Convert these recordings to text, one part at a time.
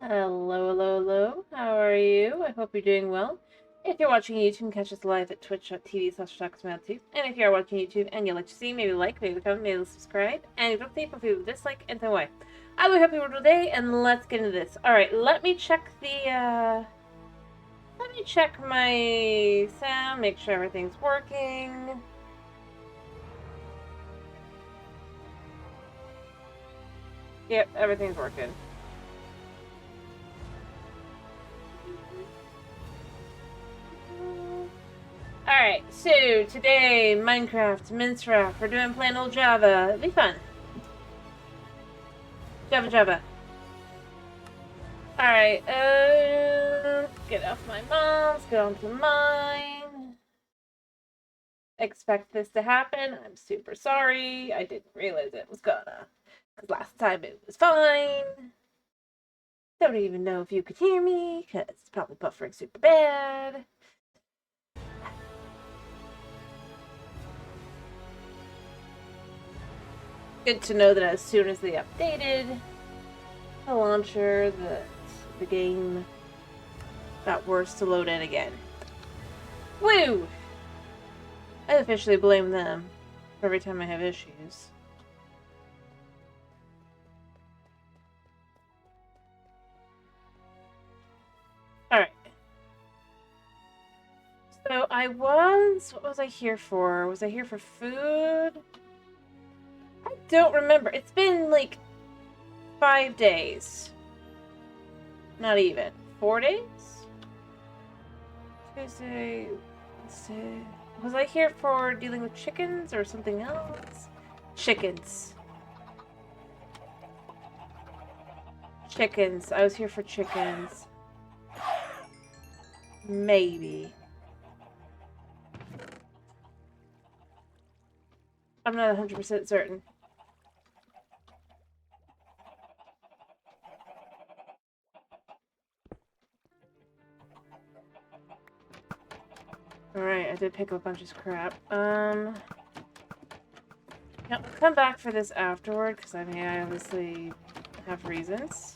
Hello, hello, hello. How are you? I hope you're doing well. If you're watching YouTube, you can catch us live at twitch.tv/TalksMailTube. And if you are watching YouTube and you'd like to see, maybe like, maybe comment, maybe subscribe. And if you don't think, feel free to dislike and then why. I will help you today, and let's get into this. Alright, let me check my sound, make sure everything's working. Yep, everything's working. Alright, so today, Minecraft, Minecraft, we're doing plain old Java. It'll be fun. Java. Alright, get off my mom's, get onto mine. Expect this to happen. I'm super sorry. I didn't realize it was gonna. Because last time it was fine. Don't even know if you could hear me, because it's probably buffering super bad. Good to know that as soon as they updated the launcher, the game got worse to load in again. Woo! I officially blame them for every time I have issues. Alright. So what was I here for? Was I here for food? I don't remember. It's been like 5 days. Not even. 4 days? Tuesday, Wednesday. Was I here for dealing with chickens or something else? Chickens. Chickens. I was here for chickens. Maybe. I'm not 100% certain. Alright, I did pick up a bunch of crap. Yeah, I'll come back for this afterward, because I mean, I obviously have reasons.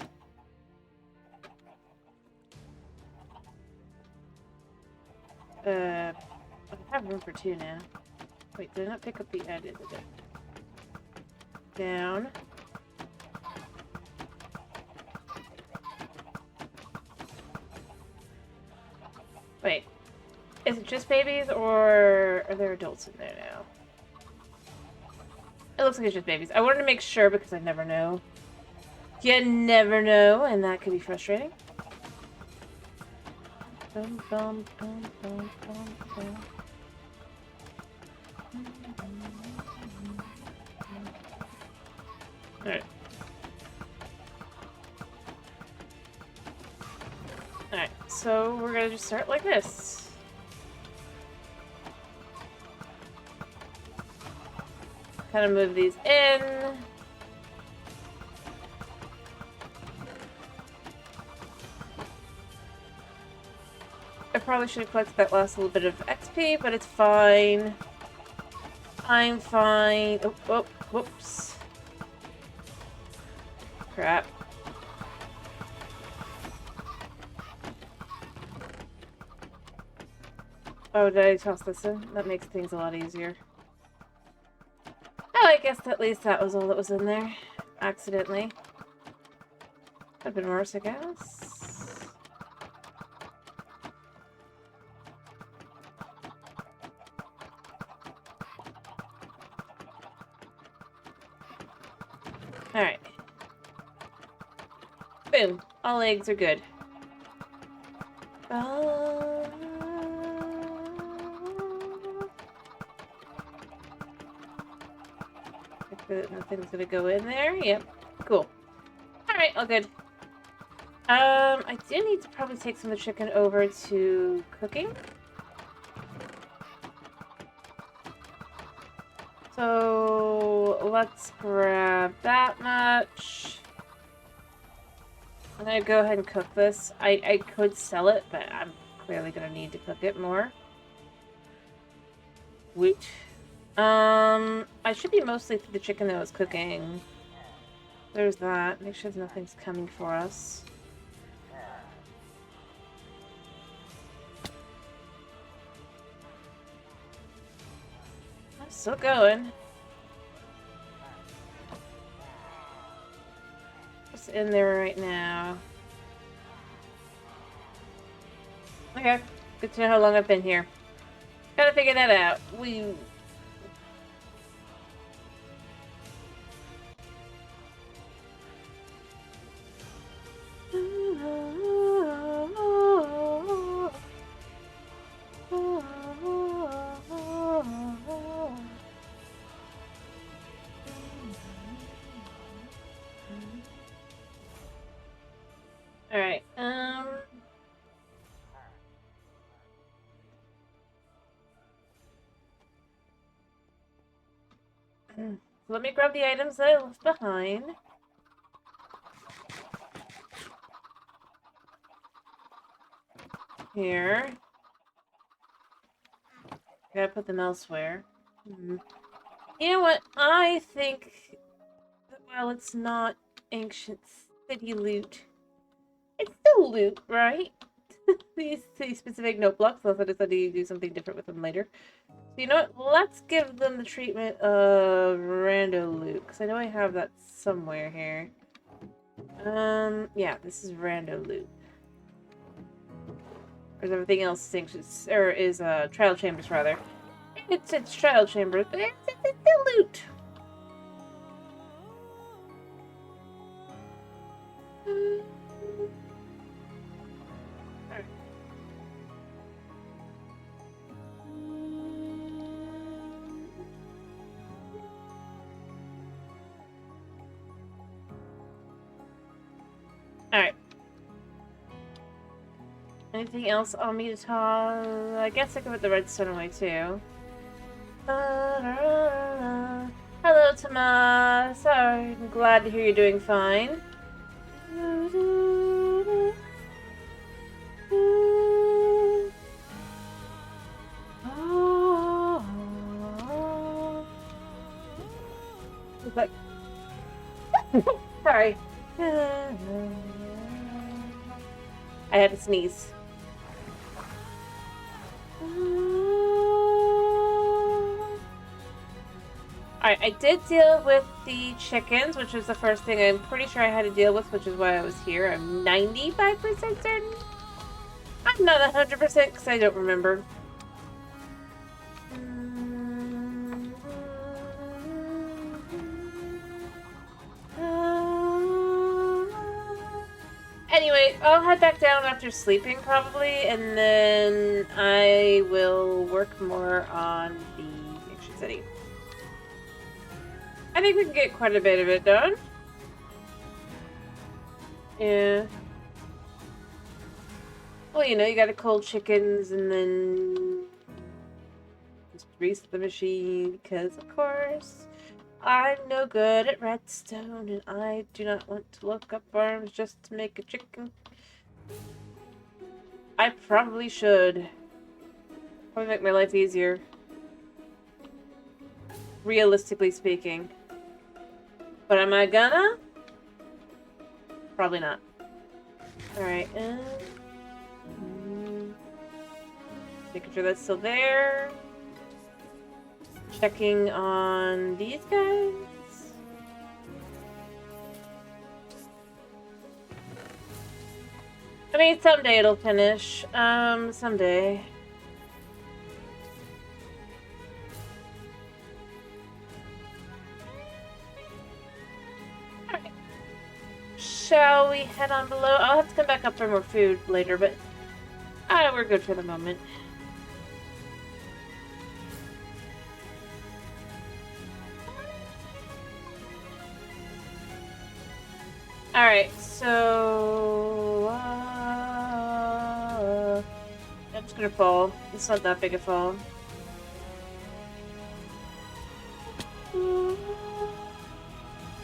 I have room for 2 now. Wait, did I not pick up the edit? Down. Wait. Is it just babies, or are there adults in there now? It looks like it's just babies. I wanted to make sure because I never know. You never know, and that could be frustrating. Alright. Alright, so we're gonna just start like this. Kind of move these in. I probably should have collected that last little bit of XP, but it's fine. I'm fine. Oh, whoops. Crap. Oh, did I toss this in? That makes things a lot easier. Oh, I guess at least that was all that was in there. Accidentally. Could have been worse, I guess. Alright. Boom. All eggs are good. Nothing's gonna go in there. Yep. Cool. Alright, all good. I do need to probably take some of the chicken over to cooking. So let's grab that much. I'm gonna go ahead and cook this. I could sell it, but I'm clearly gonna need to cook it more. Woot. I should be mostly the chicken that I was cooking. There's that. Make sure nothing's coming for us. Still going. What's in there right now? Okay. Good to know how long I've been here. Gotta figure that out. Alright, let me grab the items that I left behind. Here. Gotta put them elsewhere. You know what? I think that while it's not ancient city loot, it's still loot, right? these specific note blocks, unless I decide to do something different with them later. So you know what? Let's give them the treatment of rando loot, because I know I have that somewhere here. Yeah, this is rando loot. Or is everything else ancient, or is trial chambers rather? It's trial chambers, but it's still loot. Alright. Anything else on me to talk? I guess I could put the redstone away too. Hello, Tama. Sorry, I'm glad to hear you're doing fine. It's like... Sorry. I had to sneeze. Alright, I did deal with the chickens, which was the first thing I'm pretty sure I had to deal with, which is why I was here. I'm 95% certain. I'm not 100% because I don't remember. Anyway, I'll head back down after sleeping probably, and then I will work more on the ancient city. I think we can get quite a bit of it done. Yeah. Well, you know, you gotta cull chickens and then just grease the machine because, of course, I'm no good at redstone and I do not want to look up farms just to make a chicken. I probably should. Probably make my life easier. Realistically speaking. But am I gonna? Probably not. Alright, making sure that's still there. Checking on these guys. I mean, someday it'll finish. Someday. Alright. Shall we head on below? I'll have to come back up for more food later, but we're good for the moment. Alright, so... I'm just gonna fall. It's not that big a fall.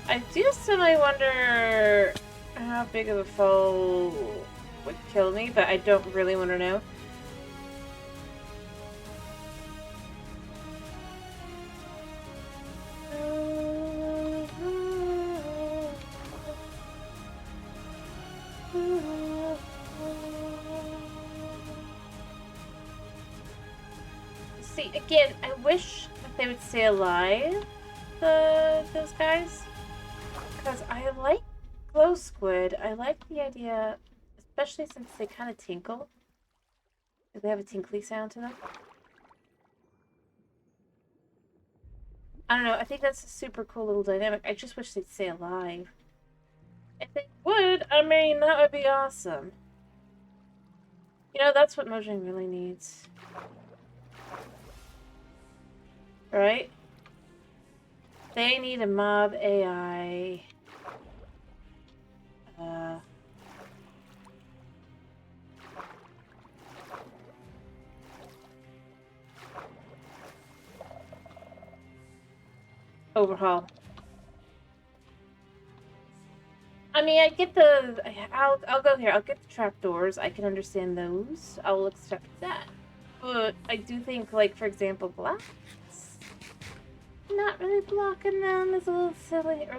I do suddenly wonder how big of a fall would kill me, but I don't really want to know. See, again, I wish they would stay alive, those guys. Because I like glow squid. I like the idea, especially since they kind of tinkle. They have a tinkly sound to them. I don't know, I think that's a super cool little dynamic. I just wish they'd stay alive. If they would, I mean, that would be awesome. You know, that's what Mojang really needs. Right? They need a mob AI. Overhaul. I mean, I get the... I'll go here. I'll get the trapdoors. I can understand those. I'll accept that. But I do think, like, for example, glass... Not really blocking them is a little silly. Or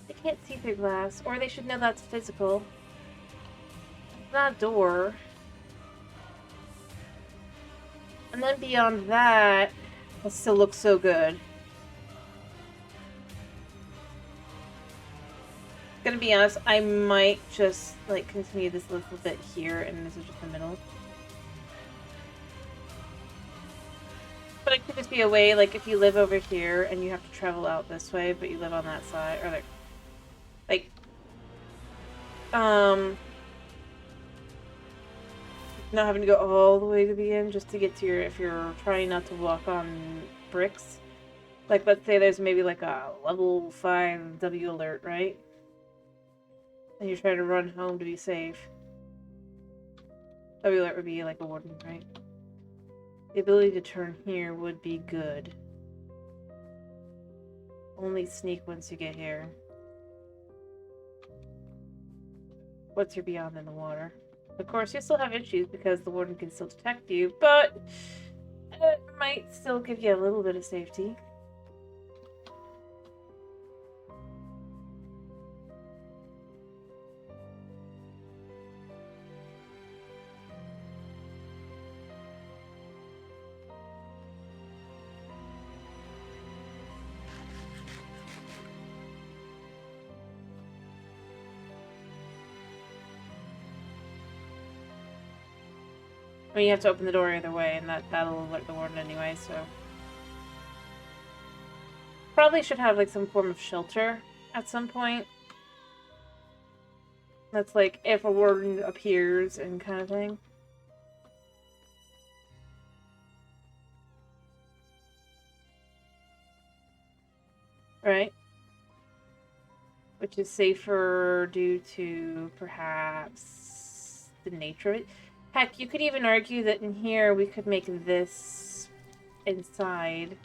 they can't see through glass. Or they should know that's physical. It's not a door. And then beyond that, it still looks so good. Gonna be honest, I might just like continue this a little bit here, and this is just the middle. But it could just be a way, like if you live over here and you have to travel out this way, but you live on that side, or like, not having to go all the way to the end just to get to your, if you're trying not to walk on bricks. Like, let's say there's maybe like a level 5 W alert, right? And you're trying to run home to be safe. W alert would be like a warden, right? The ability to turn here would be good. Only sneak once you get here. What's your beyond in the water? Of course, you still have issues because the warden can still detect you, but it might still give you a little bit of safety. I mean, you have to open the door either way, and that'll alert the warden anyway, so... Probably should have, like, some form of shelter at some point. That's, like, if a warden appears and kind of thing. Right? Which is safer due to, perhaps, the nature of it. Heck, you could even argue that in here we could make this inside.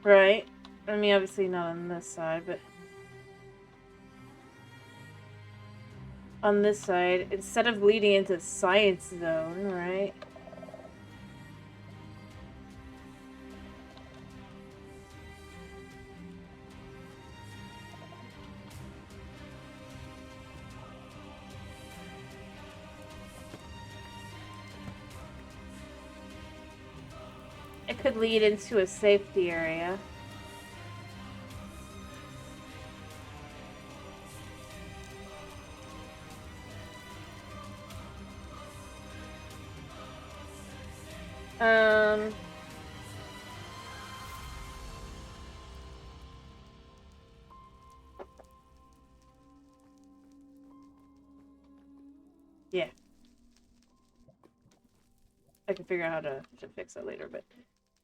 Right? I mean, obviously not on this side, but... on this side, instead of leading into Science Zone, right? It could lead into a safety area. Yeah. I can figure out how to fix that later, but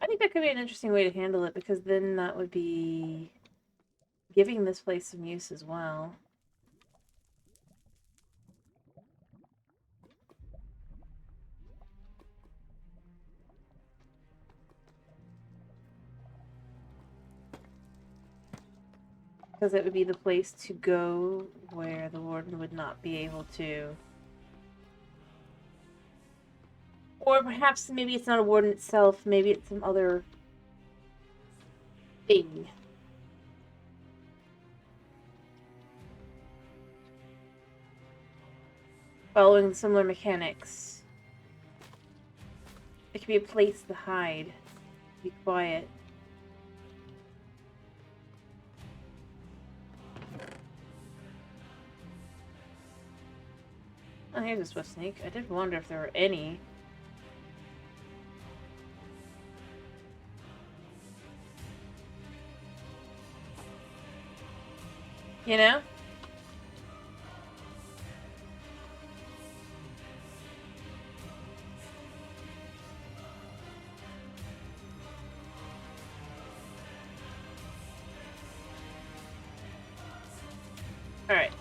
I think that could be an interesting way to handle it, because then that would be giving this place some use as well. Because it would be the place to go where the warden would not be able to. Or perhaps maybe it's not a warden itself, maybe it's some other thing. Following similar mechanics. It could be a place to hide. Be quiet. Oh, here's a swift snake. I did wonder if there were any. You know? Alright.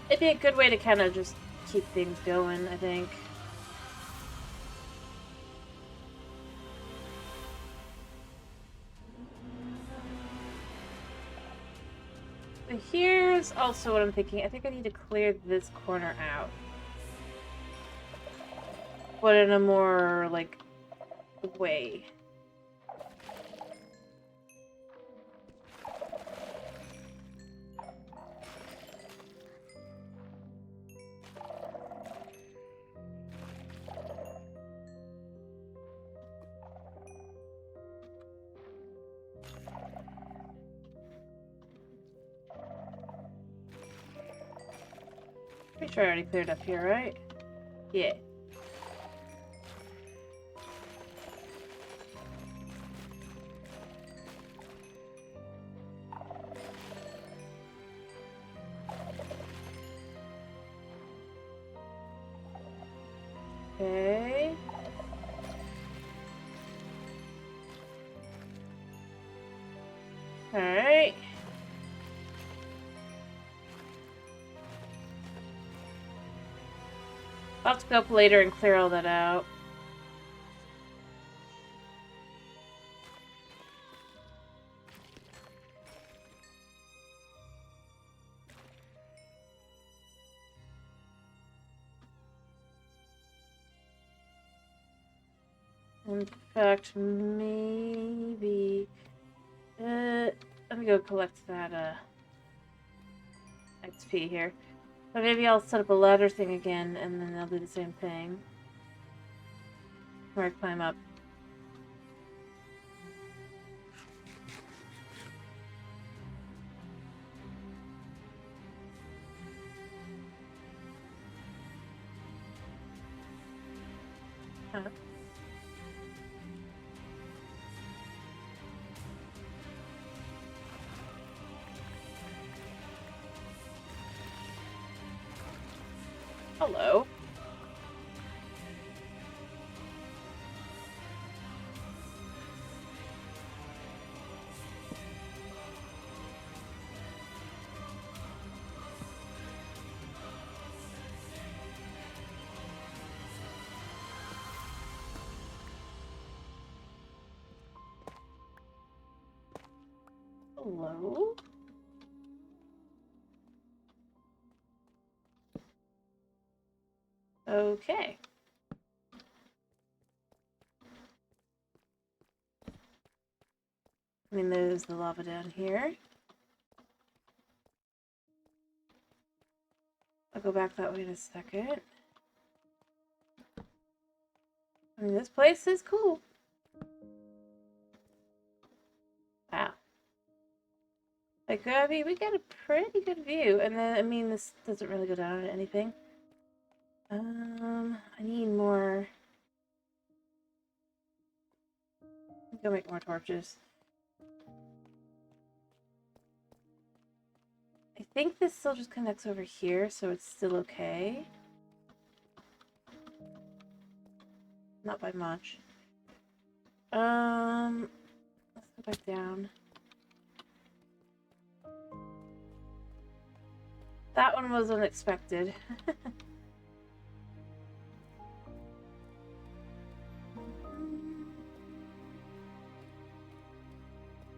It'd be a good way to kind of just keep things going, I think. But here's also what I'm thinking. I think I need to clear this corner out. But in a more, like, way. Pretty sure I already cleared up here, right? Yeah. Okay. Alright. I'll have to go up later and clear all that out. In fact, maybe... let me go collect that, XP here. But maybe I'll set up a ladder thing again, and then I'll do the same thing. Where I climb up. Huh. Hello. Hello? Okay. I mean, there's the lava down here. I'll go back that way in a second. I mean, this place is cool. Wow. Like, I mean, we got a pretty good view. And then, I mean, this doesn't really go down to anything. I need more... Go make more torches. I think this still just connects over here, so it's still okay. Not by much. Let's go back down. That one was unexpected.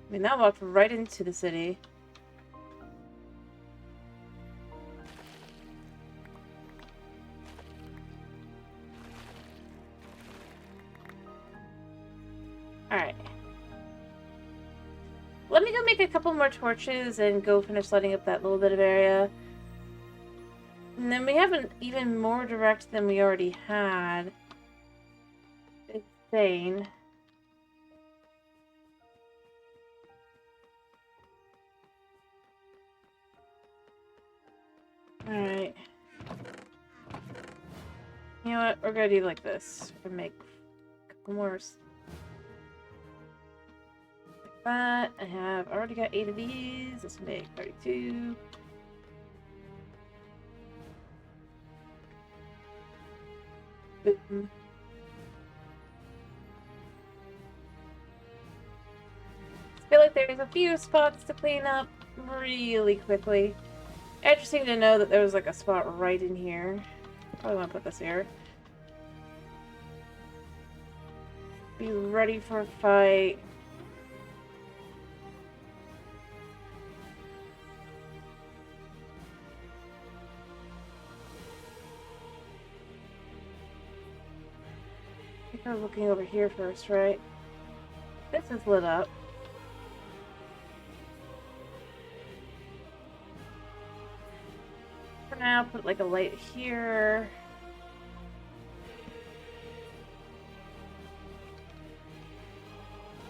I mean, that walked right into the city. Alright. Let me go make a couple more torches and go finish lighting up that little bit of area. And then we have an even more direct than we already had. insane. Alright. You know what? We're gonna do like this. We're gonna make a couple more. Like that. I have already got 8 of these. Let's make 32. Boom. I feel like there's a few spots to clean up really quickly. Interesting to know that there was like a spot right in here. Probably want to put this here. Be ready for a fight. I think I was looking over here first, right? This is lit up. For now, put like a light here.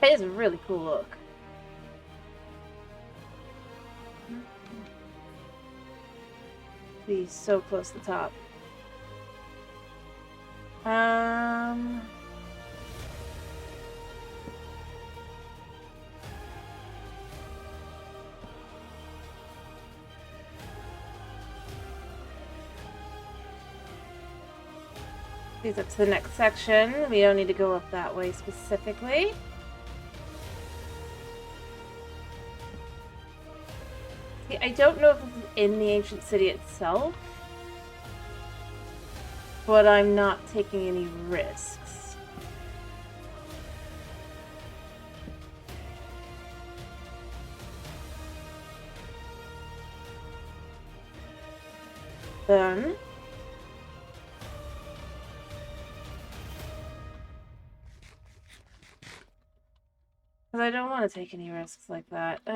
It is a really cool look. Be so close to the top. These up to the next section. We don't need to go up that way specifically. See, I don't know if this is in the ancient city itself, but I'm not taking any risks. Then because I don't want to take any risks like that. I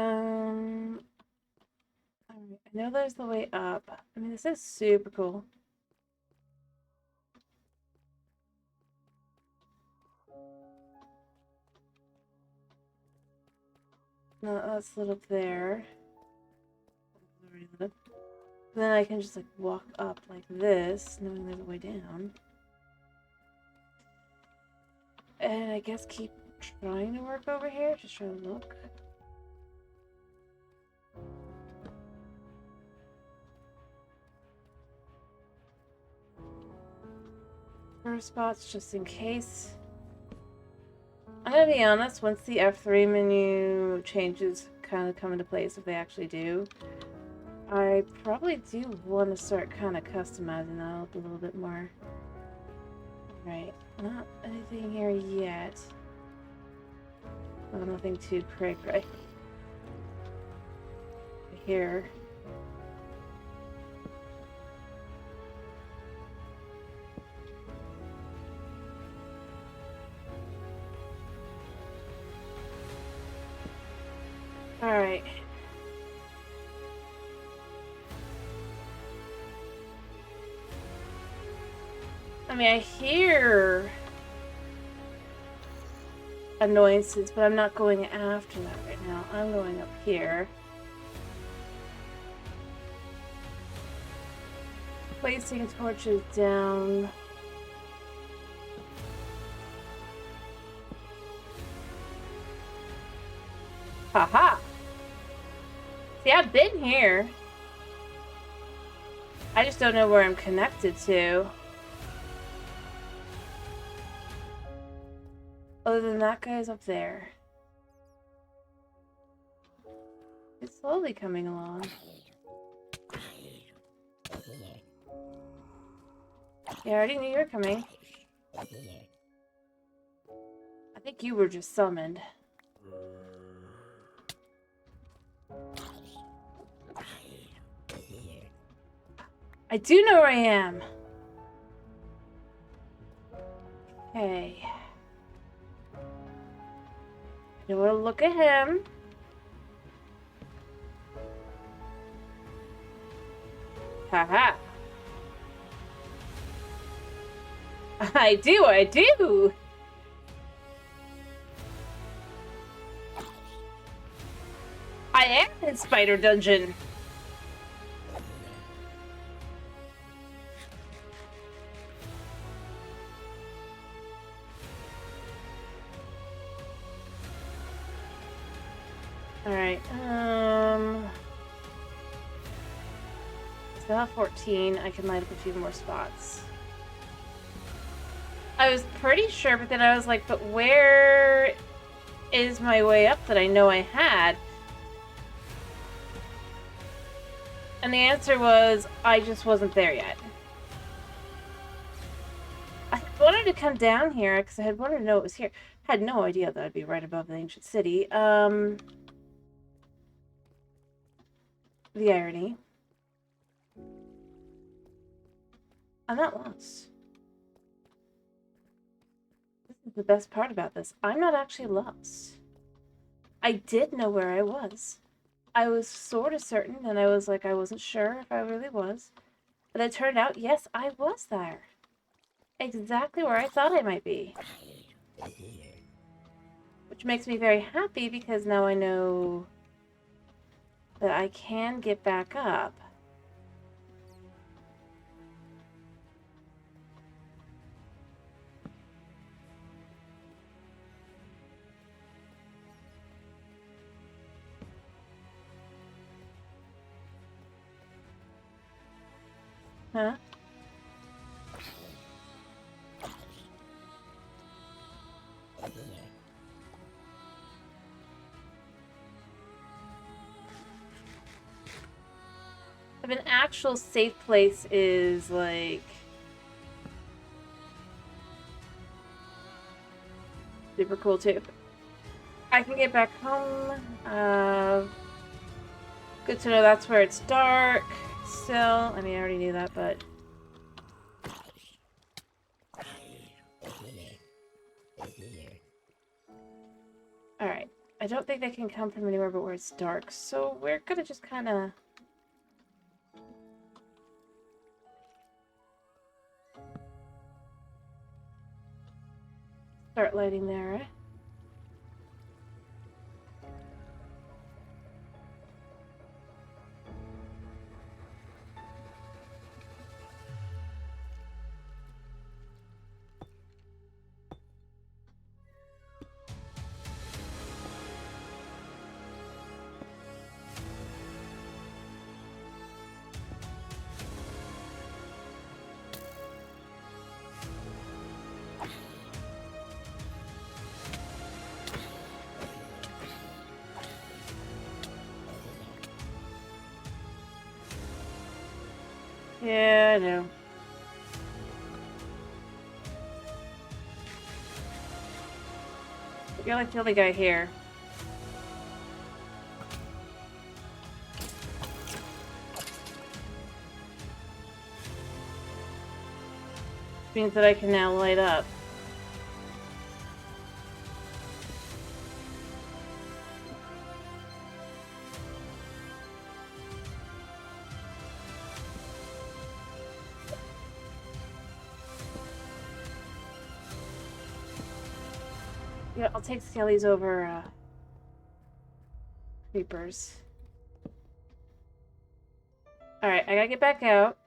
know there's the way up. I mean, this is super cool. No, that's lit up there. Then I can just like walk up like this, knowing there's a way down. And I guess keep trying to work over here, just try to look. First spots just in case. I'm gonna be honest, once the F3 menu changes kind of come into place, if they actually do, I probably do want to start kind of customizing that up a little bit more. Right, not anything here yet. Well, nothing too cray cray. Here. Alright. I mean, I hear annoyances, but I'm not going after that right now. I'm going up here. Placing torches down. Haha! See, I've been here. I just don't know where I'm connected to. Other than that guy's up there. It's slowly coming along. Yeah, I already knew you were coming. I think you were just summoned. I do know where I am. Okay. I don't want to look at him. Haha. I do. I am in Spider Dungeon. Alright, still have 14. I can light up a few more spots. I was pretty sure, but then I was like, but where is my way up that I know I had? And the answer was, I just wasn't there yet. I wanted to come down here because I had wanted to know it was here. I had no idea that I'd be right above the ancient city. The irony. I'm not lost. This is the best part about this. I'm not actually lost. I did know where I was. I was sort of certain, and I was like, I wasn't sure if I really was. But it turned out, yes, I was there. Exactly where I thought I might be. Which makes me very happy because now I know that I can get back up. Huh? If an actual safe place is like super cool too. I can get back home. Good to know that's where it's dark. Still, I mean, I already knew that, but all right. I don't think they can come from anywhere but where it's dark, so we're gonna just kind of start lighting there, eh? Yeah, I know. You're like the only guy here. Which means that I can now light up. Yeah, I'll take Skellies over creepers. Alright, I gotta get back out.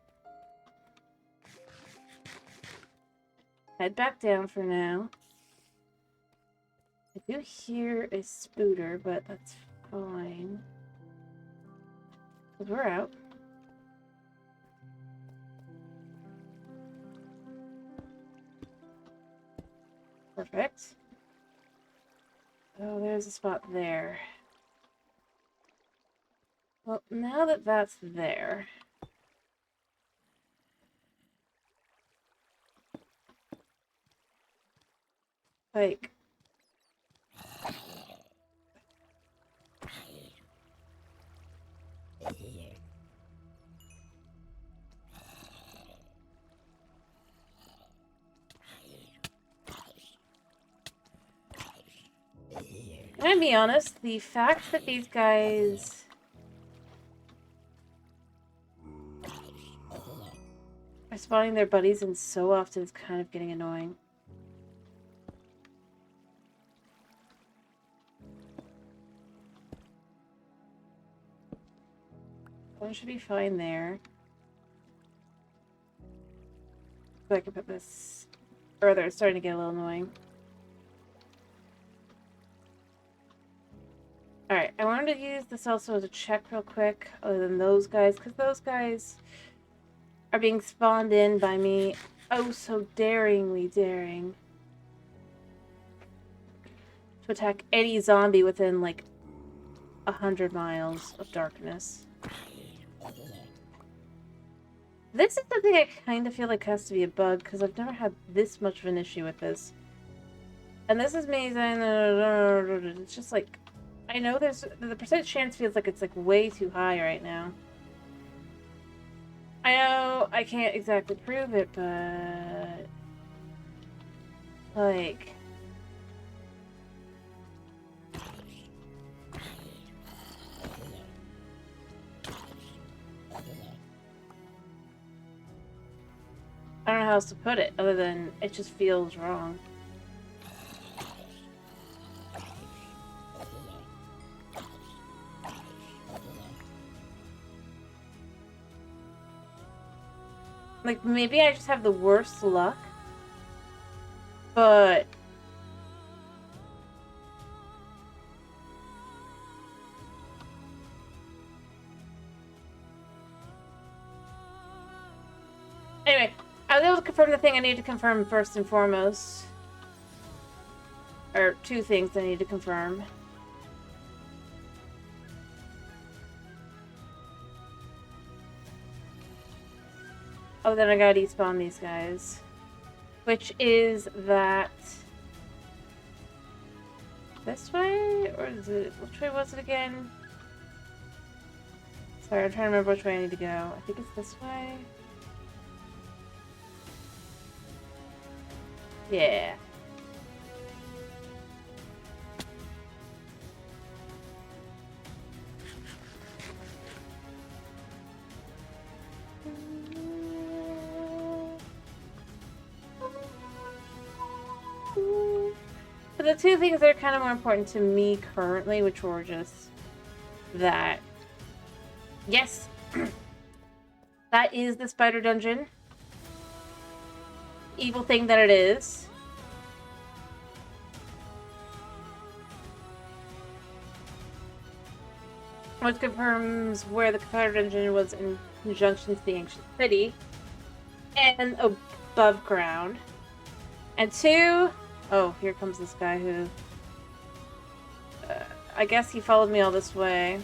Head back down for now. I do hear a spooter, but that's fine. Because we're out. Perfect. Oh, there's a spot there. Well, now that that's there... Like... Can I be honest? The fact that these guys... are spawning their buddies in so often is kind of getting annoying. one should be fine there. So I can put this further. It's starting to get a little annoying. Alright, I wanted to use this also as a check real quick, other than those guys, because those guys are being spawned in by me oh so daringly daring to attack any zombie within like 100 miles of darkness. This is something I kind of feel like has to be a bug, because I've never had this much of an issue with this. And this is me saying, it's just like, I know there's, the percentage chance feels like it's like way too high right now. I know I can't exactly prove it, but like, I don't know how else to put it other than it just feels wrong. Like, maybe I just have the worst luck, but anyway, I was able to confirm the thing I need to confirm first and foremost. Or two things I need to confirm. Oh, then I gotta despawn these guys. Which is that... this way? Or is it... which way was it again? Sorry, I'm trying to remember which way I need to go. I think it's this way. Yeah. But the two things that are kind of more important to me currently, which were just that. Yes! That is the spider dungeon. Evil thing that it is. Which confirms where the spider dungeon was in conjunction to the ancient city. And above ground. And two... oh, here comes this guy who... I guess he followed me all this way.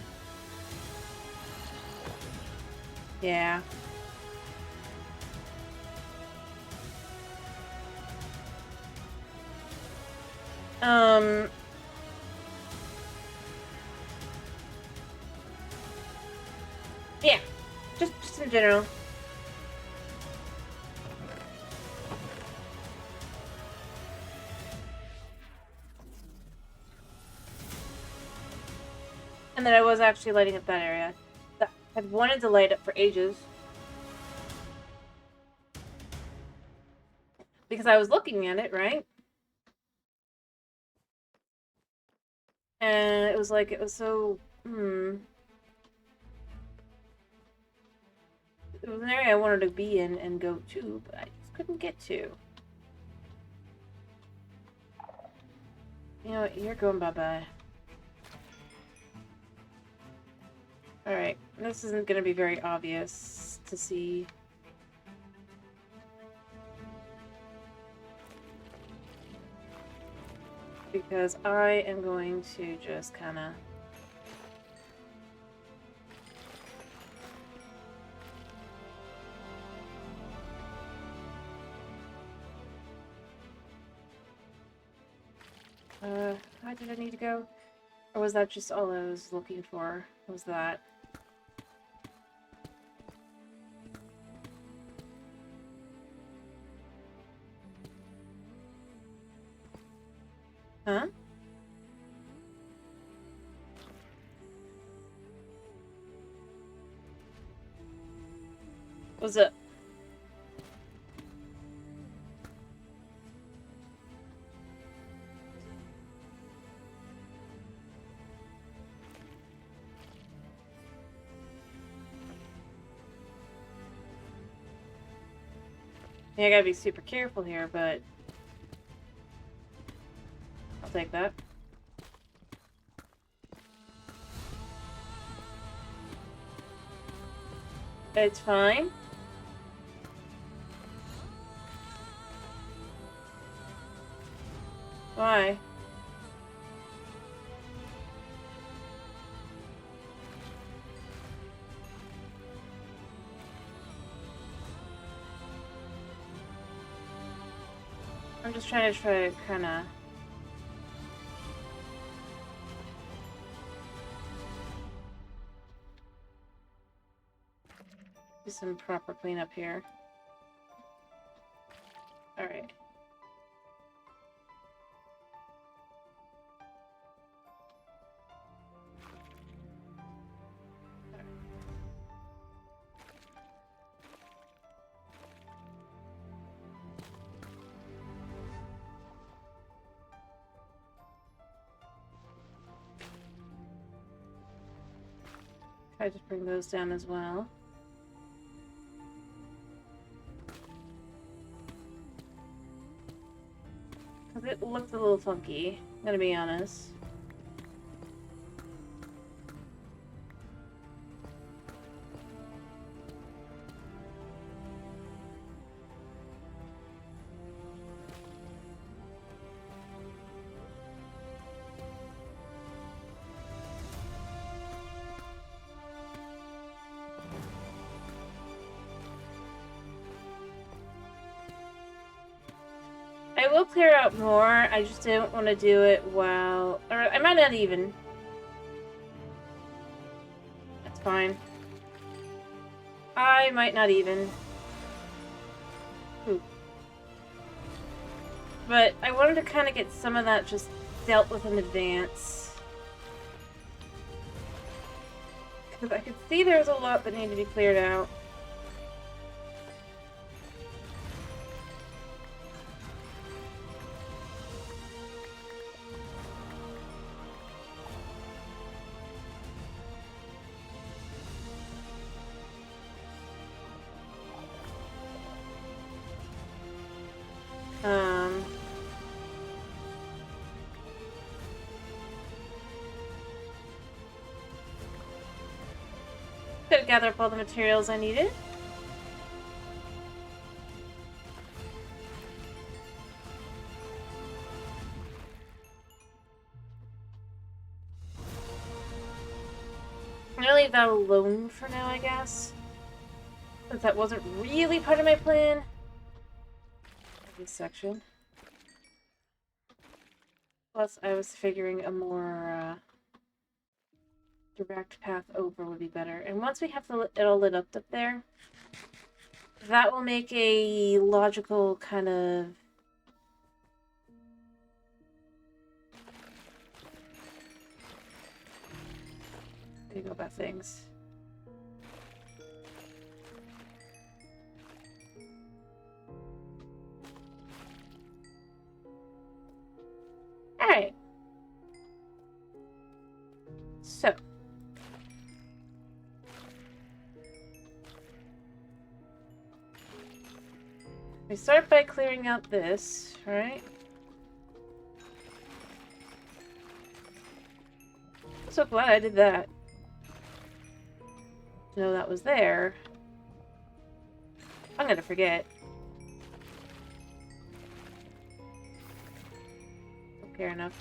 Yeah. Yeah. Just in general. And then I was actually lighting up that area. I've wanted to light up for ages. Because I was looking at it, right? And it was like, it was so... It was an area I wanted to be in and go to, but I just couldn't get to. You know what? You're going bye-bye. Alright, this isn't going to be very obvious to see. Because I am going to just kind of... where did I need to go? Or was that just all I was looking for? Was that? Huh? What's up? I gotta be super careful here, but I'll take that. It's fine. Why? I'm just trying to kinda... do some proper cleanup here. Alright. I just bring those down as well. Because it looks a little funky, I'm gonna be honest. I will clear out more, I just don't want to do it while... Or I might not even. That's fine. I might not even. Ooh. But I wanted to kind of get some of that just dealt with in advance. Because I could see there's a lot that needed to be cleared out. Could gather up all the materials I needed. I'm gonna leave that alone for now, I guess. Since that wasn't really part of my plan. This section. Plus, I was figuring a more direct path over would be better. And once we have it all lit up there, that will make a logical kind of... There you go about things. Alright. So. We start by clearing out this, right? I'm so glad I did that. To know that was there. I'm gonna forget. Don't care enough.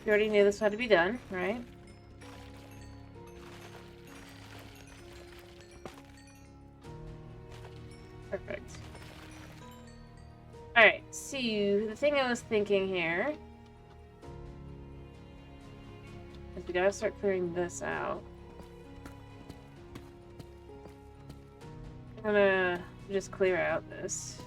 You already knew this had to be done, right? Perfect. Alright, so the thing I was thinking here is we gotta start clearing this out. I'm gonna just clear out this.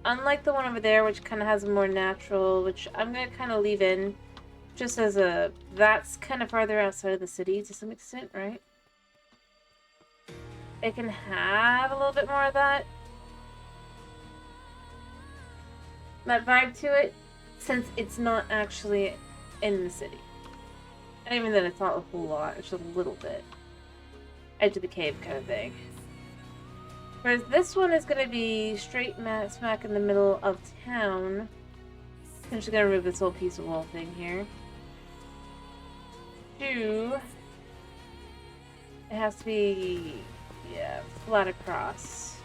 Unlike the one over there, which kind of has a more natural, which I'm going to kind of leave in just as a... That's kind of farther outside of the city to some extent, right? It can have a little bit more of that. that vibe to it, since it's not actually in the city. And even then, it's not a whole lot. It's just a little bit. Edge of the cave kind of thing. Whereas this one is going to be straight smack in the middle of town. I'm just going to remove this little piece of wall thing here. 2. It has to be, yeah, flat across.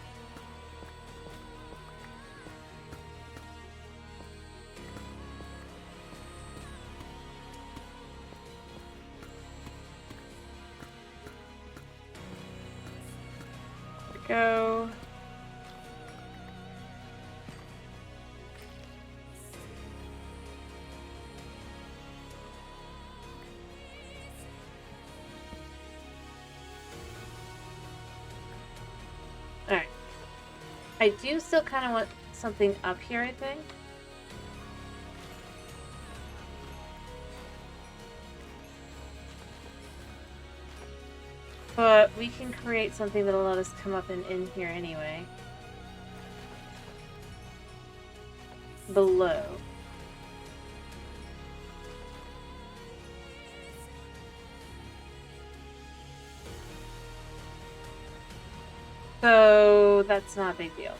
Go. Alright. I do still kind of want something up here, I think. But we can create something that'll let us come up and in here anyway. Below. So that's not a big deal.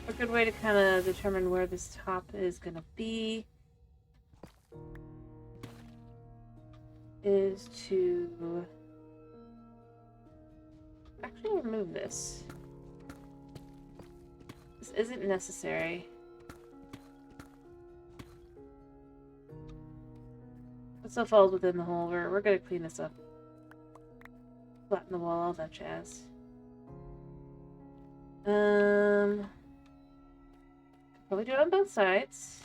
A good way to kind of determine where this top is going to be is to actually remove this. This isn't necessary. It still falls within the hole. We're going to clean this up. Flatten the wall, all that jazz. Probably do it on both sides.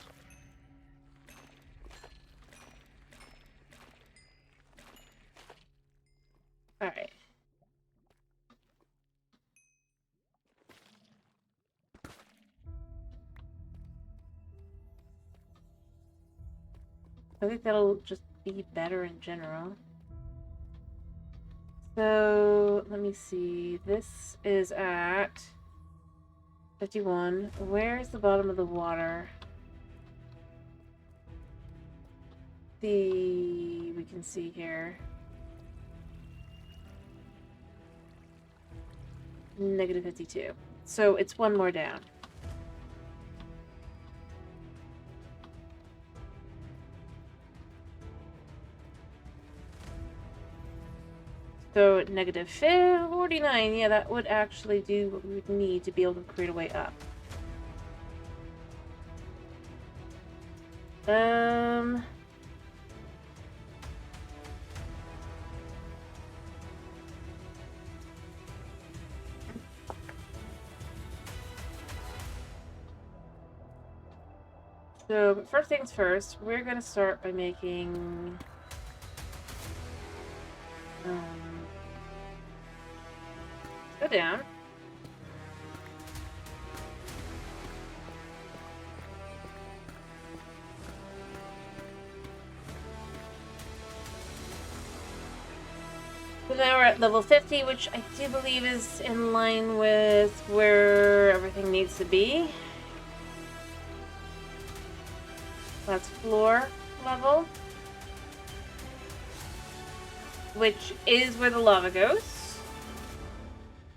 Alright. I think that'll just be better in general. So, let me see. This is at 51. Where's the bottom of the water? We can see here. -52. So it's one more down. So -49, yeah, that would actually do what we would need to be able to create a way up. So, but first things first, we're gonna start by making go down. So now we're at level 50, which I do believe is in line with where everything needs to be. That's floor level, which is where the lava goes.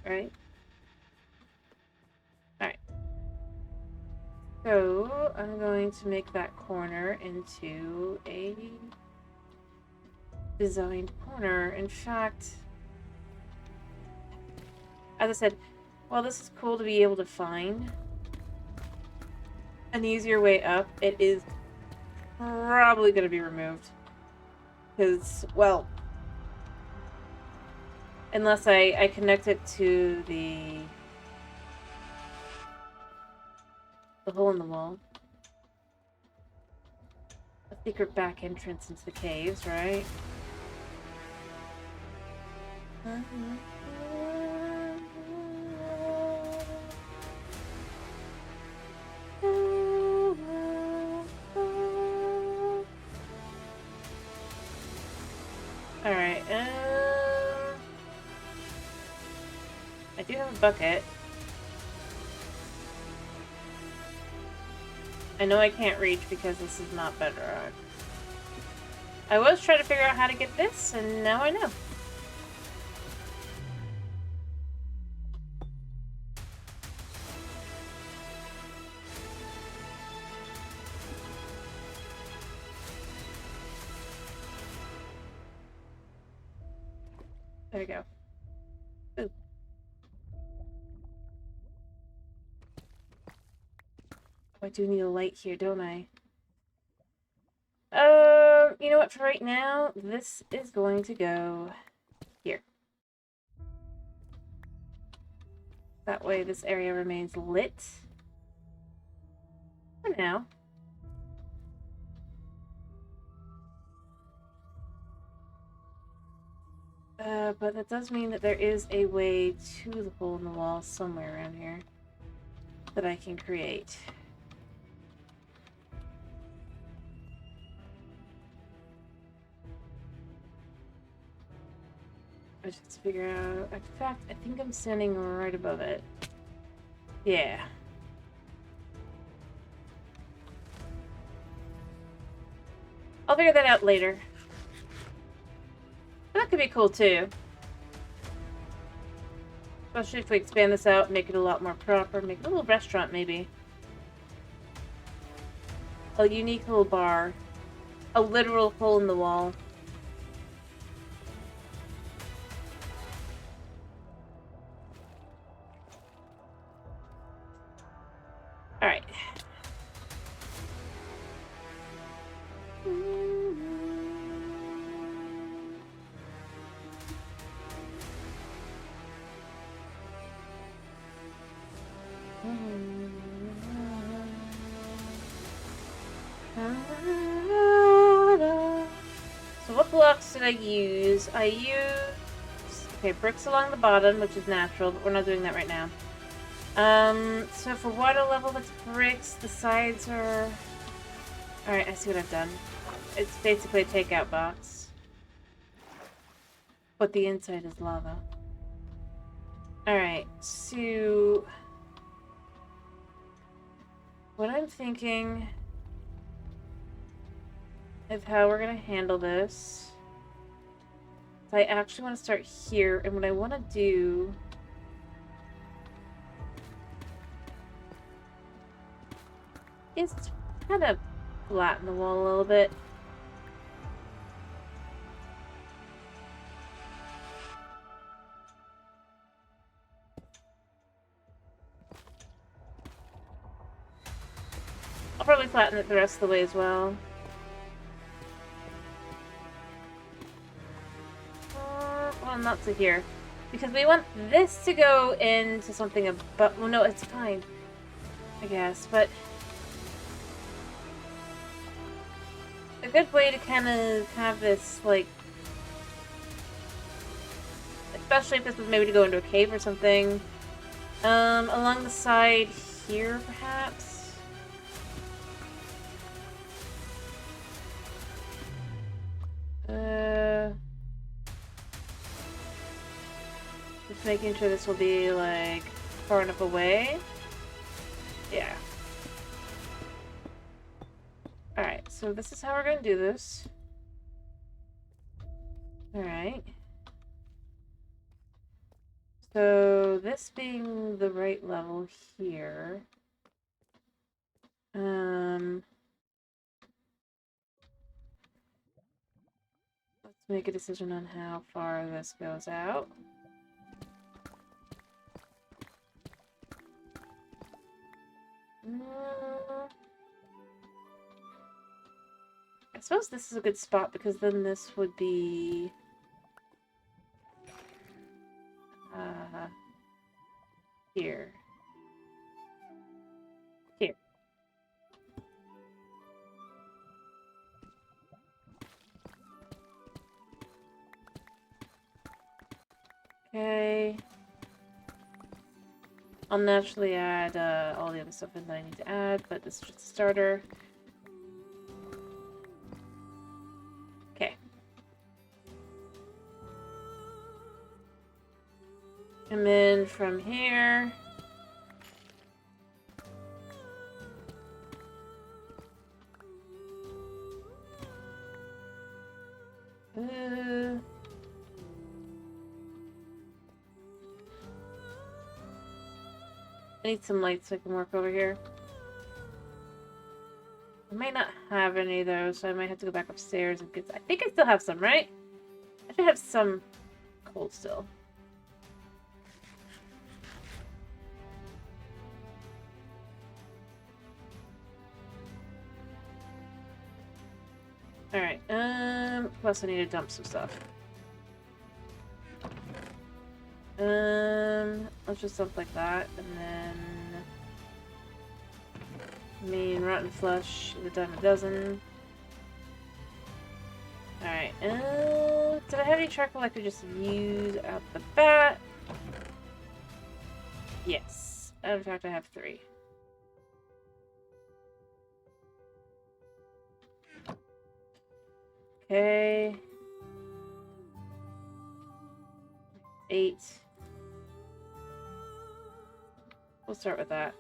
Right? Alright. So, I'm going to make that corner into a designed corner. In fact, as I said, while this is cool to be able to find an easier way up, it is probably going to be removed. Because, well, unless I connect it to the hole in the wall. A secret back entrance into the caves, right? Alright, I do have a bucket. I know I can't reach because this is not bedrock. I was trying to figure out how to get this, and now I know. There we go. Ooh. Oh, I do need a light here, don't I? You know what? For right now, this is going to go here. That way this area remains lit. For now. But that does mean that there is a way to the hole in the wall somewhere around here that I can create. I just have to figure out... In fact, I think I'm standing right above it. Yeah. I'll figure that out later. But that could be cool too. Especially if we expand this out, make it a lot more proper, make it a little restaurant maybe. A unique little bar. A literal hole in the wall. Alright. So what blocks did I use? I used... Okay, bricks along the bottom, which is natural, but we're not doing that right now. So for water level, that's bricks. The sides are... Alright, I see what I've done. It's basically a takeout box. But the inside is lava. Alright, so... What I'm thinking of how we're going to handle this. I actually want to start here, and what I want to do... is kind of flatten the wall a little bit. I'll probably flatten it the rest of the way as well. Well, not to here. Because we want this to go into something above... Well, no, it's fine. I guess, but... A good way to kind of have this, like... Especially if this was maybe to go into a cave or something. Along the side here, perhaps? Just making sure this will be, like, far enough away. Yeah. Alright, so this is how we're gonna do this. Alright. So, this being the right level here. Let's make a decision on how far this goes out. I suppose this is a good spot because then this would be... here. Here. I'll naturally add all the other stuff that I need to add, but this is just a starter. Okay. And then from here... I need some lights so I can work over here. I might not have any of those, so I might have to go back upstairs and get... I think I still have some, right? I should have some coal still. Alright, plus I need to dump some stuff. Let's just dump like that, and then... Main rotten flesh, the dime a dozen. Alright, did I have any charcoal I could just use out the bat? Yes. In fact, I have 3. Okay. 8. We'll start with that.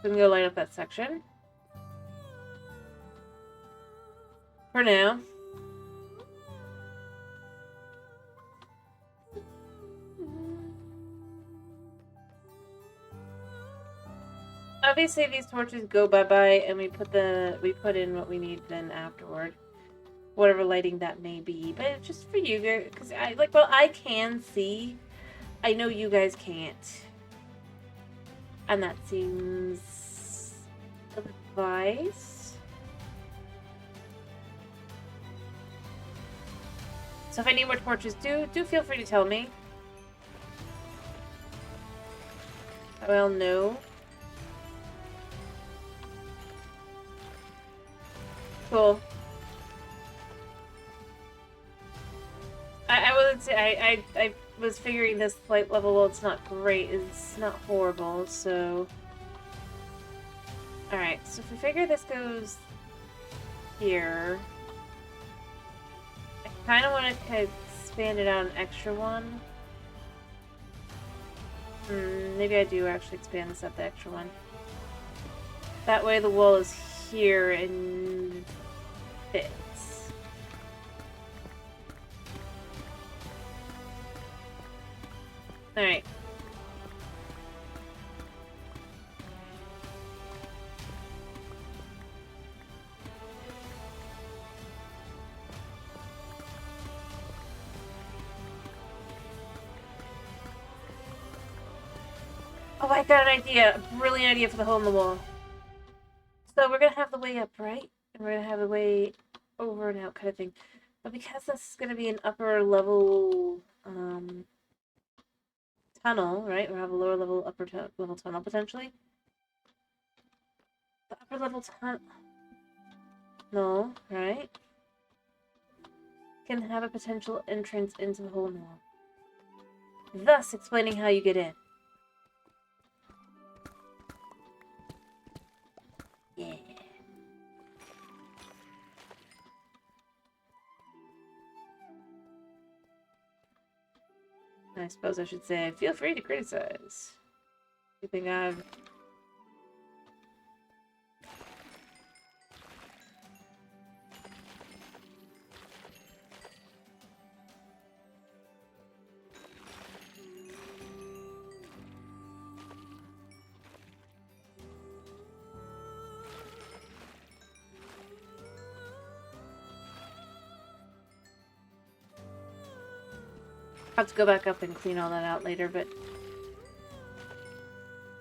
So I'm gonna go light up that section. For now. Obviously these torches go bye-bye and we put in what we need then afterward. Whatever lighting that may be. But it's just for you guys, because I can see, I know you guys can't. And that seems advice. So if I need more torches, do feel free to tell me. Well, no. Cool. I wouldn't say I was figuring this light level, well, it's not great, it's not horrible, so... Alright, so if we figure this goes here... I kind of want to expand it out an extra one. Maybe I do actually expand this up the extra one. That way the wall is here and fits. Alright. Oh, I got an idea. A brilliant idea for the hole in the wall. So we're gonna have the way up, right? And we're gonna have the way over and out kind of thing. But because this is gonna be an upper level, tunnel, right? We'll have a lower level, upper level tunnel potentially. The upper level tunnel, no, right? Can have a potential entrance into the hole in the wall, thus explaining how you get in. Yeah. I suppose I should say, feel free to criticize. You think I've... I'll have to go back up and clean all that out later, but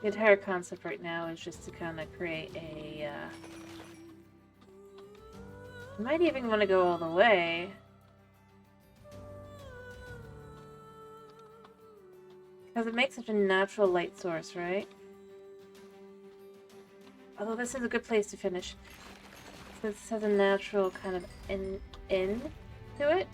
the entire concept right now is just to kind of create a, I might even want to go all the way. Because it makes such a natural light source, right? Although this is a good place to finish. This has a natural kind of end to it.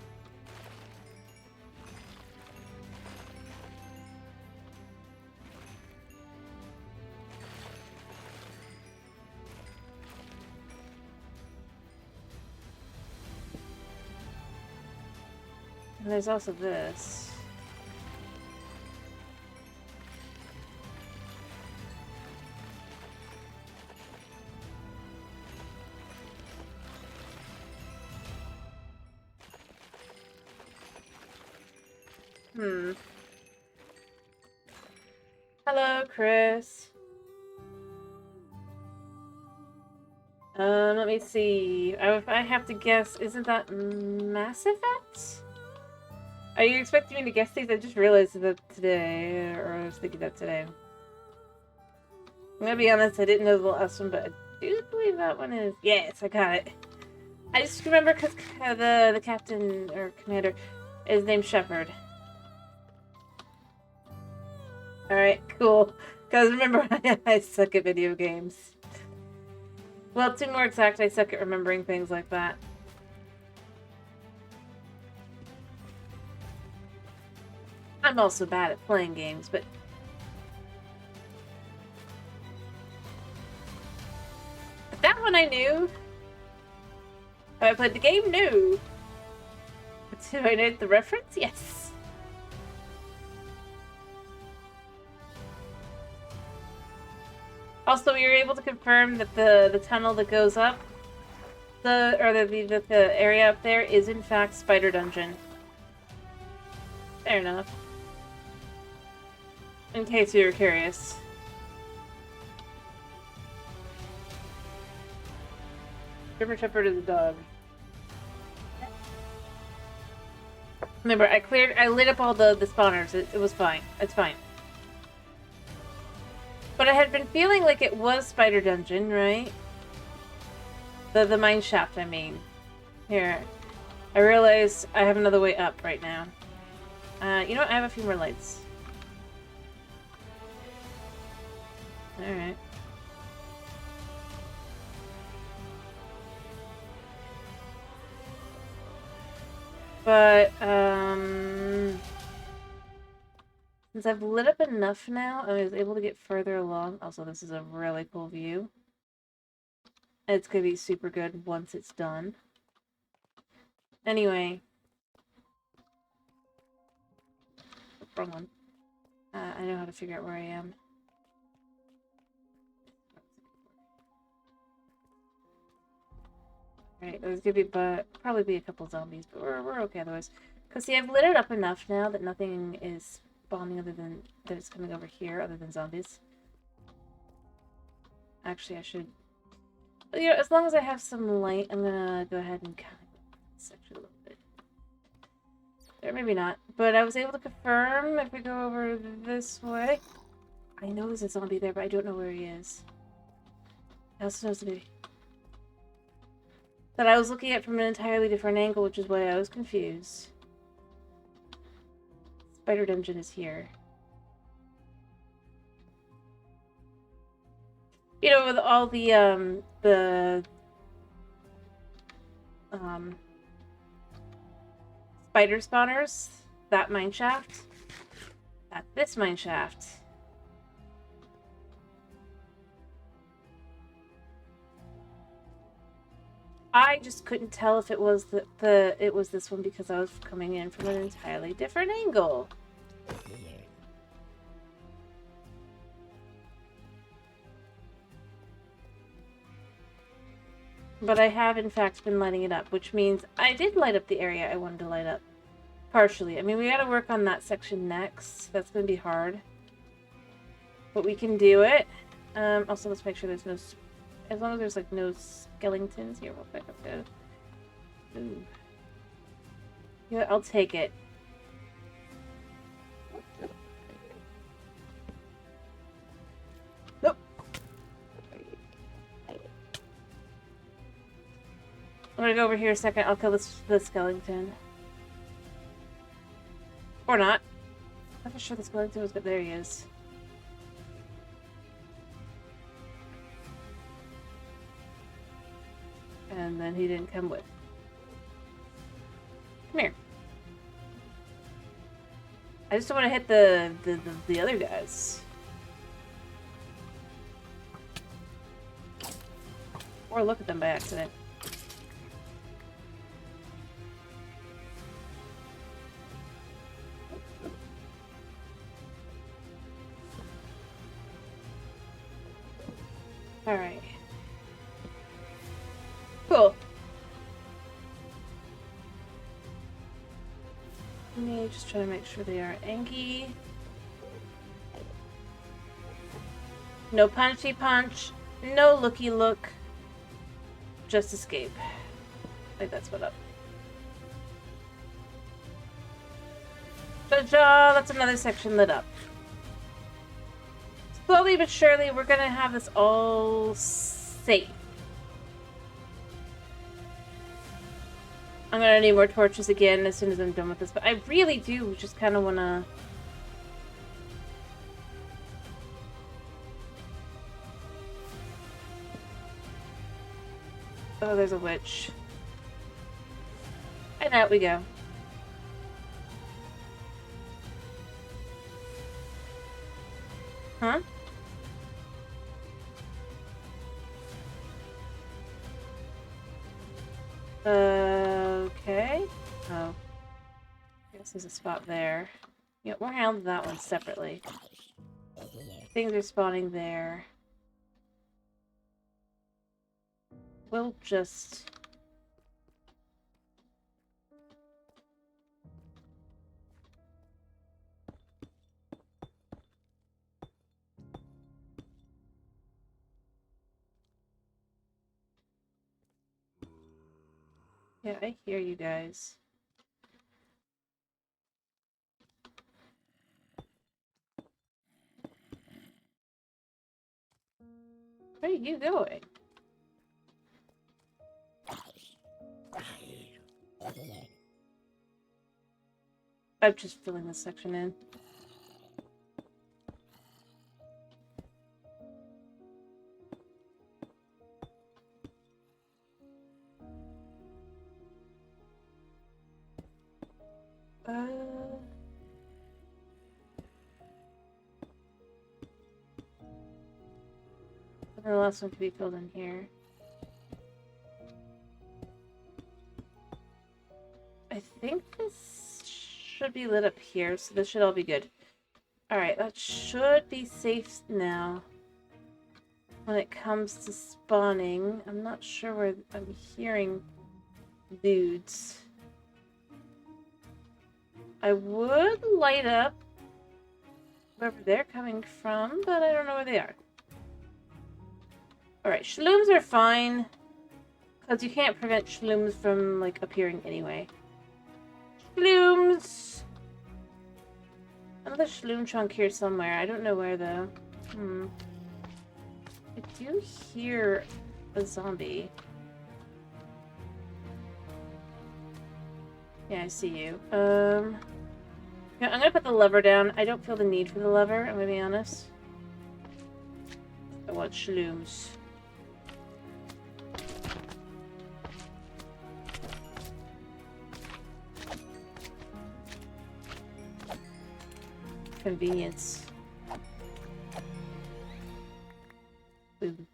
And there's also this. Hello, Chris. Let me see. If I have to guess, isn't that Mass Effect? Are you expecting me to guess these? I just realized that today, or I was thinking that today. I'm gonna be honest, I didn't know the last one, but I do believe that one is... Yes, I got it. I just remember because the captain, or commander, is named Shepard. Alright, cool. Because remember, I suck at video games. Well, to be more exact, I suck at remembering things like that. I'm also bad at playing games, but... that one I knew. Have I played the game? No. But do I know the reference? Yes. Also, we were able to confirm that the tunnel that goes up, the area up there is in fact Spider Dungeon. Fair enough. In case you were curious. German Shepherd is a dog. Remember, I lit up all the spawners. It was fine. It's fine. But I had been feeling like it was Spider Dungeon, right? The mine shaft, I mean. Here. I realize I have another way up right now. You know what? I have a few more lights. Alright. But, since I've lit up enough now, I was able to get further along. Also, this is a really cool view. It's gonna be super good once it's done. Anyway. Wrong one. I know how to figure out where I am. Right, there's gonna be probably be a couple zombies, but we're okay otherwise. Cause see, I've lit it up enough now that nothing is spawning other than that it's coming over here, other than zombies. Actually, I should. But, you know, as long as I have some light, I'm gonna go ahead and kind of section a little bit. Or maybe not. But I was able to confirm if we go over this way. I know there's a zombie there, but I don't know where he is. I also know somebody that I was looking at from an entirely different angle, which is why I was confused. Spider Dungeon is here. You know, with all the spider spawners, that mine shaft, that's this mine shaft. I just couldn't tell if it was it was this one because I was coming in from an entirely different angle. But I have in fact been lighting it up, which means I did light up the area I wanted to light up. Partially. I mean, we gotta work on that section next. That's gonna be hard. But we can do it. Also, let's make sure there's no... As long as there's, like, no skeletons here, real quick. Okay. Ooh. Yeah, I'll take it. Nope. I'm gonna go over here a second. I'll kill the skeleton. Or not. I'm not sure the skeleton was good. There he is. And then he didn't come with. Come here. I just don't want to hit the other guys. Or look at them by accident. Alright. Cool. Let me just try to make sure they are Anki. No punchy punch. No looky look. Just escape. I think that's what up. Ta-da! That's another section lit up. Slowly but surely, we're gonna have this all safe. I'm gonna need more torches again as soon as I'm done with this, but I really do just kind of wanna... Oh, there's a witch. And out we go. Huh? Okay. Oh. I guess there's a spot there. Yeah, we'll handle that one separately. Things are spawning there. We'll just... Yeah, I hear you guys. Where are you going? I'm just filling this section in. The last one to be filled in here. I think this should be lit up here, so this should all be good. Alright, that should be safe now. When it comes to spawning, I'm not sure where I'm hearing dudes. I would light up wherever they're coming from, but I don't know where they are. Alright, shlooms are fine. Because you can't prevent shlooms from, like, appearing anyway. Shlooms! Another shloom chunk here somewhere. I don't know where, though. I do hear a zombie. Yeah, I see you. Yeah, I'm gonna put the lever down. I don't feel the need for the lever, I'm gonna be honest. I want shlooms. Convenience. Boom.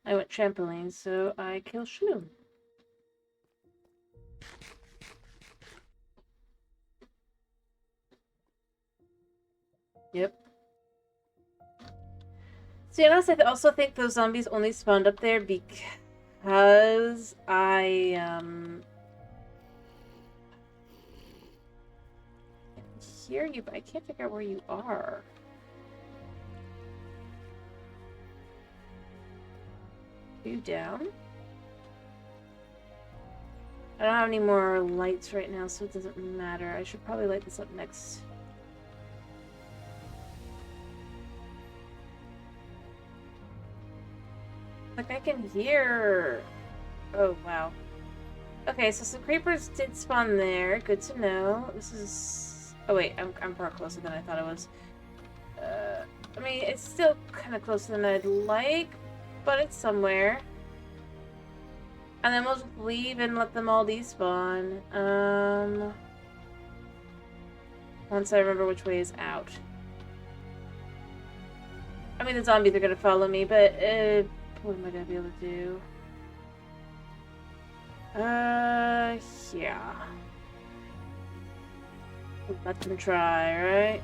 I went trampoline, so I kill shloom. Yep. So, honestly, I also think those zombies only spawned up there because I hear you, but I can't figure out where you are. Are you down? I don't have any more lights right now, so it doesn't matter. I should probably light this up next. Like, I can hear... Oh, wow. Okay, so some creepers did spawn there. Good to know. This is... Oh, wait. I'm far closer than I thought I was. I mean, it's still kind of closer than I'd like, but it's somewhere. And then we'll just leave and let them all despawn. Once I remember which way is out. I mean, the zombies are gonna follow me, but, what am I gonna be able to do? Yeah. Let them try, right?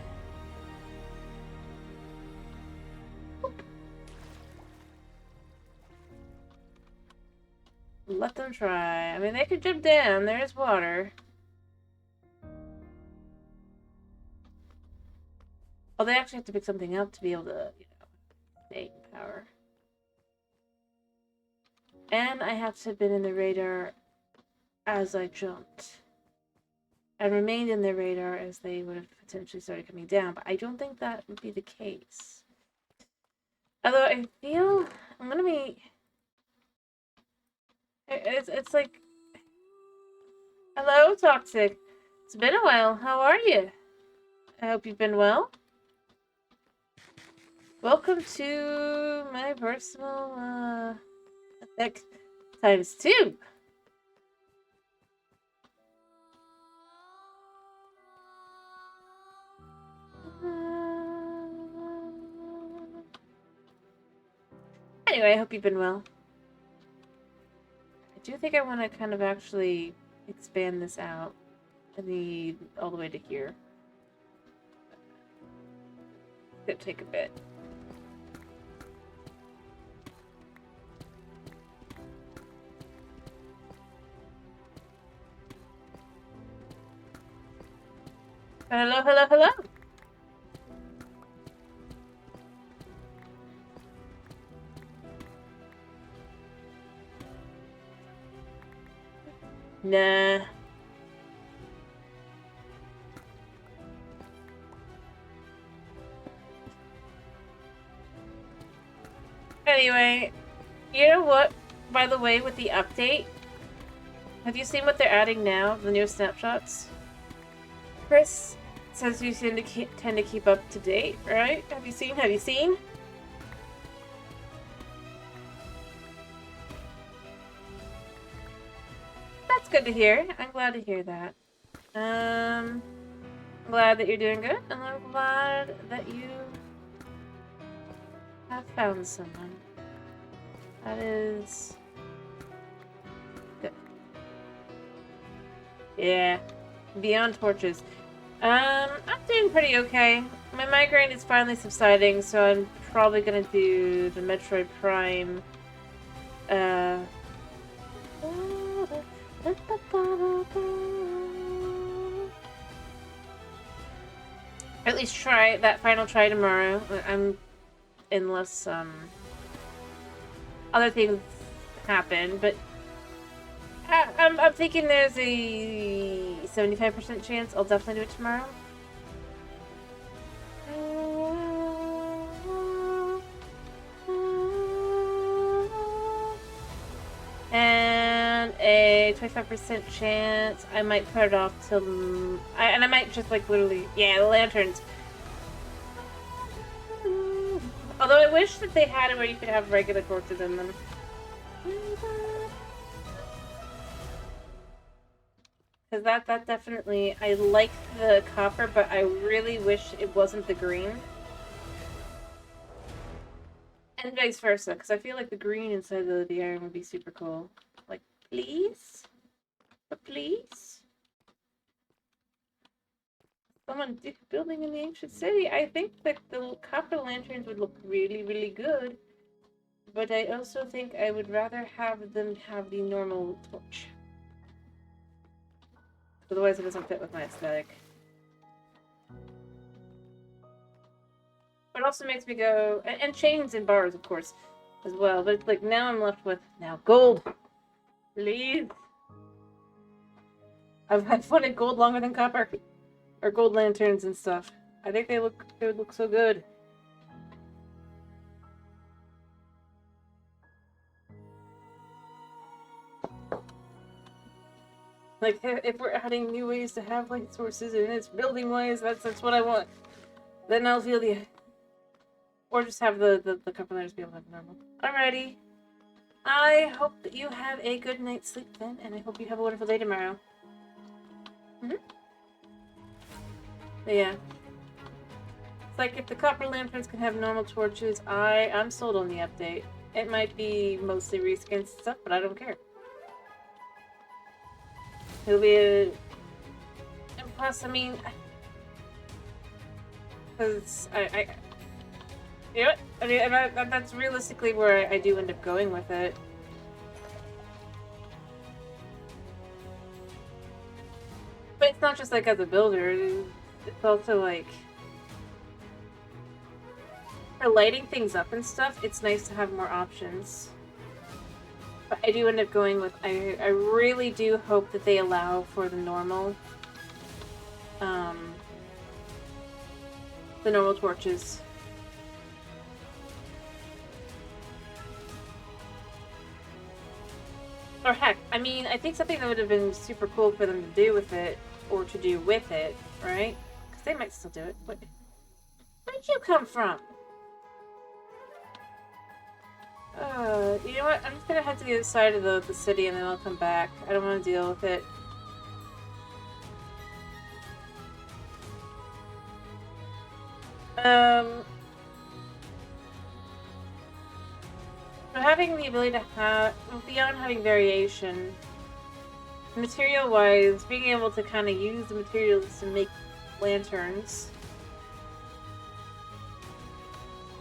let them try. I mean, they could jump down. There's water. Oh, they actually have to pick something up to be able to, you know, gain power. And I have to have been in the radar as I jumped. I remained in the radar as they would have potentially started coming down, but I don't think that would be the case. Although I feel I'm gonna be... It's like... Hello, Toxic. It's been a while. How are you? I hope you've been well. Welcome to my personal, effect ×2. Anyway, I hope you've been well. I do think I want to kind of actually expand this out all the way to here. It'll take a bit. Hello, hello, hello. Nah. Anyway, you know what? By the way, with the update, have you seen what they're adding now? The new snapshots? Chris says you tend to keep up to date, right? Have you seen? Have you seen? That's good to hear. I'm glad to hear that. I'm glad that you're doing good, and I'm glad that you have found someone. That is good. Yeah. Beyond torches. I'm doing pretty okay. My migraine is finally subsiding, so I'm probably gonna do the Metroid Prime. At least try that final try tomorrow. Unless other things happen, but I'm thinking there's a 75% chance I'll definitely do it tomorrow. And a 25% chance I might put it off till... and I might just like literally... Yeah, the lanterns. Although I wish that they had it where you could have regular torches in them. Because that definitely... I like the copper, but I really wish it wasn't the green. And vice versa, because I feel like the green inside the iron would be super cool. Like, please? But please? Someone building in the ancient city. I think that the copper lanterns would look really, really good. But I also think I would rather have them have the normal torch. Otherwise it doesn't fit with my aesthetic. It also makes me go... And chains and bars, of course, as well. But it's like, now I'm left with... Now, gold! Please! I've wanted gold longer than copper. Or gold lanterns and stuff. I think they would look so good. Like, if we're adding new ways to have light sources and it's building wise, that's what I want. Then I'll feel the... Or just have the copper lanterns be able to have normal. Alrighty. I hope that you have a good night's sleep then, and I hope you have a wonderful day tomorrow. But yeah. It's like if the copper lanterns can have normal torches, I'm sold on the update. It might be mostly reskins stuff, but I don't care. It'll be a... And plus, I mean... Because you know what? I mean, that's realistically where I do end up going with it. it's not just like as a builder, it's also like for lighting things up and stuff, it's nice to have more options. But I do end up going with, I really do hope that they allow for the normal torches. Or heck, I mean, I think something that would have been super cool for them to do with it, or to do with it, right? Because they might still do it. Where'd you come from? You know what? I'm just gonna head to the other side of the city and then I'll come back. I don't want to deal with it. But having the ability to have, beyond having variation, material-wise, being able to kind of use the materials to make lanterns,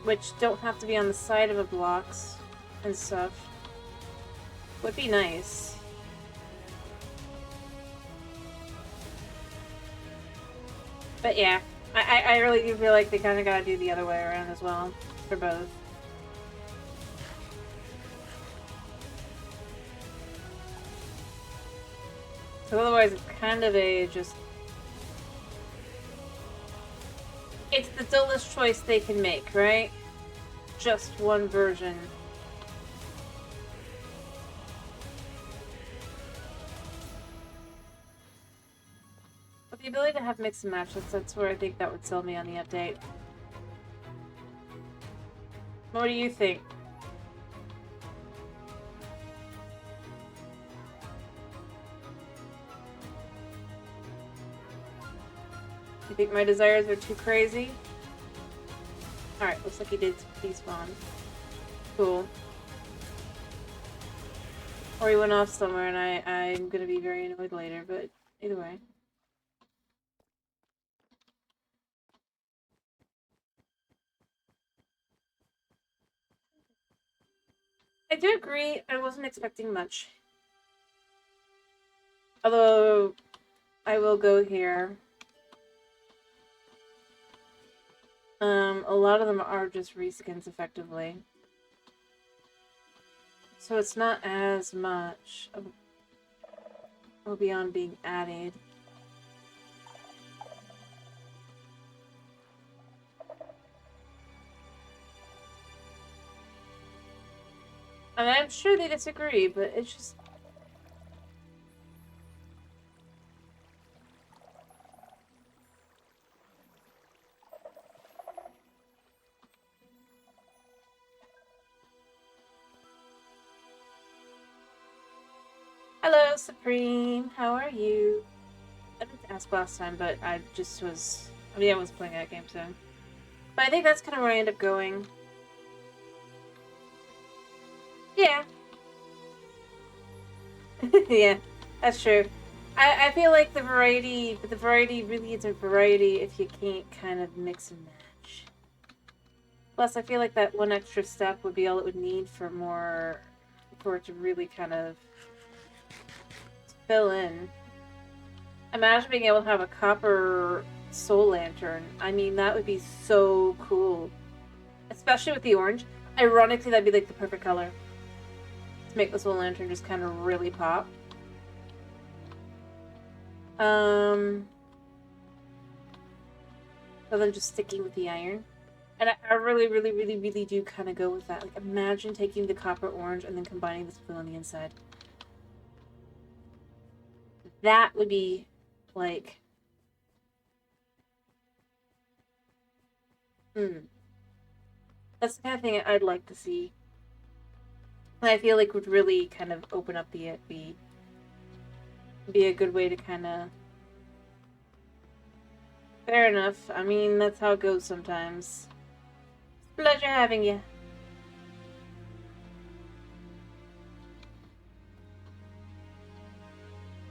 which don't have to be on the side of the blocks and stuff, would be nice. But yeah, I really do feel like they kind of gotta do the other way around as well, for both. So otherwise it's kind of a just... It's the dullest choice they can make, right? Just one version. But the ability to have mix and match, that's where I think that would sell me on the update. What do you think? You think my desires are too crazy? Alright, looks like he did despawn. Cool. Or he went off somewhere and I'm gonna be very annoyed later, but either way. I do agree, I wasn't expecting much. Although, I will go here. A lot of them are just reskins, effectively. So it's not as much of beyond being added. I mean, I'm sure they disagree, but it's just... Hello, Supreme. How are you? I meant to ask last time, but I just was... I mean, I was playing that game, so... But I think that's kind of where I end up going. Yeah. Yeah, that's true. I feel like the variety really isn't variety if you can't kind of mix and match. Plus, I feel like that one extra step would be all it would need for it to really kind of fill in. Imagine being able to have a copper soul lantern. I mean, that would be so cool. Especially with the orange. Ironically, that'd be like the perfect color to make the soul lantern just kind of really pop. Other than just sticking with the iron. And I really do kind of go with that. Like, imagine taking the copper orange and then combining this blue on the inside. That would be, like... That's the kind of thing I'd like to see. And I feel like would really kind of open up be a good way to kind of... Fair enough. I mean, that's how it goes sometimes. Pleasure having you.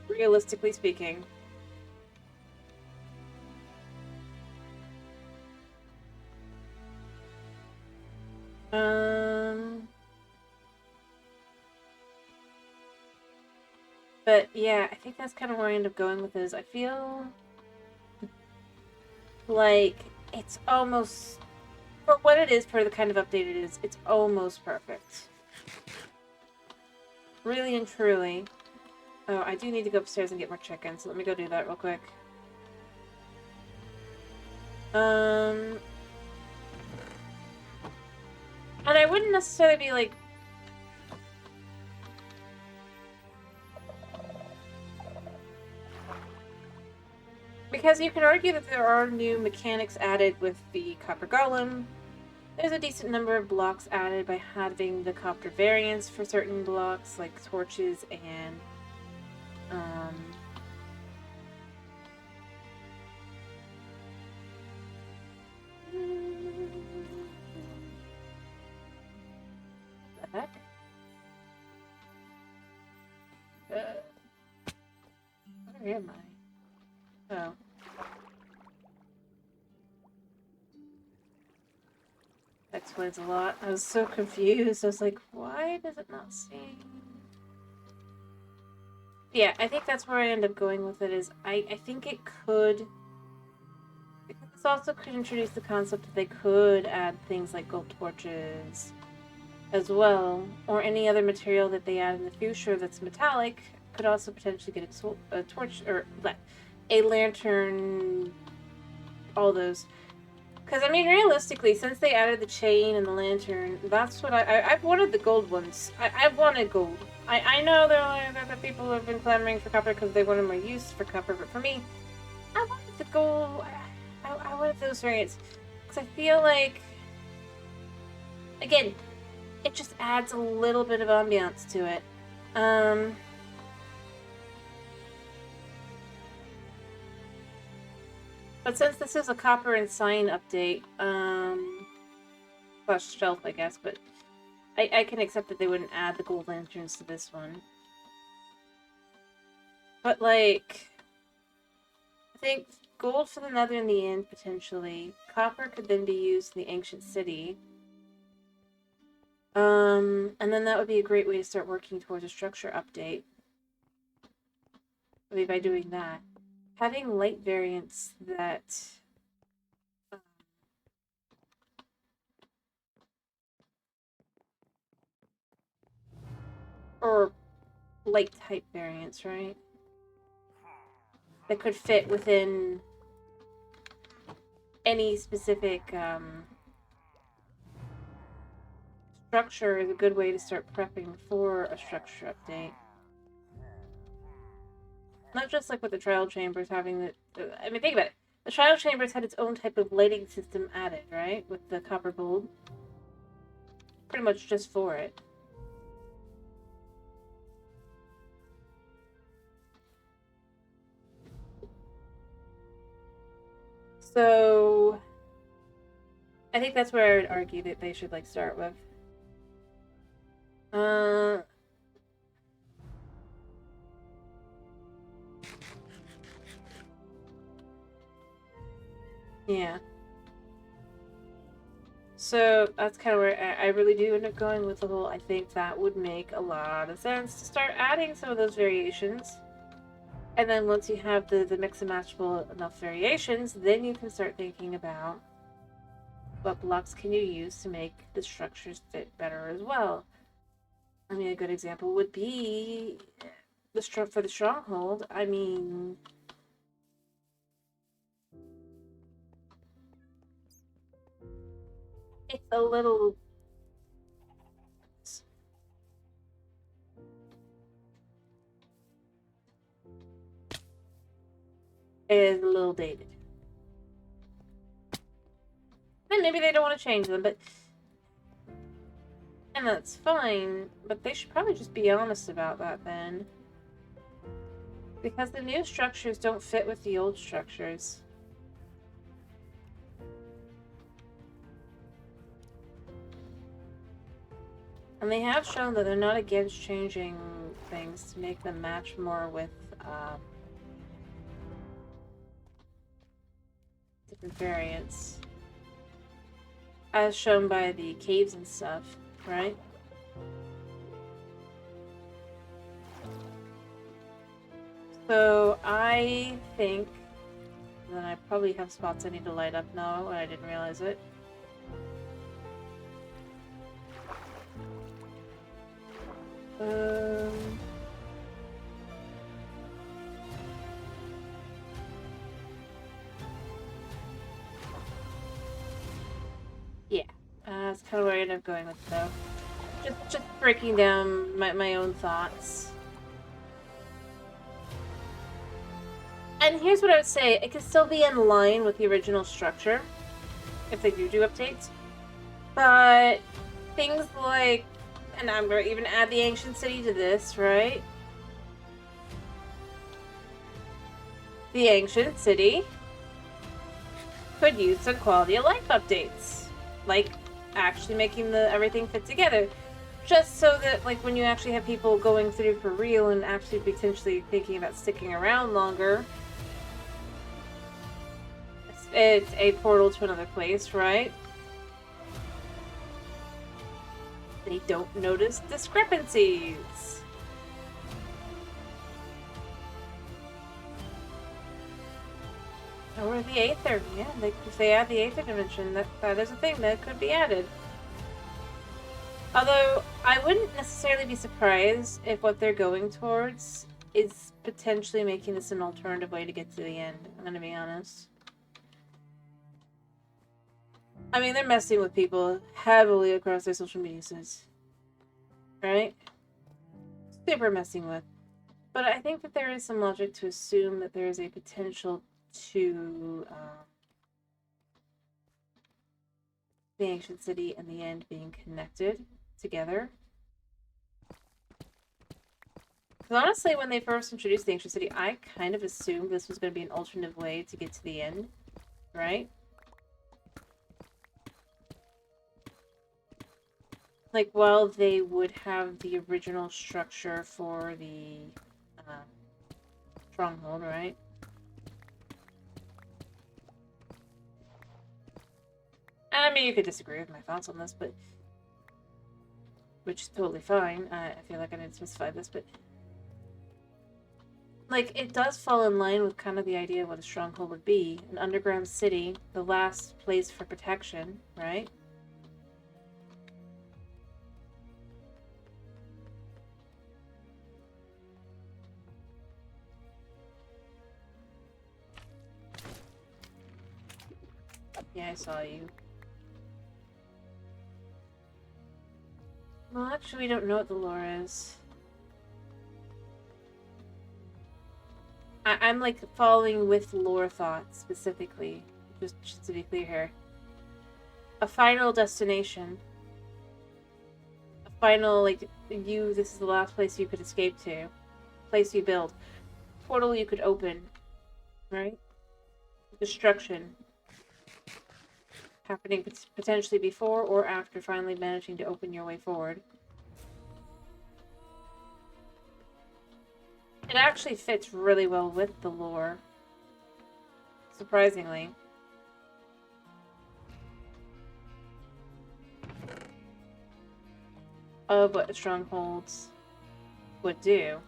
Realistically speaking. But yeah, I think that's kind of where I end up going with this. I feel like it's almost, for what it is, for the kind of update it is, it's almost perfect. Really and truly. Oh, I do need to go upstairs and get more chicken, so let me go do that real quick. And I wouldn't necessarily be like... Because you can argue that there are new mechanics added with the Copper Golem. There's a decent number of blocks added by having the copper variants for certain blocks, like torches and... the heck? Where am I? Oh. That explains a lot. I was so confused. I was like, why does it not see? Yeah, I think that's where I end up going with it, is I think it could... Because this also could introduce the concept that they could add things like gold torches as well, or any other material that they add in the future that's metallic could also potentially get a torch, or a lantern, all those. Because, I mean, realistically, since they added the chain and the lantern, that's what I've wanted the gold ones. I've wanted gold. I know that the people have been clamoring for copper because they wanted more use for copper, but for me, I wanted the gold. I wanted those variants. Because I feel like, again, it just adds a little bit of ambiance to it. But since this is a copper and sign update, slash shelf, I guess, but I can accept that they wouldn't add the gold lanterns to this one. But, like, I think gold for the nether in the end, potentially. Copper could then be used in the ancient city. And then that would be a great way to start working towards a structure update. Maybe by doing that. Having light variants that... or light type variants, right? That could fit within any specific structure is a good way to start prepping for a structure update. Not just like with the trial chambers having the... I mean, think about it. The trial chambers had its own type of lighting system added, right? With the copper bulb. Pretty much just for it. So... I think that's where I would argue that they should, like, start with. Yeah. So that's kind of where I really do end up going with the whole, I think that would make a lot of sense to start adding some of those variations. And then once you have the mix and matchable enough variations, then you can start thinking about what blocks can you use to make the structures fit better as well. I mean, a good example would be for the stronghold. I mean, it's a little... It is a little dated. And maybe they don't want to change them, but... And that's fine, but they should probably just be honest about that then. Because the new structures don't fit with the old structures. And they have shown that they're not against changing things to make them match more with different variants. As shown by the caves and stuff, right? So I think that I probably have spots I need to light up now, and I didn't realize it. Yeah, that's kind of where I ended up going with it, though. Just breaking down my own thoughts. And here's what I would say. It can still be in line with the original structure, if they do updates. But things like, and I'm going to even add the Ancient City to this, right? The Ancient City could use some quality of life updates. Like, actually making everything fit together. Just so that, like, when you actually have people going through for real and actually potentially thinking about sticking around longer, it's a portal to another place, right? They don't notice discrepancies. Or the Aether, yeah. If they add the Aether dimension, that is a thing that could be added. Although, I wouldn't necessarily be surprised if what they're going towards is potentially making this an alternative way to get to the end. I'm gonna be honest. I mean, they're messing with people heavily across their social medias, right? Super messing with. But I think that there is some logic to assume that there is a potential to the Ancient City and the end being connected together. Because honestly, when they first introduced the Ancient City, I kind of assumed this was going to be an alternative way to get to the end, right? Like, while they would have the original structure for the stronghold, right? I mean, you could disagree with my thoughts on this, but which is totally fine. I feel like I need to specify this, but like, it does fall in line with kind of the idea of what a stronghold would be. An underground city, the last place for protection, right? Yeah, I saw you. Well, actually, we don't know what the lore is. I'm like following with lore thoughts specifically, just to be clear here. A final destination. A final, like, this is the last place you could escape to. Place you build. Portal you could open. Right? Destruction. Happening potentially before or after finally managing to open your way forward. It actually fits really well with the lore. Surprisingly. Of what strongholds would do.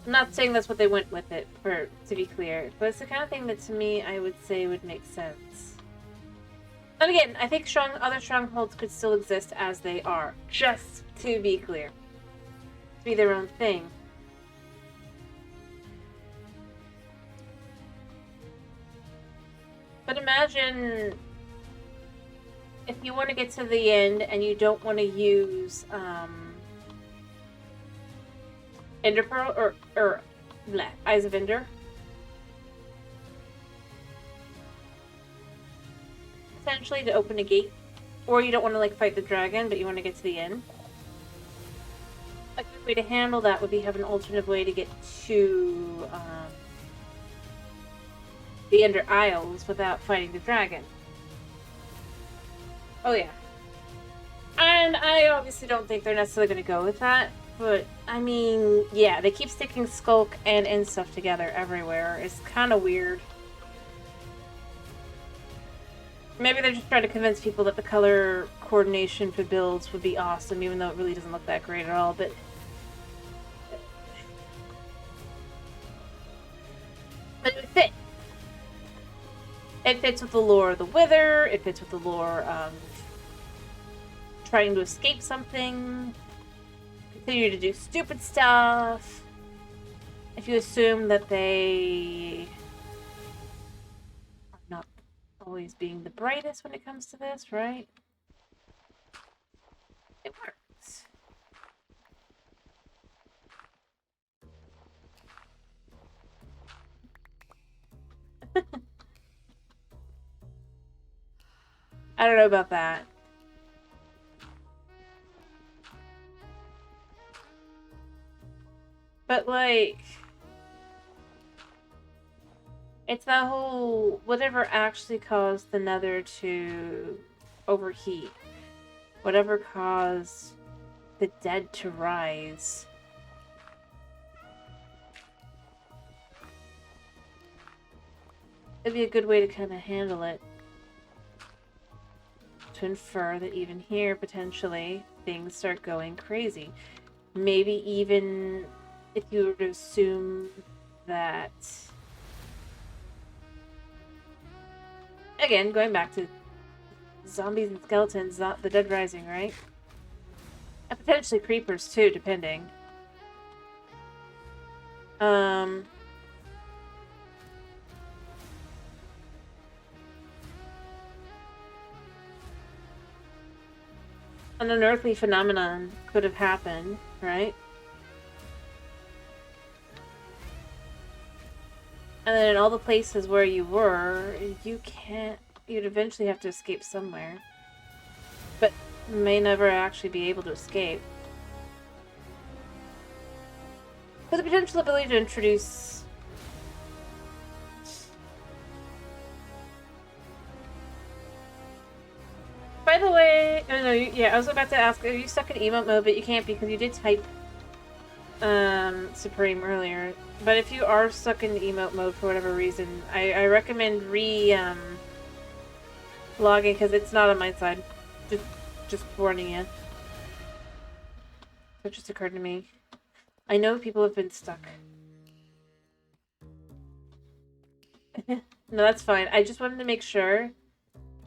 I'm not saying that's what they went with it, to be clear, but it's the kind of thing that to me I would say would make sense. And again, I think other strongholds could still exist as they are, just to be clear. To be their own thing. But imagine if you want to get to the end and you don't want to use Ender Pearl or Eyes of Ender. Essentially to open a gate. Or you don't want to like fight the dragon, but you want to get to the end. A good way to handle that would be have an alternate way to get to the Ender Isles without fighting the dragon. Oh yeah. And I obviously don't think they're necessarily going to go with that. But, I mean, yeah, they keep sticking Skulk and stuff together everywhere. It's kind of weird. Maybe they're just trying to convince people that the color coordination for builds would be awesome, even though it really doesn't look that great at all, but it would fit. It fits with the lore of the Wither, it fits with the lore of trying to escape something, continue to do stupid stuff. If you assume that they are not always being the brightest when it comes to this, right? It works. I don't know about that. But, like, it's that whole whatever actually caused the Nether to overheat, whatever caused the dead to rise. It'd be a good way to kind of handle it. To infer that even here, potentially, things start going crazy. Maybe even if you were to assume that... Again, going back to zombies and skeletons, not the dead rising, right? And potentially creepers too, depending. An unearthly phenomenon could have happened, right? And then in all the places where you were, you'd eventually have to escape somewhere. But may never actually be able to escape. With the potential ability to introduce... By the way, oh no, yeah, I was about to ask, are you stuck in emote mode? But you can't because you did type Supreme earlier. But if you are stuck in emote mode for whatever reason, I recommend logging because it's not on my side. Just warning you. That just occurred to me. I know people have been stuck. No, that's fine. I just wanted to make sure.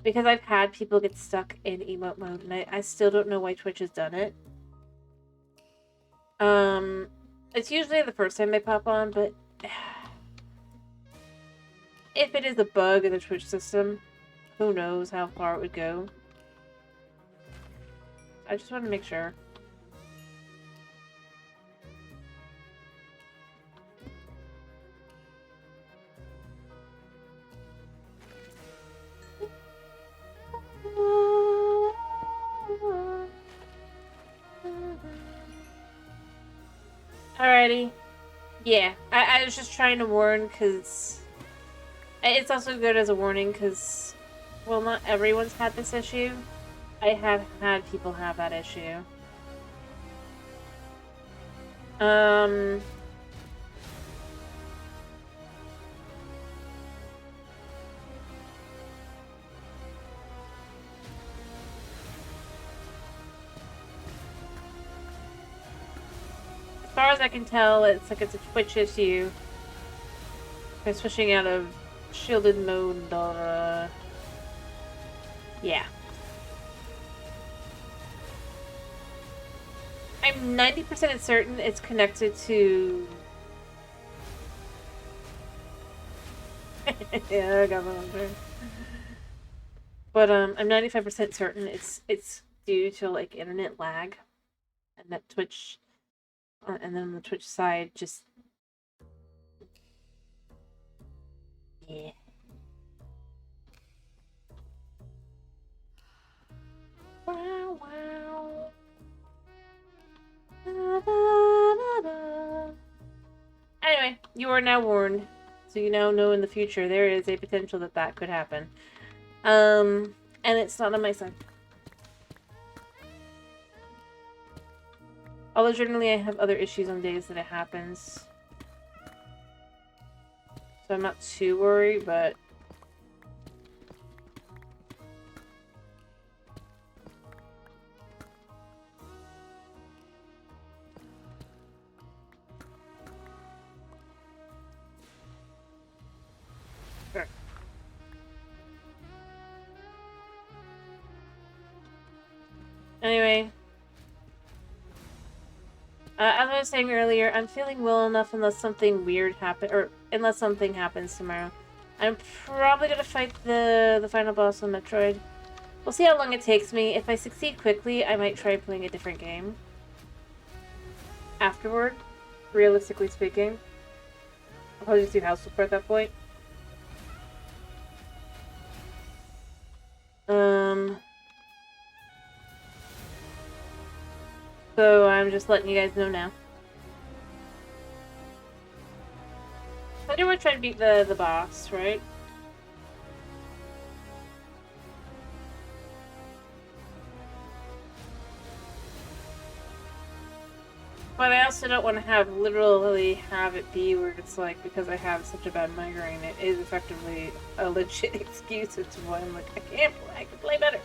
Because I've had people get stuck in emote mode, and I still don't know why Twitch has done it. It's usually the first time they pop on, but... if it is a bug in the Twitch system, who knows how far it would go. I just want to make sure. Alrighty. Yeah, I was just trying to warn because it's also good as a warning because, well, not everyone's had this issue. I have had people have that issue. As far as I can tell, it's like it's a Twitch issue. By switching out of shielded mode, yeah. I'm 90% certain it's connected to... yeah, I got that one there. But I'm 95% certain it's due to like internet lag, and that Twitch, and then on the Twitch side, just yeah. Wow, wow. Anyway, you are now warned, so you now know in the future there is a potential that that could happen. And it's not on my side. Although generally I have other issues on days that it happens. So I'm not too worried, but... Anyway. As I was saying earlier, I'm feeling well enough unless something weird happens, or unless something happens tomorrow. I'm probably gonna fight the final boss on Metroid. We'll see how long it takes me. If I succeed quickly, I might try playing a different game. Afterward, realistically speaking. I'll probably just do house support at that point. So I'm just letting you guys know now. I do want to try to beat the boss, right? But I also don't want to literally have it be where it's like, because I have such a bad migraine, it is effectively a legit excuse as to why I'm like, I can play better.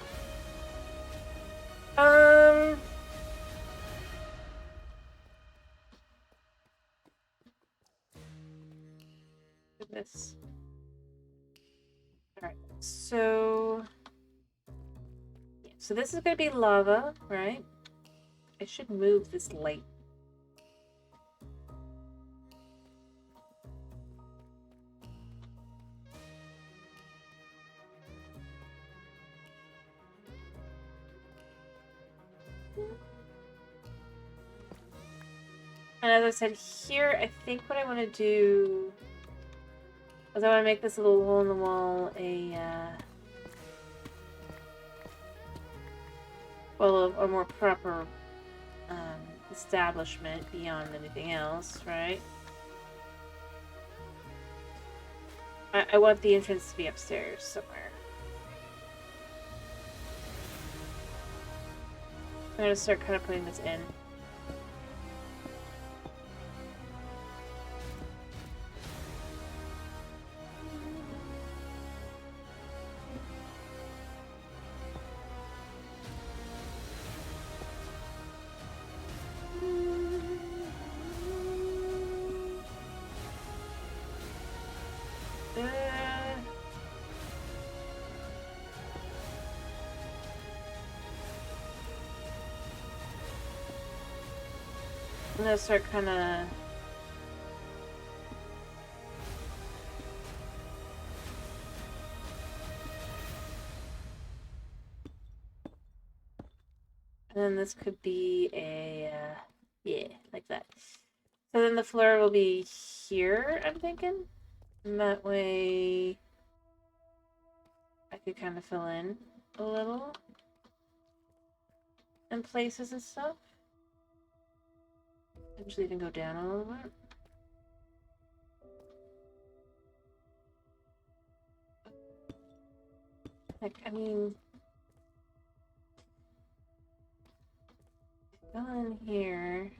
Goodness. Alright, so... yeah, so this is gonna be lava, right? I should move this light. And as I said here, I think what I want to do is I want to make this little hole in the wall a more proper establishment beyond anything else, right? I want the entrance to be upstairs somewhere. I'm gonna start kind of putting this in. I'm gonna start kind of... and then this could be yeah, like that. So then the floor will be here, I'm thinking. And that way I could kind of fill in a little in places and stuff. Eventually even go down a little bit. Like, I mean, go in here.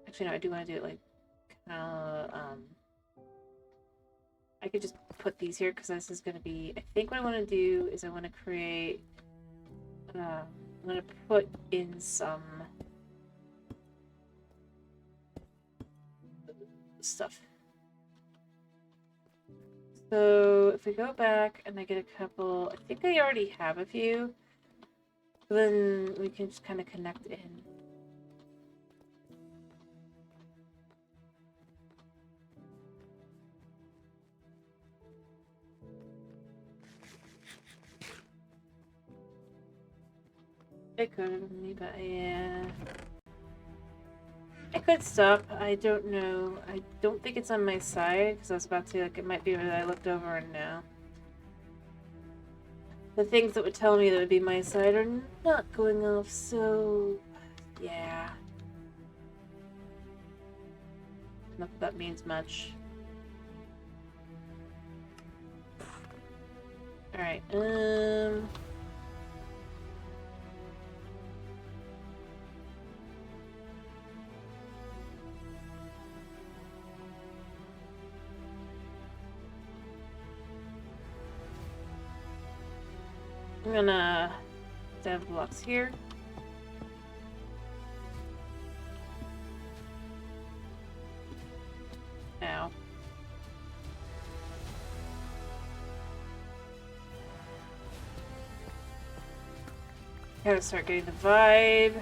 Actually, no, I do want to do it like, I could just put these here because this is going to be, I think what I want to do is I want to create, I'm going to put in some stuff. So if we go back and I get a couple, I think I already have a few, then we can just kind of connect in. It could have been me, but yeah. I could stop. I don't know. I don't think it's on my side, because I was about to say, like, it might be where I looked over and now. The things that would tell me that would be my side are not going off, so... yeah. Not that that means much. Alright, I'm gonna dev blocks here. Ow. kind of start getting the vibe.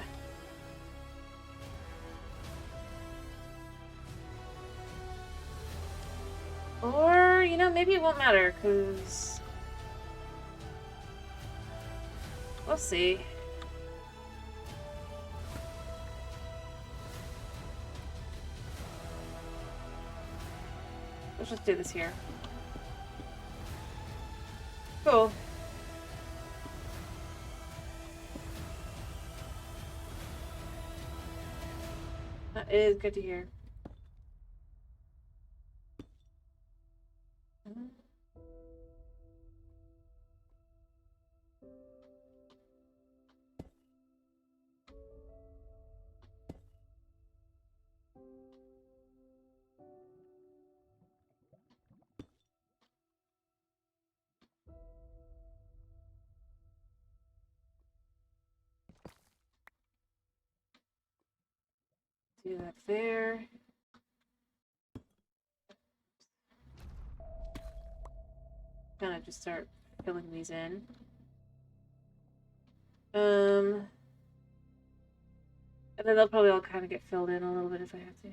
Or, you know, maybe it won't matter, because... we'll see. Let's just do this here. Cool. That is good to hear. Do that there. Kind of just start filling these in. And then they'll probably all kind of get filled in a little bit if I have to.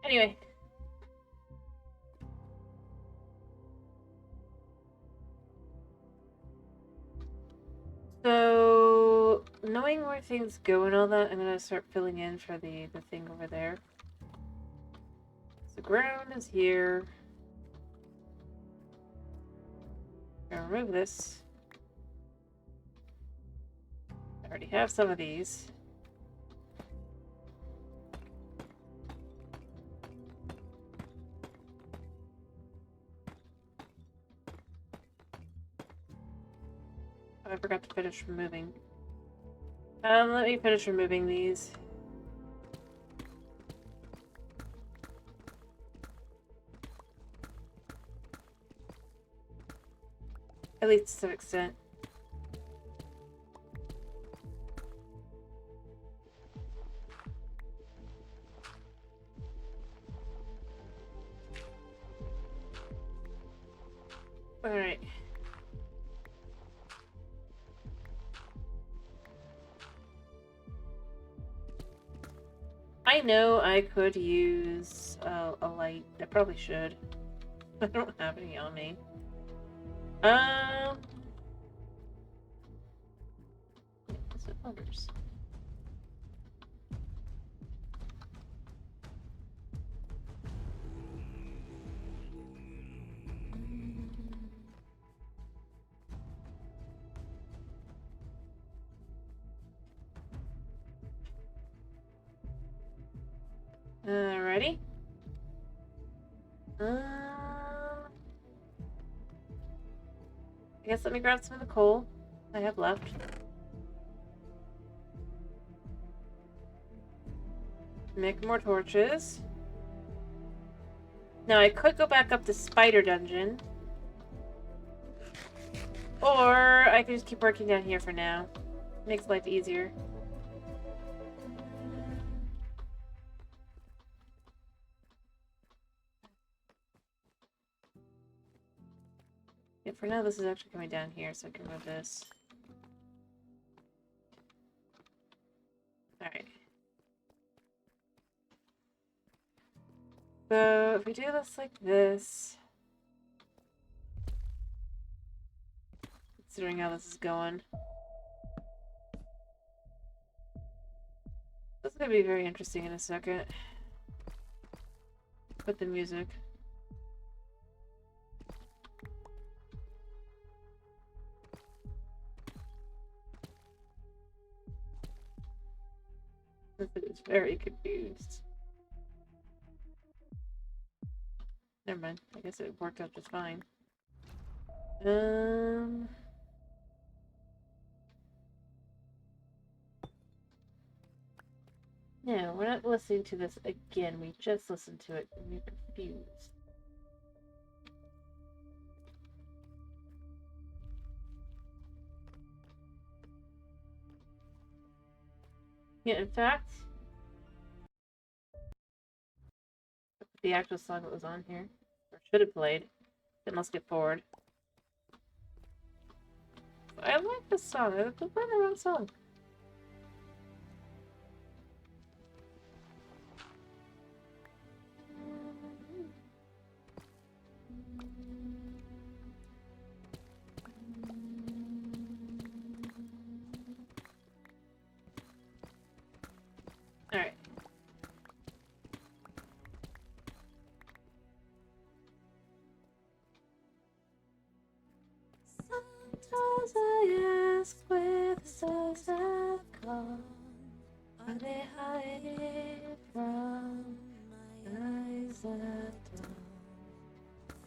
Anyway. So, knowing where things go and all that, I'm gonna start filling in for the thing over there. So ground is here. Gonna remove this. I already have some of these. I forgot to finish removing. Let me finish removing these. At least to some extent. Alright. I know I could use a light. I probably should. I don't have any on me. What's it others? Alrighty. I guess let me grab some of the coal I have left. Make more torches. Now I could go back up to Spider Dungeon. Or I could just keep working down here for now. Makes life easier. Yeah, for now this is actually coming down here, so I can move this. Alright. So if we do this like this, considering how this is going, this is gonna be very interesting in a second. With the music. It's very confused. Never mind. I guess it worked out just fine. No, we're not listening to this again. We just listened to it and we're confused. Yeah, in fact, the actual song that was on here, or should have played. Then let's get forward. I like this song. I played the wrong song. Alright. Sometimes I ask where the stars have gone. Are they hiding from my eyes at dawn?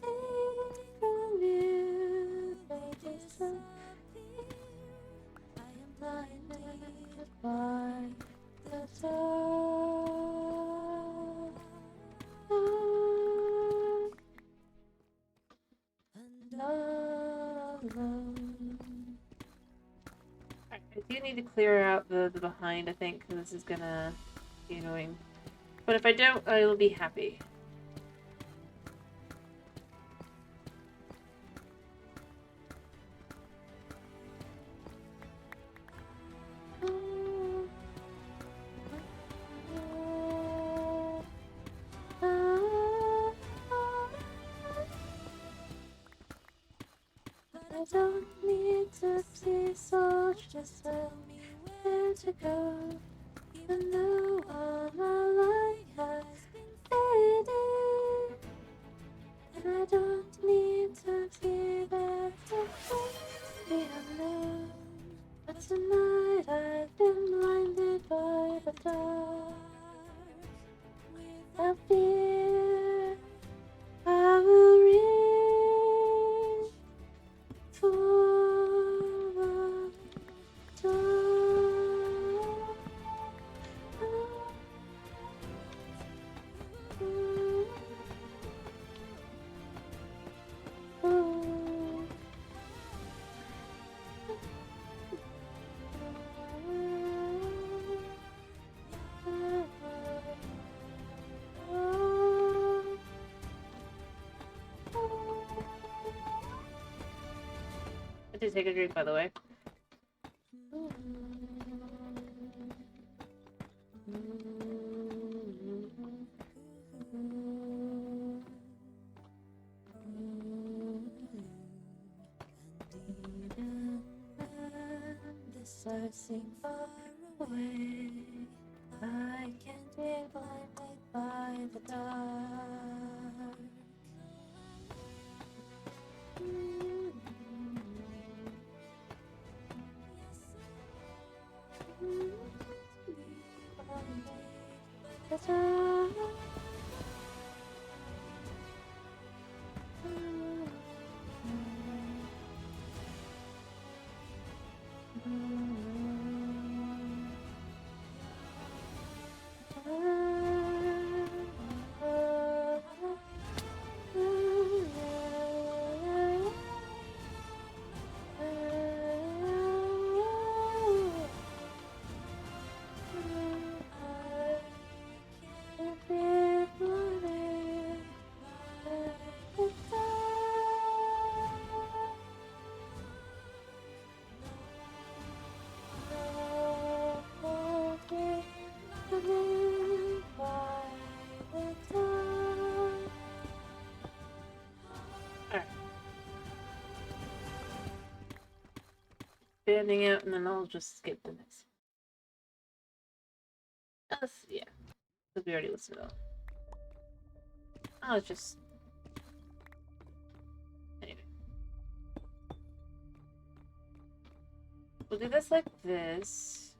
Fading from you, they disappear. I am blinded by the dark. And alone. I do need to clear out the behind, I think, because this is gonna be annoying. But if I don't, I will be happy. I don't need to see soldiers, just tell me where to go. Even though all my life has been fading, and I don't need to be there to face the unknown. But tonight I've been blinded by the dark. Without fear, I will reach for the dawn. I did take a drink, by the way. I seem far away. I can't be blinded by the dark. The dark. Banding out, and then I'll just skip the next. Yeah, because we already listened to it. I'll just. Anyway. We'll do this like this.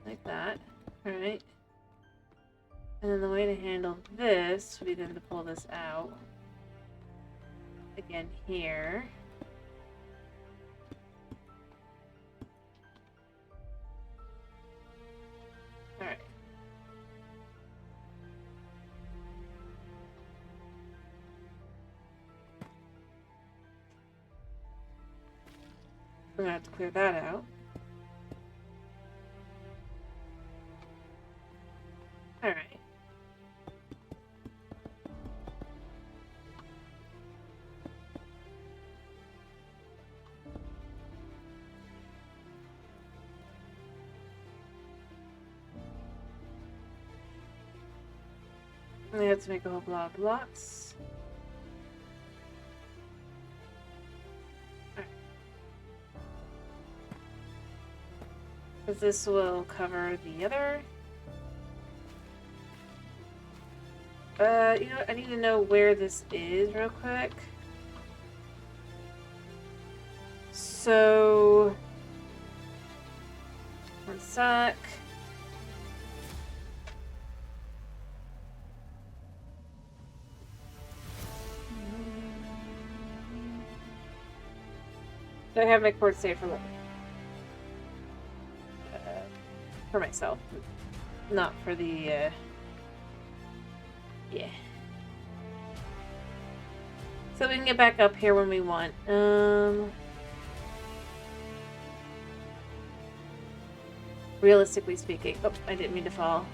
Like that. Alright. And then the way to handle this would be then to pull this out. Again here. Alright. We're gonna have to clear that out. Alright. We have to make a whole lot of blocks. Because this will cover the other. You know what? I need to know where this is real quick. So, one sec. I have my cord saved for myself, not for the yeah. So we can get back up here when we want. Realistically speaking, oh, I didn't mean to fall.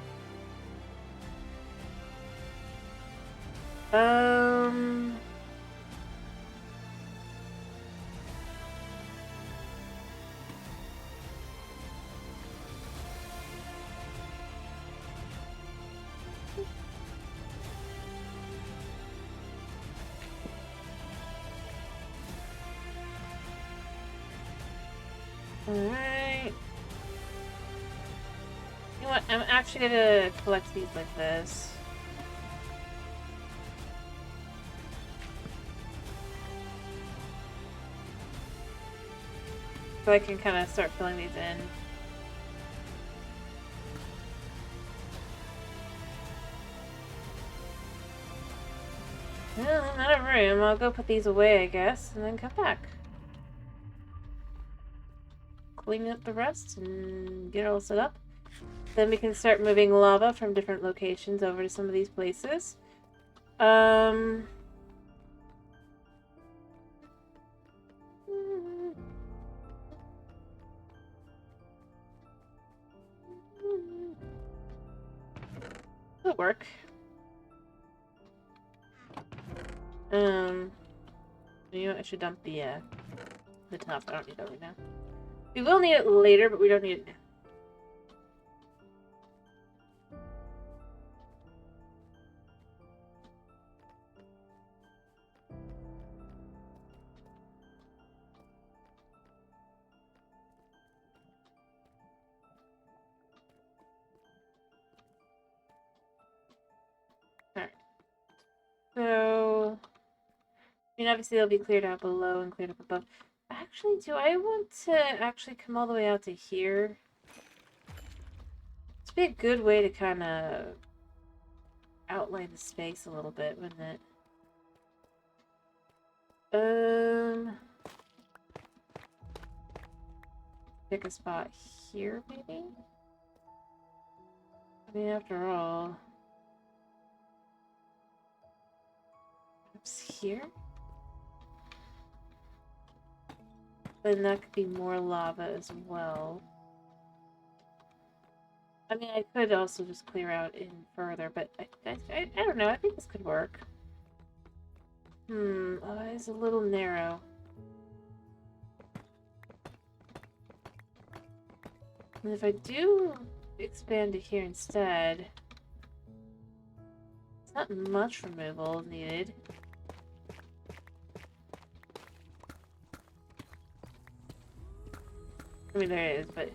Alright. You know what? I'm actually gonna collect these like this. So I can kind of start filling these in. Well, I'm out of room. I'll go put these away, I guess, and then come back. Clean up the rest and get it all set up. Then we can start moving lava from different locations over to some of these places. It'll work. You know, I should dump the top. I don't need that right now. We will need it later, but we don't need it now. Alright. So, I mean, obviously it'll be cleared out below and cleared up above. Actually, do I want to actually come all the way out to here? It's be a good way to kind of outline the space a little bit, wouldn't it? Pick a spot here, maybe? I mean, after all... Perhaps here? Then that could be more lava as well. I mean, I could also just clear out in further, but I don't know. I think this could work. Oh, it's a little narrow. And if I do expand to here instead, it's not much removal needed. I mean, there is, but...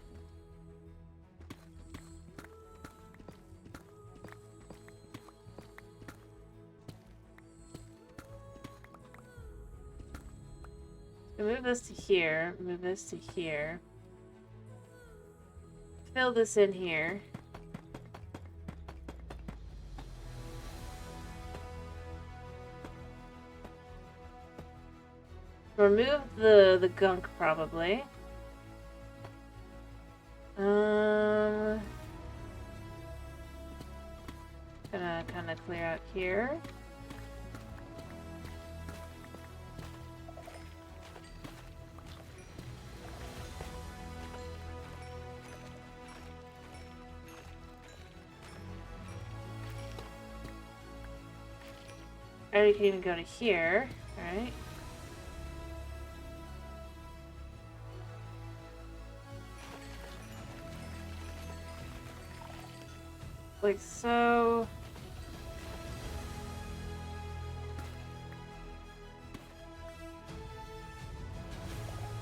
move this to here, move this to here. Fill this in here. Remove the gunk, probably. Gonna kind of clear out here. Or you can even go to here, alright? Like so.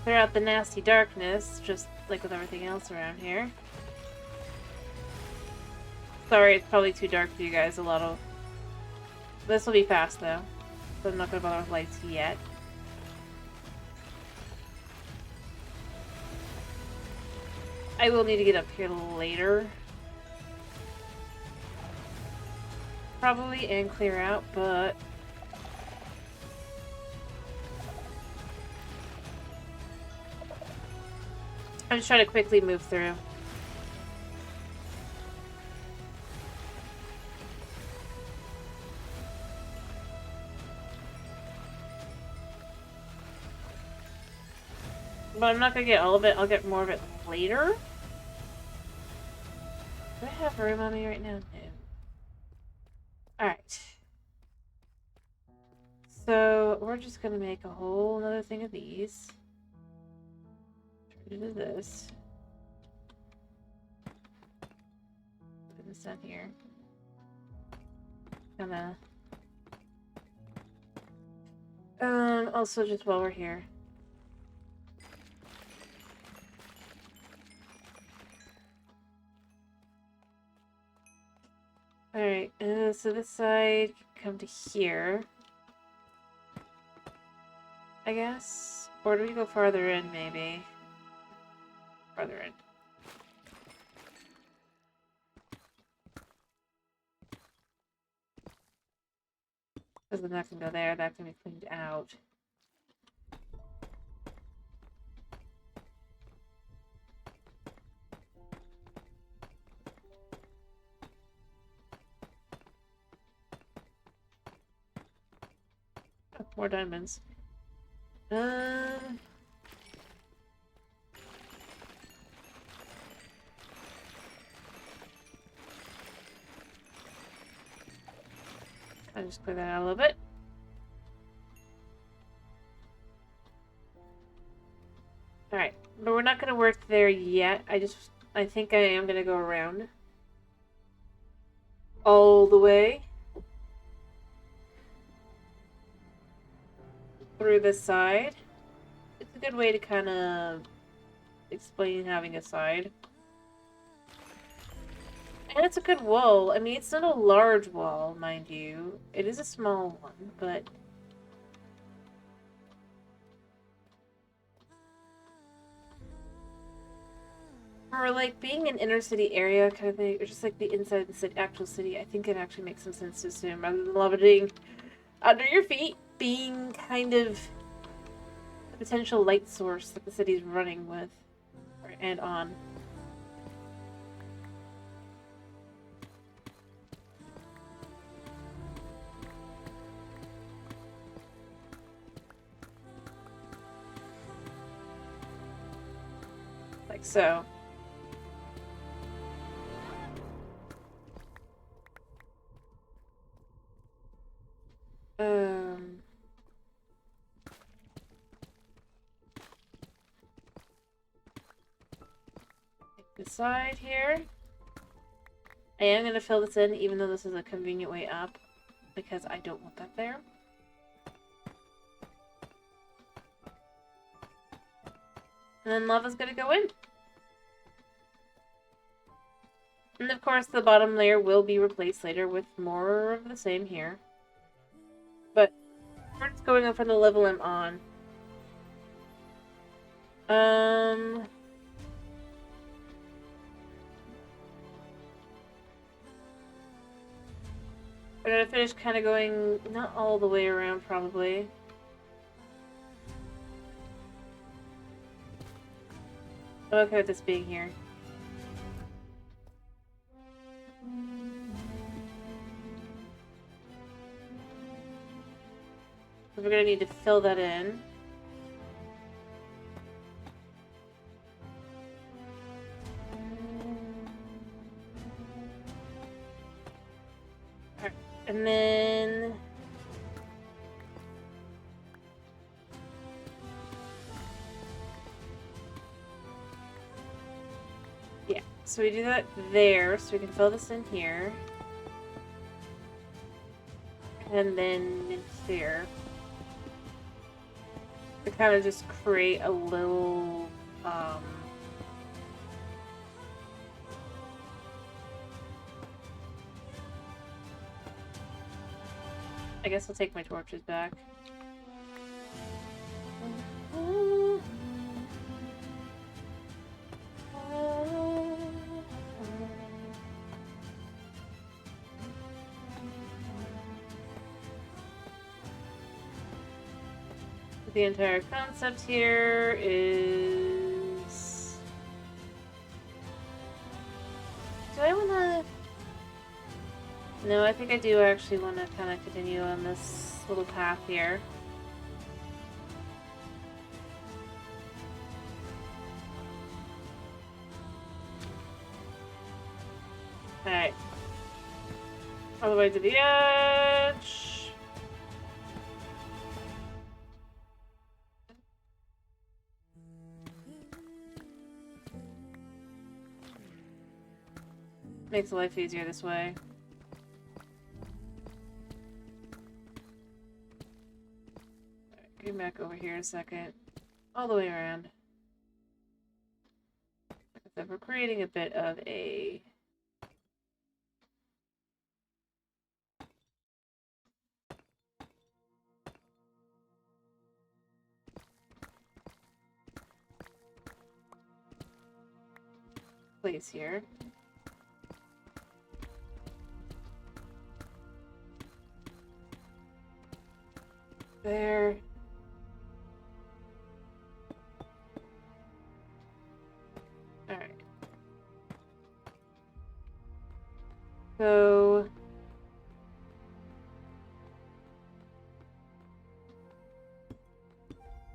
Clear out the nasty darkness, just like with everything else around here. Sorry, it's probably too dark for you guys. This will be fast though, so I'm not gonna bother with lights yet. I will need to get up here later. Probably, and clear out, but... I'm just trying to quickly move through. But I'm not gonna get all of it, I'll get more of it later. Do I have room on me right now? No. Alright. So, we're just gonna make a whole nother thing of these. Turn it into this. Put this down here. Kinda. Also just while we're here. Alright, so this side come to here. I guess? Or do we go farther in, maybe? Farther in. Because then that can go there, that can be cleaned out. Oh, more diamonds. I'll just clear that out a little bit. Alright, but we're not going to work there yet. I think I am going to go around. All the way. Through this side. It's a good way to kind of explain having a side. And it's a good wall. I mean, it's not a large wall, mind you. It is a small one, but... For, like, being an inner city area kind of thing, or just, like, the inside of the actual city, I think it actually makes some sense to assume, rather than leviting under your feet, being kind of a potential light source that the city's running with, and on. Like so. Take the side here. I am going to fill this in, even though this is a convenient way up, because I don't want that there. And then lava's going to go in. And of course, the bottom layer will be replaced later with more of the same here. But we're just going up from the level I'm on. I'm gonna finish kind of going, not all the way around, probably. I'm okay with this being here. So we're gonna need to fill that in. Alright, and then... yeah, so we do that there, so we can fill this in here. And then in here. To kind of just create a little, I guess I'll take my torches back. The entire concept here is... do I want to... no, I think I do actually want to kind of continue on this little path here. Alright. All the way to the edge. Makes life easier this way. Alright, get back over here a second. All the way around. So we're creating a bit of a... place here. There. Alright. So...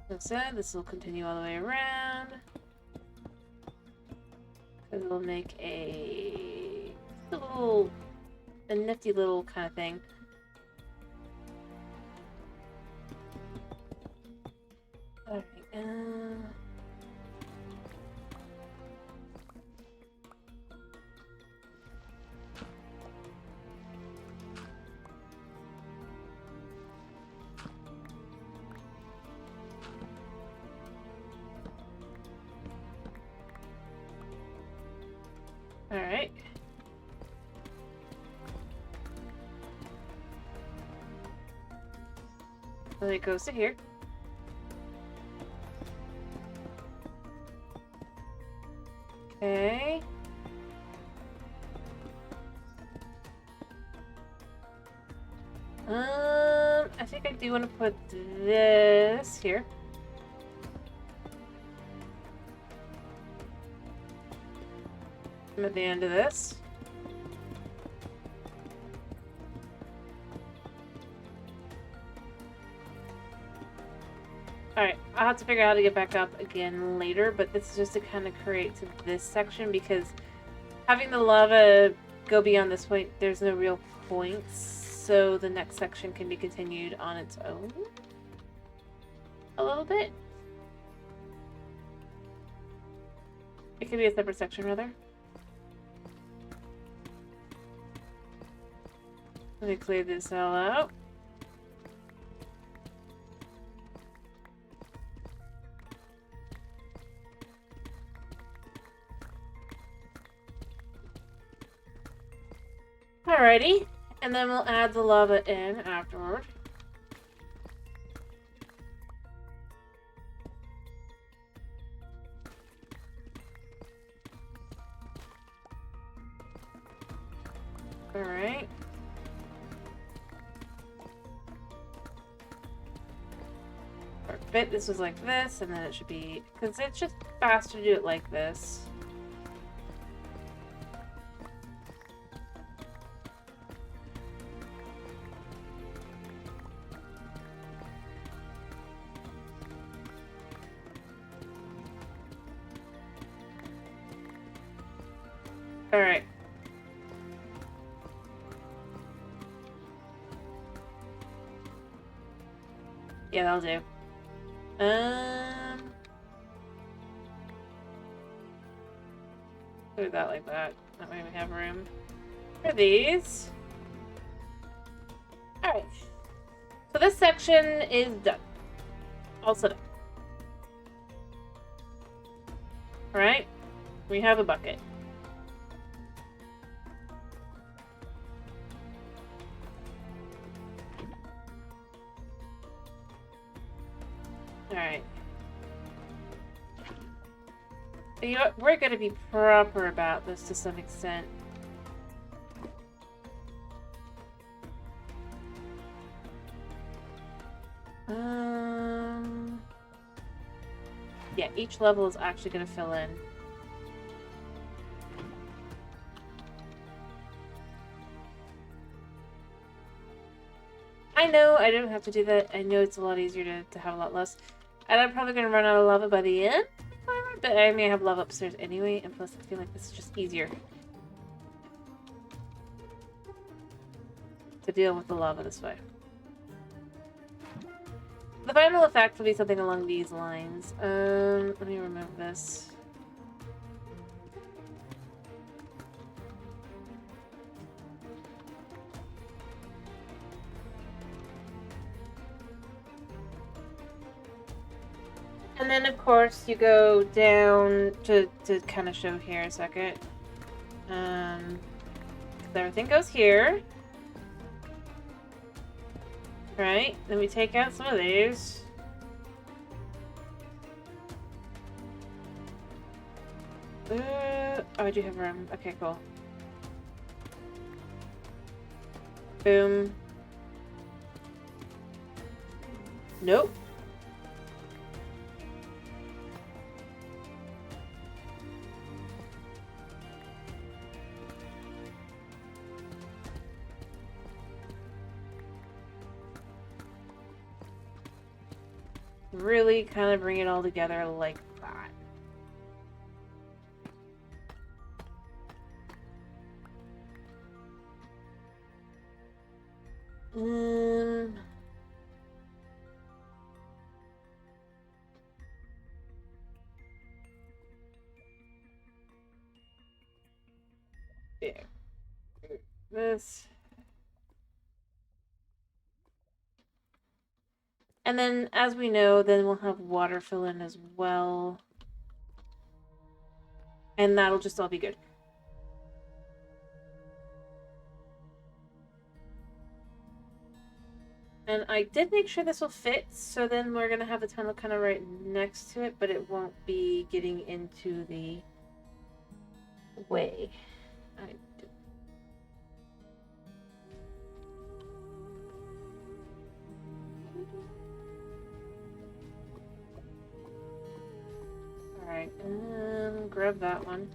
like I said, this will continue all the way around. Because it'll make a nifty little kind of thing. Alright, alright. So it goes to here. Okay. I think I do want to put this here. I'm at the end of this. Alright, I'll have to figure out how to get back up again later, but this is just to kind of create to this section because having the lava go beyond this point, there's no real point, so the next section can be continued on its own. A little bit. It could be a separate section, rather. Let me clear this all out. Alrighty, and then we'll add the lava in afterward. Alright. Perfect. This was like this, and then it should be... because it's just faster to do it like this. Alright. Yeah, that'll do. Do that like that. That way we have room for these. Alright. So this section is done. Also done. Alright. We have a bucket. Alright. You know what? We're gonna be proper about this to some extent. Yeah, each level is actually gonna fill in. I know I don't have to do that. I know it's a lot easier to have a lot less. And I'm probably going to run out of lava by the end. But I may have lava upstairs anyway. And plus I feel like this is just easier to deal with the lava this way. The final effect will be something along these lines. Let me remember this. And then, of course, you go down to kind of show here a second. Everything goes here. Right, then we take out some of these. Oh, I do have room. Okay, cool. Boom. Nope. Really kind of bring it all together like that. Yeah. This. And then, as we know, then we'll have water fill in as well. And that'll just all be good. And I did make sure this will fit, so then we're going to have the tunnel kind of right next to it, but it won't be getting into the way. Alright, grab that one.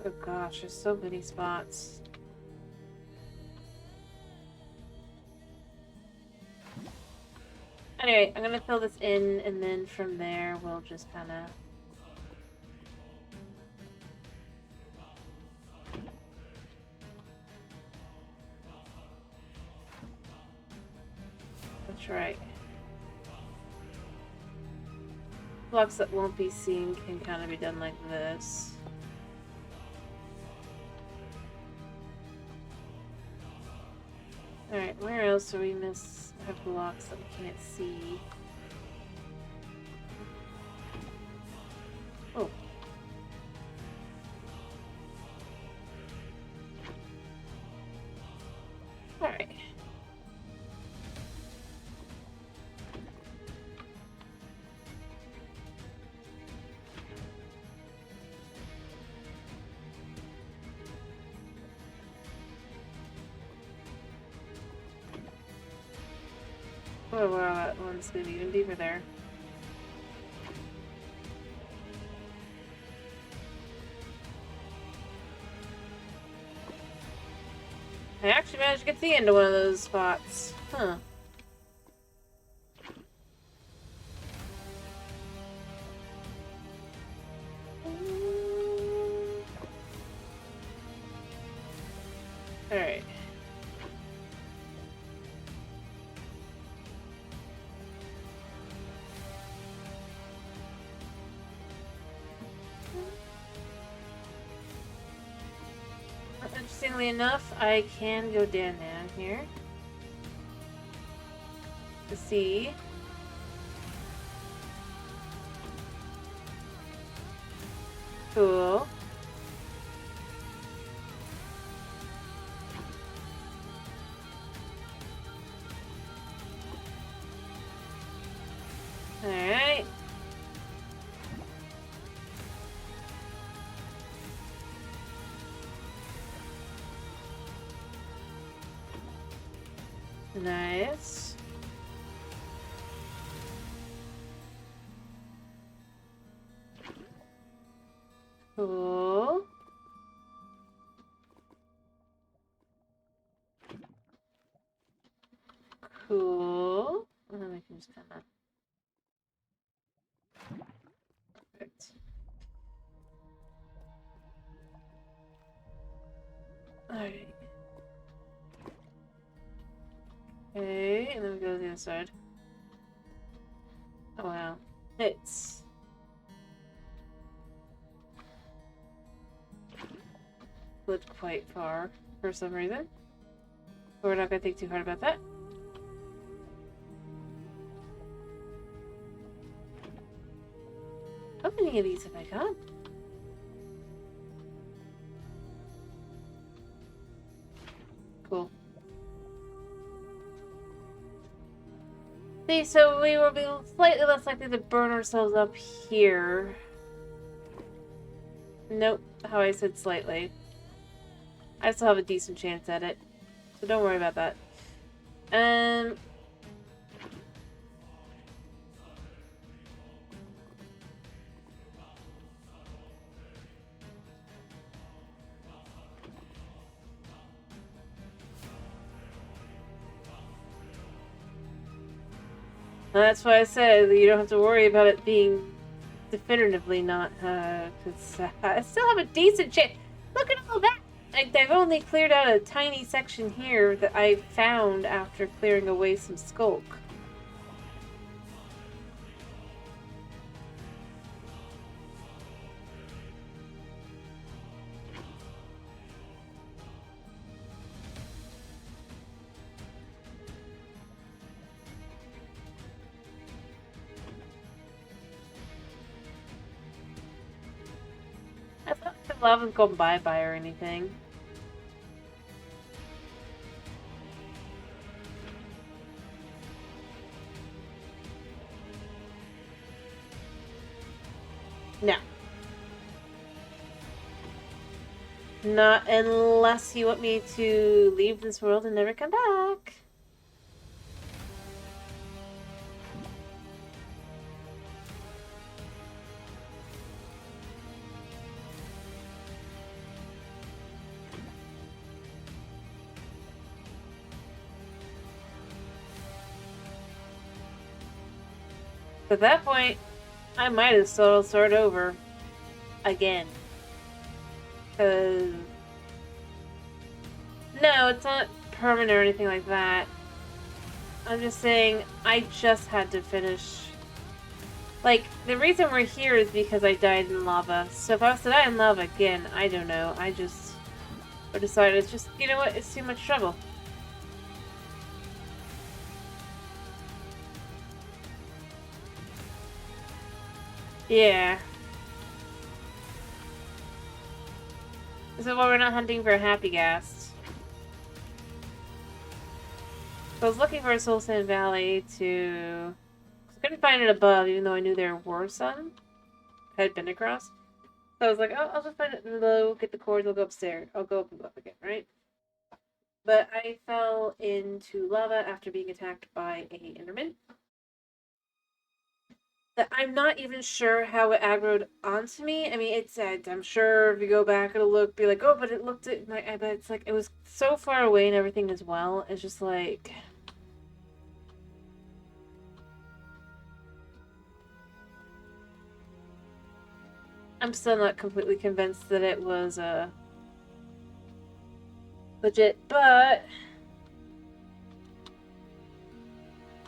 Oh gosh, there's so many spots. Anyway, I'm gonna fill this in, and then from there we'll just kind of... That's right. Blocks that won't be seen can kind of be done like this. Alright, where else do we have blocks that we can't see? Oh. Alright. Oh wow, that one's gonna be even deeper there. I actually managed managed to get to the end of one of those spots. Huh. Alright. Interestingly enough, I can go down here to see. Cool. Alright. Nice. Cool. Cool. And then we can just kind of... Perfect. Alright. Okay, and then we go to the other side. Oh wow. It's... flipped quite far for some reason. But we're not gonna think too hard about that. How many of these have I got? Cool. See, so we will be slightly less likely to burn ourselves up here. Nope, how I said slightly. I still have a decent chance at it, so don't worry about that. That's why I said you don't have to worry about it being definitively not, because I still have a decent chance. Look at all that! Like, they've only cleared out a tiny section here that I found after clearing away some skulk. I thought the lava's gone bye-bye or anything. No. Not unless you want me to leave this world and never come back. At that point, I might as well start over again. Cause no, it's not permanent or anything like that. I'm just saying I just had to finish. Like, the reason we're here is because I died in lava. So if I was to die in lava again, I don't know. I just decided it's just, you know what, it's too much trouble. Yeah. This is why we're not hunting for a happy ghast. So I was looking for a Soul Sand Valley to... I couldn't find it above, even though I knew there were some. I had been across. So I was like, oh, I'll just find it below, get the cords, I'll go upstairs. I'll go up and go up again, right? But I fell into lava after being attacked by a Enderman. that I'm not even sure how it aggroed onto me. I mean, it said, I'm sure if you go back, it'll look, be like, oh, but it looked at my, but it's like, it was so far away and everything as well. It's just like, I'm still not completely convinced that it was, legit, but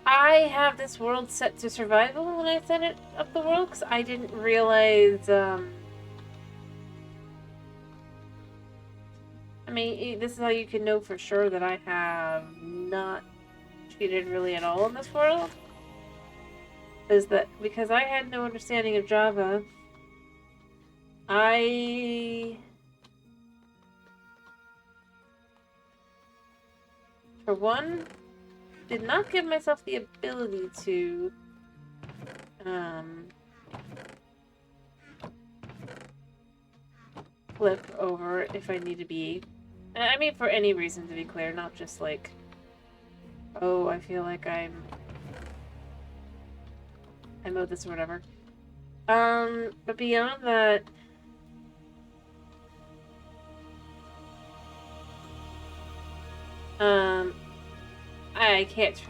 I have this world set to survival when I set it up the world, because I didn't realize, I mean, this is how you can know for sure that I have not cheated really at all in this world. Is that because I had no understanding of Java, I, for one, did not give myself the ability to, flip over if I need to be. I mean, for any reason, to be clear, not just like, oh, I feel like I mowed this or whatever. But beyond that,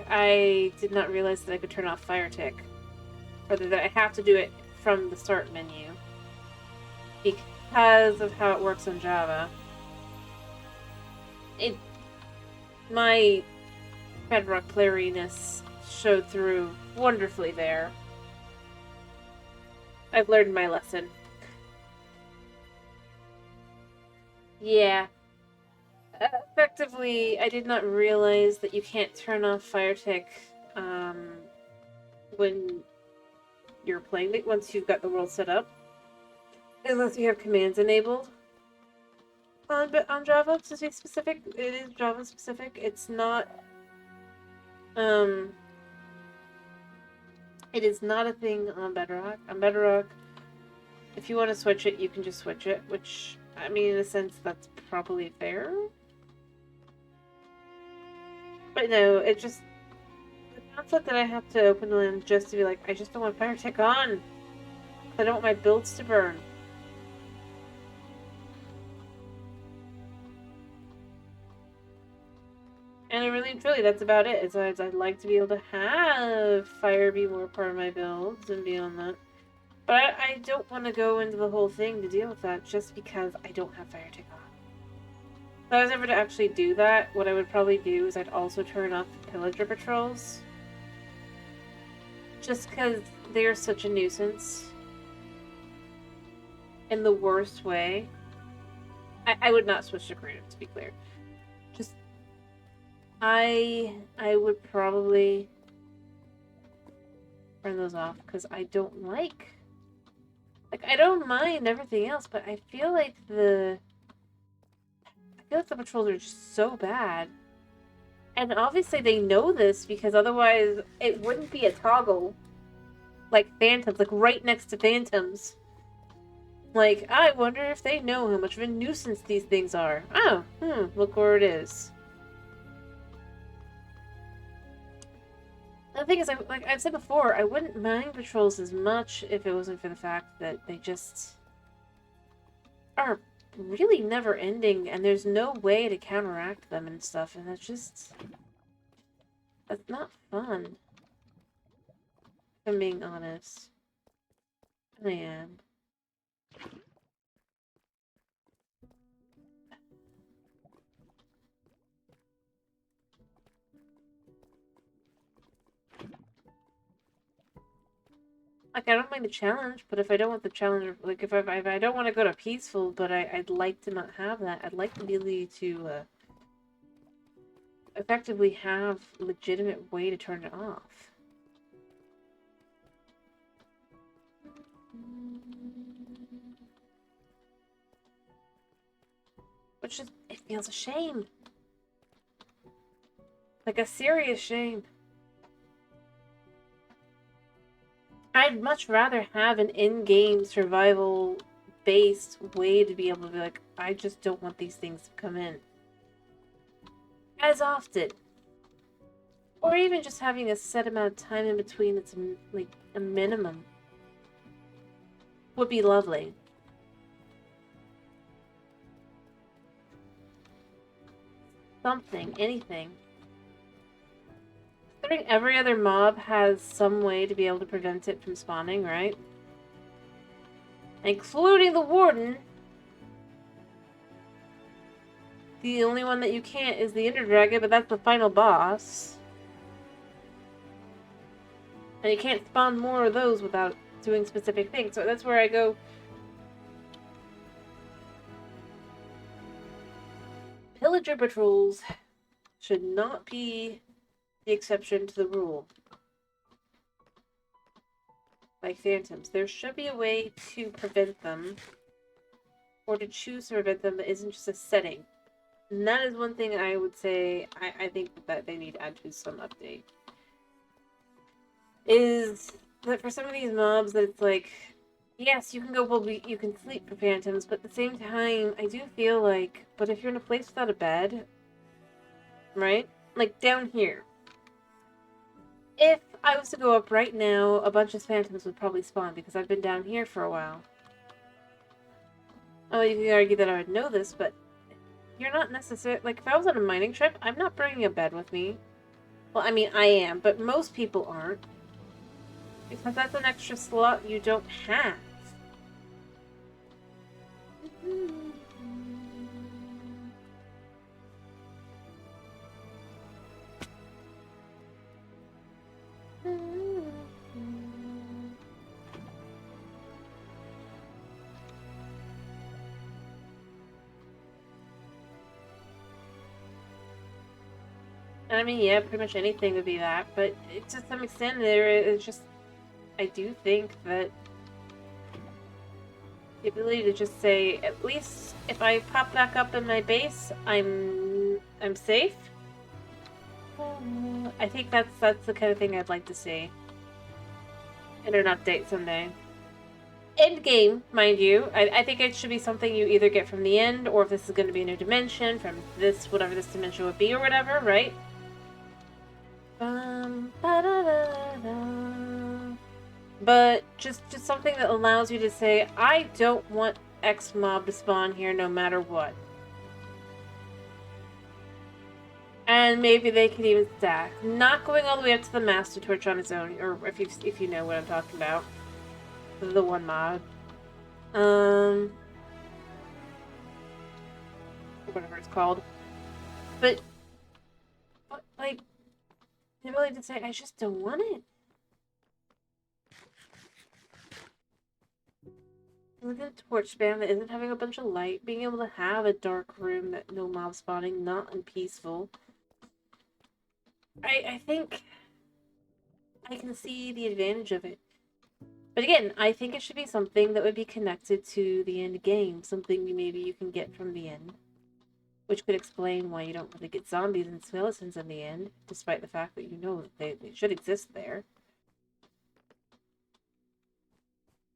I did not realize that I could turn off Fire Tick. Or that I have to do it from the start menu. Because of how it works on Java. My Bedrock playeriness showed through wonderfully there. I've learned my lesson. Yeah. Effectively, I did not realize that you can't turn off Fire Tick, when you're playing it, once you've got the world set up. Unless you have commands enabled. On Java, to be specific, it is Java specific. It's not, it is not a thing on Bedrock. On Bedrock, if you want to switch it, you can just switch it, which, I mean, in a sense, that's probably fair. But no, it just, the concept that I have to open them just to be like, I just don't want Fire Tick on. I don't want my builds to burn. And really and truly, that's about it. I'd like to be able to have fire be more part of my builds and beyond that. But I don't want to go into the whole thing to deal with that just because I don't have Fire Tick on. If I was ever to actually do that, what I would probably do is I'd also turn off the Pillager Patrols. Just because they are such a nuisance. In the worst way. I would not switch to creative, to be clear. Just, I would probably turn those off because I don't like, I don't mind everything else, but I feel like the patrols are just so bad. And obviously they know this because otherwise it wouldn't be a toggle like Phantoms, like right next to Phantoms. Like, I wonder if they know how much of a nuisance these things are. Oh, look where it is. The thing is, like I've said before, I wouldn't mind patrols as much if it wasn't for the fact that they just are really never ending, and there's no way to counteract them and stuff, and that's not fun. If I'm being honest. I am. Like, I don't mind the challenge, but if I don't want the challenge, like, if I don't want to go to peaceful, but I'd like to not have that, I'd like the ability to, effectively have a legitimate way to turn it off. Which is, it feels a shame. Like a serious shame. I'd much rather have an in-game survival-based way to be able to be like, I just don't want these things to come in as often. Or even just having a set amount of time in between that's like a minimum would be lovely. Something, anything. Considering every other mob has some way to be able to prevent it from spawning, right? Including the warden. The only one that you can't is the Ender Dragon, but that's the final boss. And you can't spawn more of those without doing specific things. So that's where I go. Pillager patrols should not be the exception to the rule. Like phantoms. There should be a way to prevent them. Or to choose to prevent them that isn't just a setting. And that is one thing I would say I think that they need to add to some update. Is that for some of these mobs that it's like, yes, you can go, you can sleep for phantoms, but at the same time, I do feel like, but if you're in a place without a bed, right? Like down here. If I was to go up right now, a bunch of phantoms would probably spawn because I've been down here for a while. Oh, you can argue that I would know this, but you're not necessarily, like if I was on a mining trip, I'm not bringing a bed with me. Well, I mean, I am, but most people aren't. Because that's an extra slot you don't have. I mean, yeah, pretty much anything would be that, but to some extent, it's just, I do think that the ability to just say, at least if I pop back up in my base, I'm safe. I think that's the kind of thing I'd like to see in an update someday. End game, mind you. I think it should be something you either get from the end, or if this is going to be a new dimension, from this, whatever this dimension would be, or whatever, right? But just something that allows you to say, I don't want X mob to spawn here no matter what. And maybe they can even stack. Not going all the way up to the Master Torch on its own, or if you know what I'm talking about. The one mod. Whatever it's called. But like, the ability to say, I just don't want it. With a torch spam that isn't having a bunch of light, being able to have a dark room that no mob spawning, not unpeaceful. I think I can see the advantage of it. But again, I think it should be something that would be connected to the end game. Something maybe you can get from the end. Which could explain why you don't really get zombies and skeletons in the end, despite the fact that you know that they should exist there.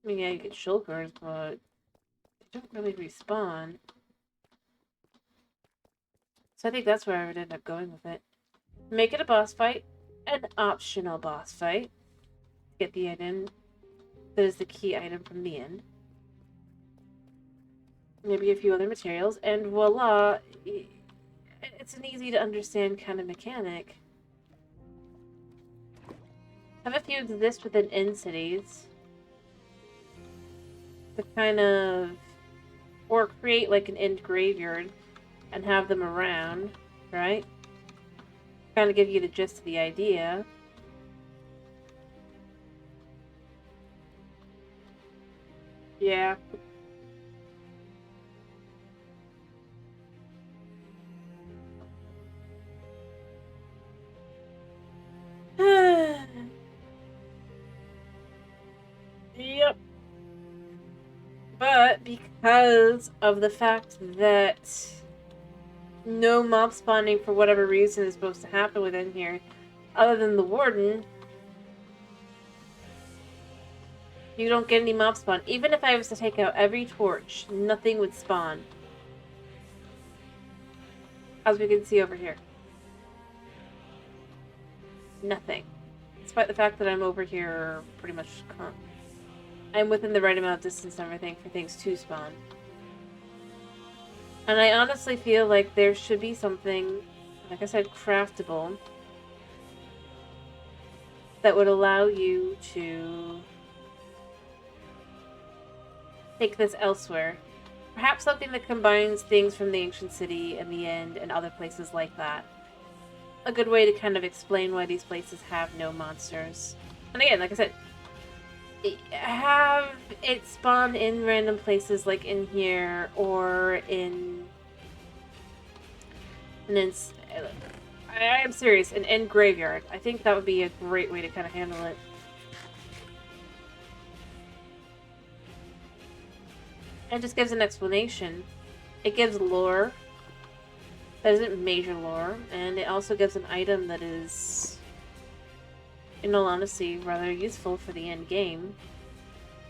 I mean, yeah, you get shulkers, but they don't really respawn. So I think that's where I would end up going with it. Make it a boss fight, an optional boss fight. Get the item that is the key item from the end. Maybe a few other materials, and voila, it's an easy to understand kind of mechanic. Have a few exist within end cities. To kind of, or create like an end graveyard and have them around, right? Kind of give you the gist of the idea. Yeah. Yep. But because of the fact that no mob spawning for whatever reason is supposed to happen within here, other than the warden, you don't get any mob spawn. Even if I was to take out every torch, nothing would spawn. As we can see over here. Nothing. Despite the fact that I'm over here pretty much I'm within the right amount of distance and everything for things to spawn. And I honestly feel like there should be something, like I said, craftable that would allow you to take this elsewhere. Perhaps something that combines things from the ancient city and the end and other places like that. A good way to kind of explain why these places have no monsters. And again, like I said, have it spawn in random places like in here or in... I am serious, an end graveyard. I think that would be a great way to kind of handle it. It just gives an explanation. It gives lore that isn't major lore, and it also gives an item that is, in all honesty, rather useful for the end game.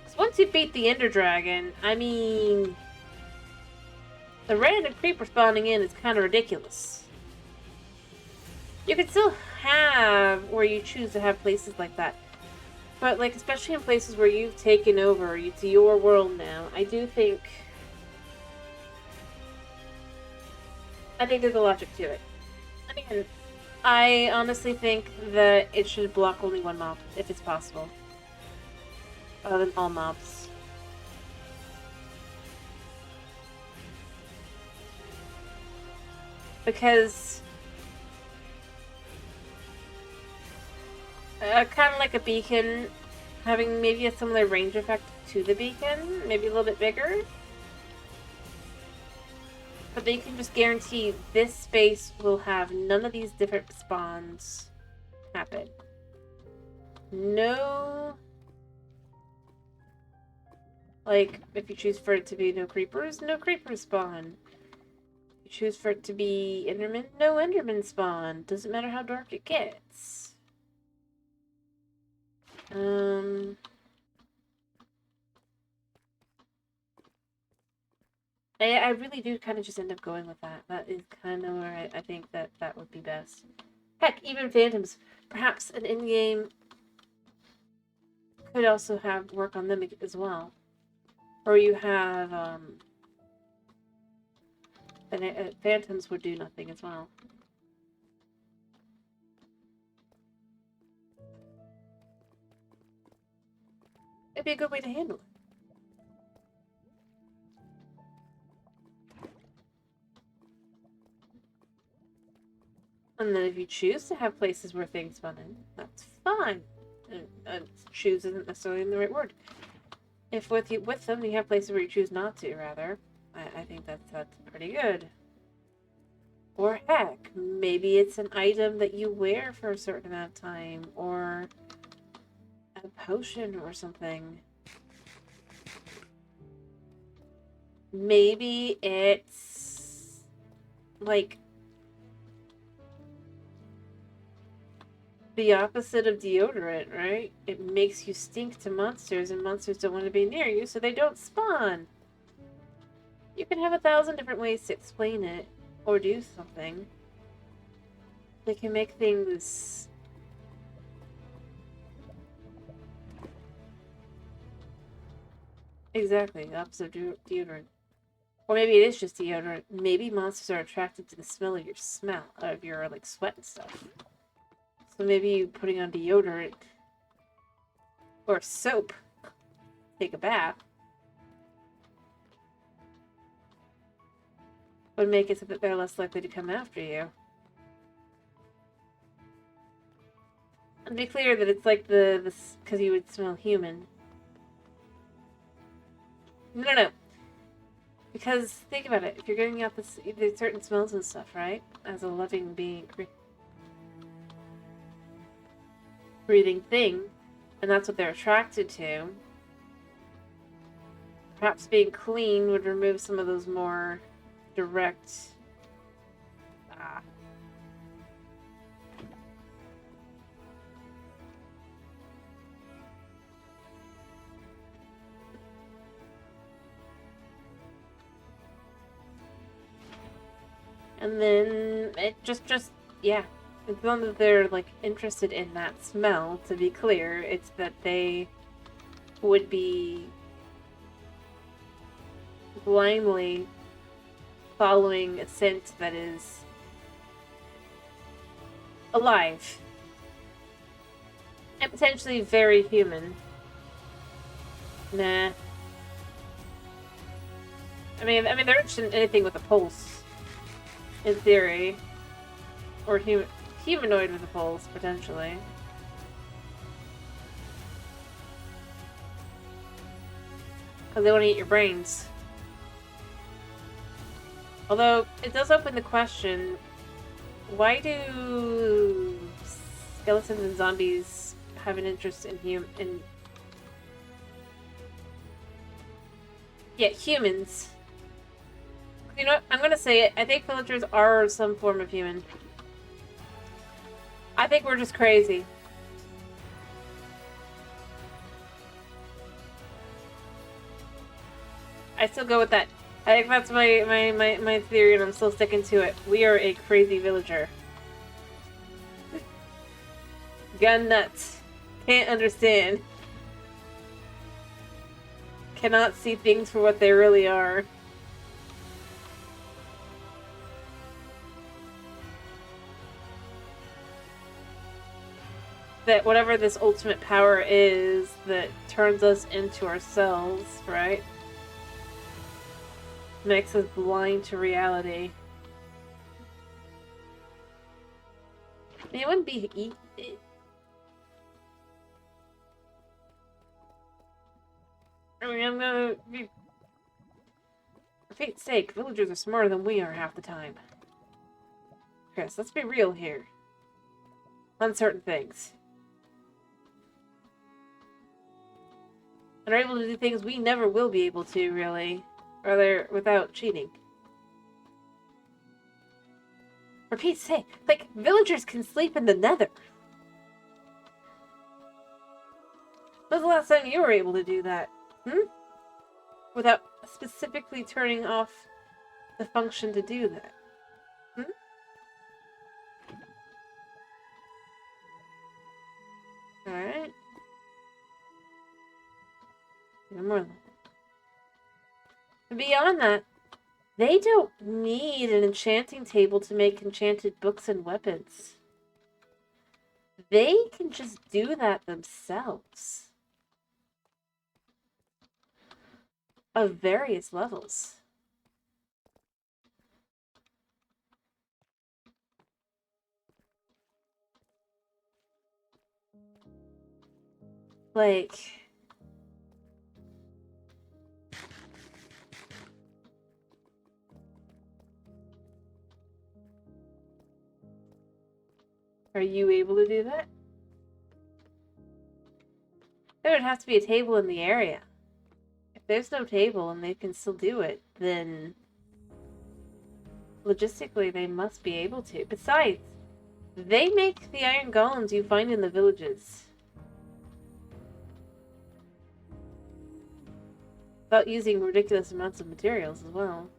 Because once you beat the Ender Dragon, I mean, the random creeper spawning in is kind of ridiculous. You can still have where you choose to have places like that. But, like, especially in places where you've taken over, it's your world now, I think there's a logic to it. And again, I honestly think that it should block only one mob, if it's possible. Other than all mobs. Because... kind of like a beacon, having maybe a similar range effect to the beacon, maybe a little bit bigger. But they can just guarantee this space will have none of these different spawns happen. No... Like, if you choose for it to be no creepers spawn. If you choose for it to be Enderman, no Enderman spawn. Doesn't matter how dark it gets. I really do kind of just end up going with that. That is kind of where I think that would be best. Heck, even Phantoms. Perhaps an in-game could also have work on them as well. Or you have, Phantoms would do nothing as well. It'd be a good way to handle it. And then if you choose to have places where things spawn in, that's fine. Choose isn't necessarily the right word. If with them you have places where you choose not to, rather, I think that's pretty good. Or heck, maybe it's an item that you wear for a certain amount of time, or a potion or something. Maybe it's like the opposite of deodorant, right? It makes you stink to monsters, and monsters don't want to be near you, so they don't spawn. You can have 1,000 different ways to explain it, or do something. They can make things... Exactly, the opposite of deodorant. Or maybe it is just deodorant. Maybe monsters are attracted to the smell of your, like, sweat and stuff. So maybe you putting on deodorant or soap, take a bath, would make it so that they're less likely to come after you. And be clear that it's like this because you would smell human. No. Because think about it. If you're getting out there's certain smells and stuff, right? As a living being, breathing thing, and that's what they're attracted to. Perhaps being clean would remove some of those more direct... And then it just yeah. It's not that they're, like, interested in that smell, to be clear. It's that they would be blindly following a scent that is alive. And potentially very human. Nah. I mean, they're interested in anything with a pulse. In theory. Or humanoid with a pulse, potentially. Because they want to eat your brains. Although, it does open the question, why do skeletons and zombies have an interest in humans? You know what? I'm gonna say it. I think villagers are some form of human. I think we're just crazy. I still go with that. I think that's my theory, and I'm still sticking to it. We are a crazy villager. Gun nuts. Can't understand. Cannot see things for what they really are. That whatever this ultimate power is that turns us into ourselves, right? Makes us blind to reality. It wouldn't be I mean, I'm gonna be... For fate's sake, villagers are smarter than we are half the time. Chris, let's be real here. On certain things. And are able to do things we never will be able to, really. Rather, without cheating. For Pete's sake, like, villagers can sleep in the nether. When was the last time you were able to do that? Without specifically turning off the function to do that. Alright. No more than that. Beyond that, they don't need an enchanting table to make enchanted books and weapons. They can just do that themselves. Of various levels. Like... Are you able to do that? There would have to be a table in the area. If there's no table and they can still do it, then... logistically, they must be able to. Besides, they make the iron golems you find in the villages. Without using ridiculous amounts of materials as well.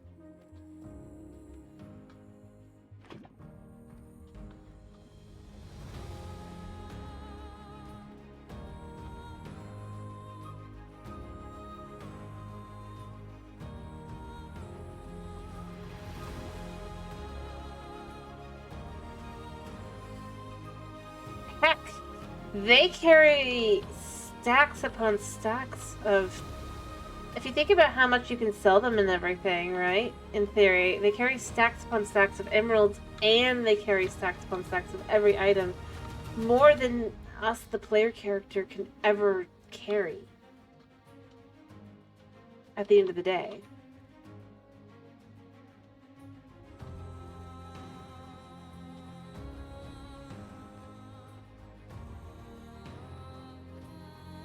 Heck, they carry stacks upon stacks of... If you think about how much you can sell them and everything, right? In theory, they carry stacks upon stacks of emeralds, and they carry stacks upon stacks of every item. More than us, the player character, can ever carry. At the end of the day.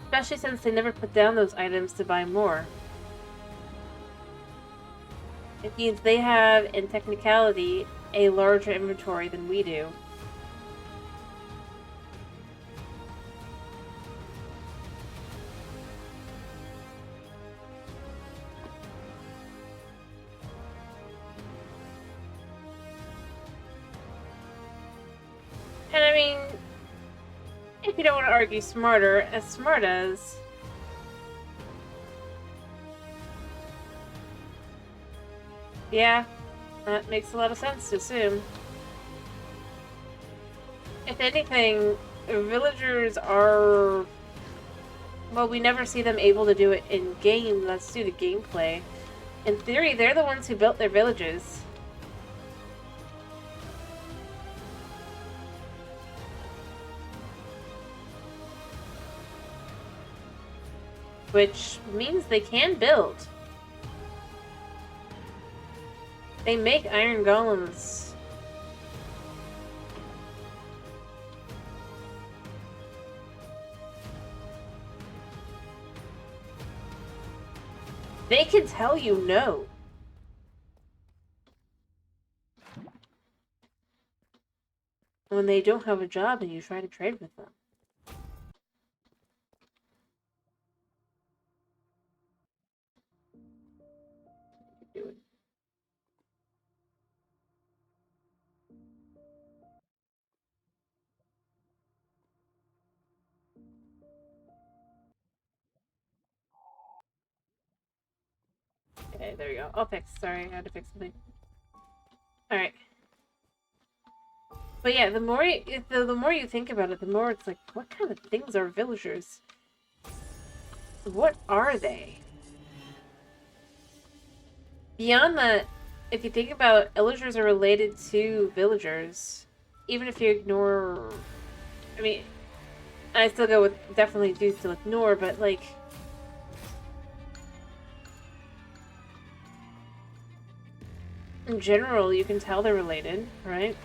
Especially since they never put down those items to buy more. It means they have, in technicality, a larger inventory than we do. mean, if you don't want to argue smarter, as smart as... Yeah, that makes a lot of sense to assume. If anything, villagers are... Well, we never see them able to do it in-game. That's due to gameplay. In theory, they're the ones who built their villages. Which means they can build. They make iron golems. They can tell you no. When they don't have a job and you try to trade with them. Okay, there we go. I'll fix. Sorry, I had to fix something. Alright. But yeah, the more you think about it, the more it's like, what kind of things are villagers? What are they? Beyond that, if you think about villagers are related to villagers, even if you ignore... I mean, I still go with definitely do still ignore, but like... In general, you can tell they're related, right?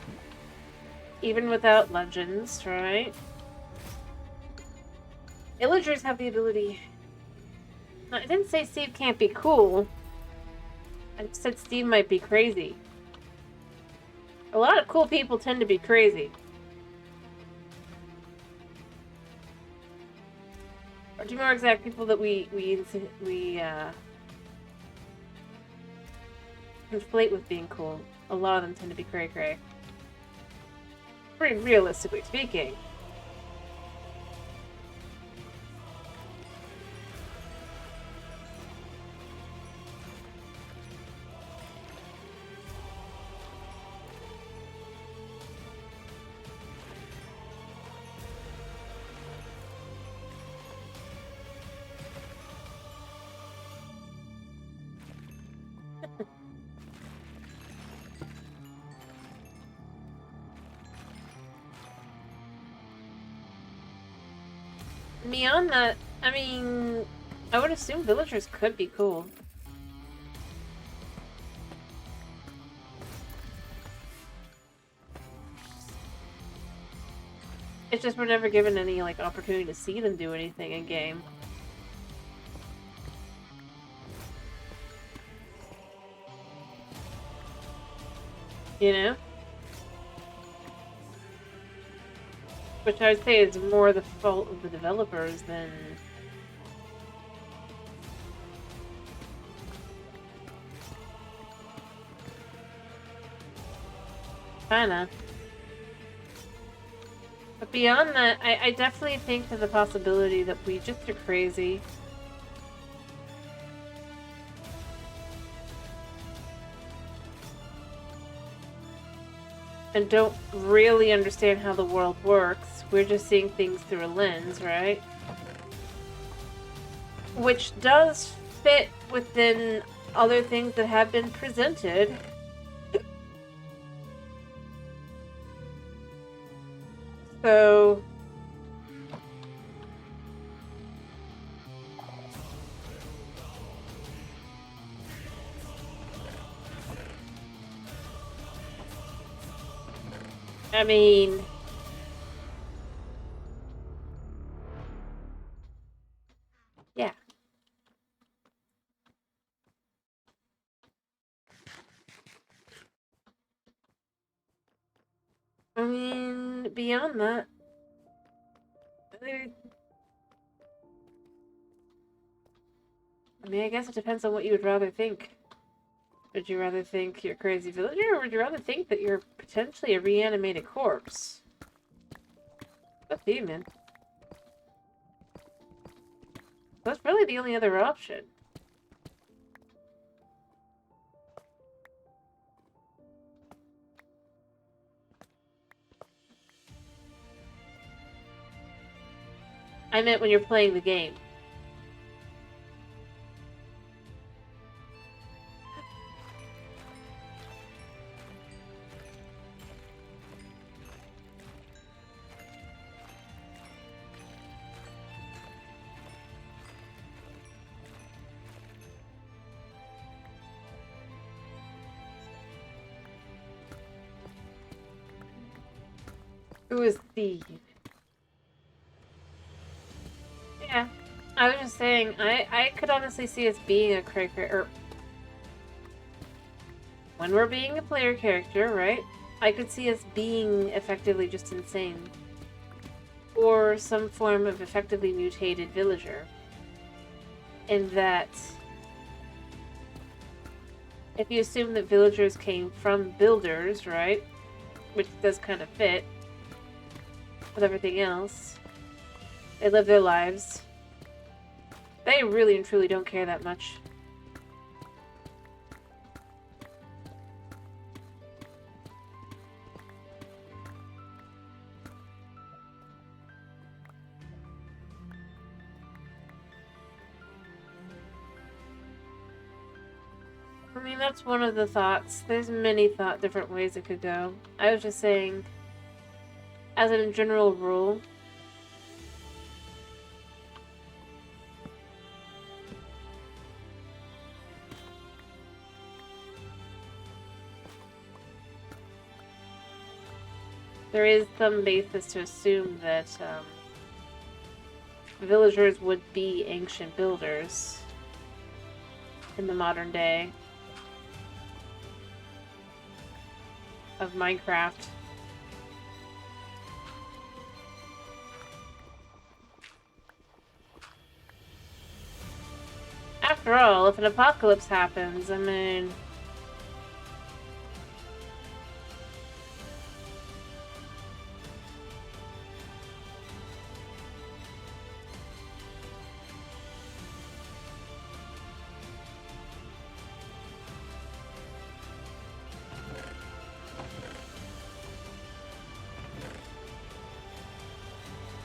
Even without legends, right? Villagers have the ability... No, I didn't say Steve can't be cool. I said Steve might be crazy. A lot of cool people tend to be crazy. Or to be more exact, people that we conflate with being cool. A lot of them tend to be cray-cray. Pretty realistically speaking. Beyond that, I mean, I would assume villagers could be cool. It's just we're never given any, like, opportunity to see them do anything in game. You know? Which I would say is more the fault of the developers than... Kinda. But beyond that, I definitely think there's a possibility that we just are crazy. And don't really understand how the world works. We're just seeing things through a lens, right? Which does fit within other things that have been presented. So... I mean... Yeah. I mean, beyond that... I mean, I guess it depends on what you would rather think. Would you rather think you're a crazy villager, or would you rather think that you're potentially a reanimated corpse? Up to you, man. That's really the only other option. I meant when you're playing the game. Who is Steve? Yeah. I was just saying, I could honestly see us being a character, or when we're being a player character, right? I could see us being effectively just insane. Or some form of effectively mutated villager. In that, if you assume that villagers came from builders, right? Which does kind of fit with everything else. They live their lives. They really and truly don't care that much. I mean, that's one of the thoughts. There's many different ways it could go. I was just saying, as a general rule, there is some basis to assume that villagers would be ancient builders in the modern day of Minecraft. After all, if an apocalypse happens, I mean...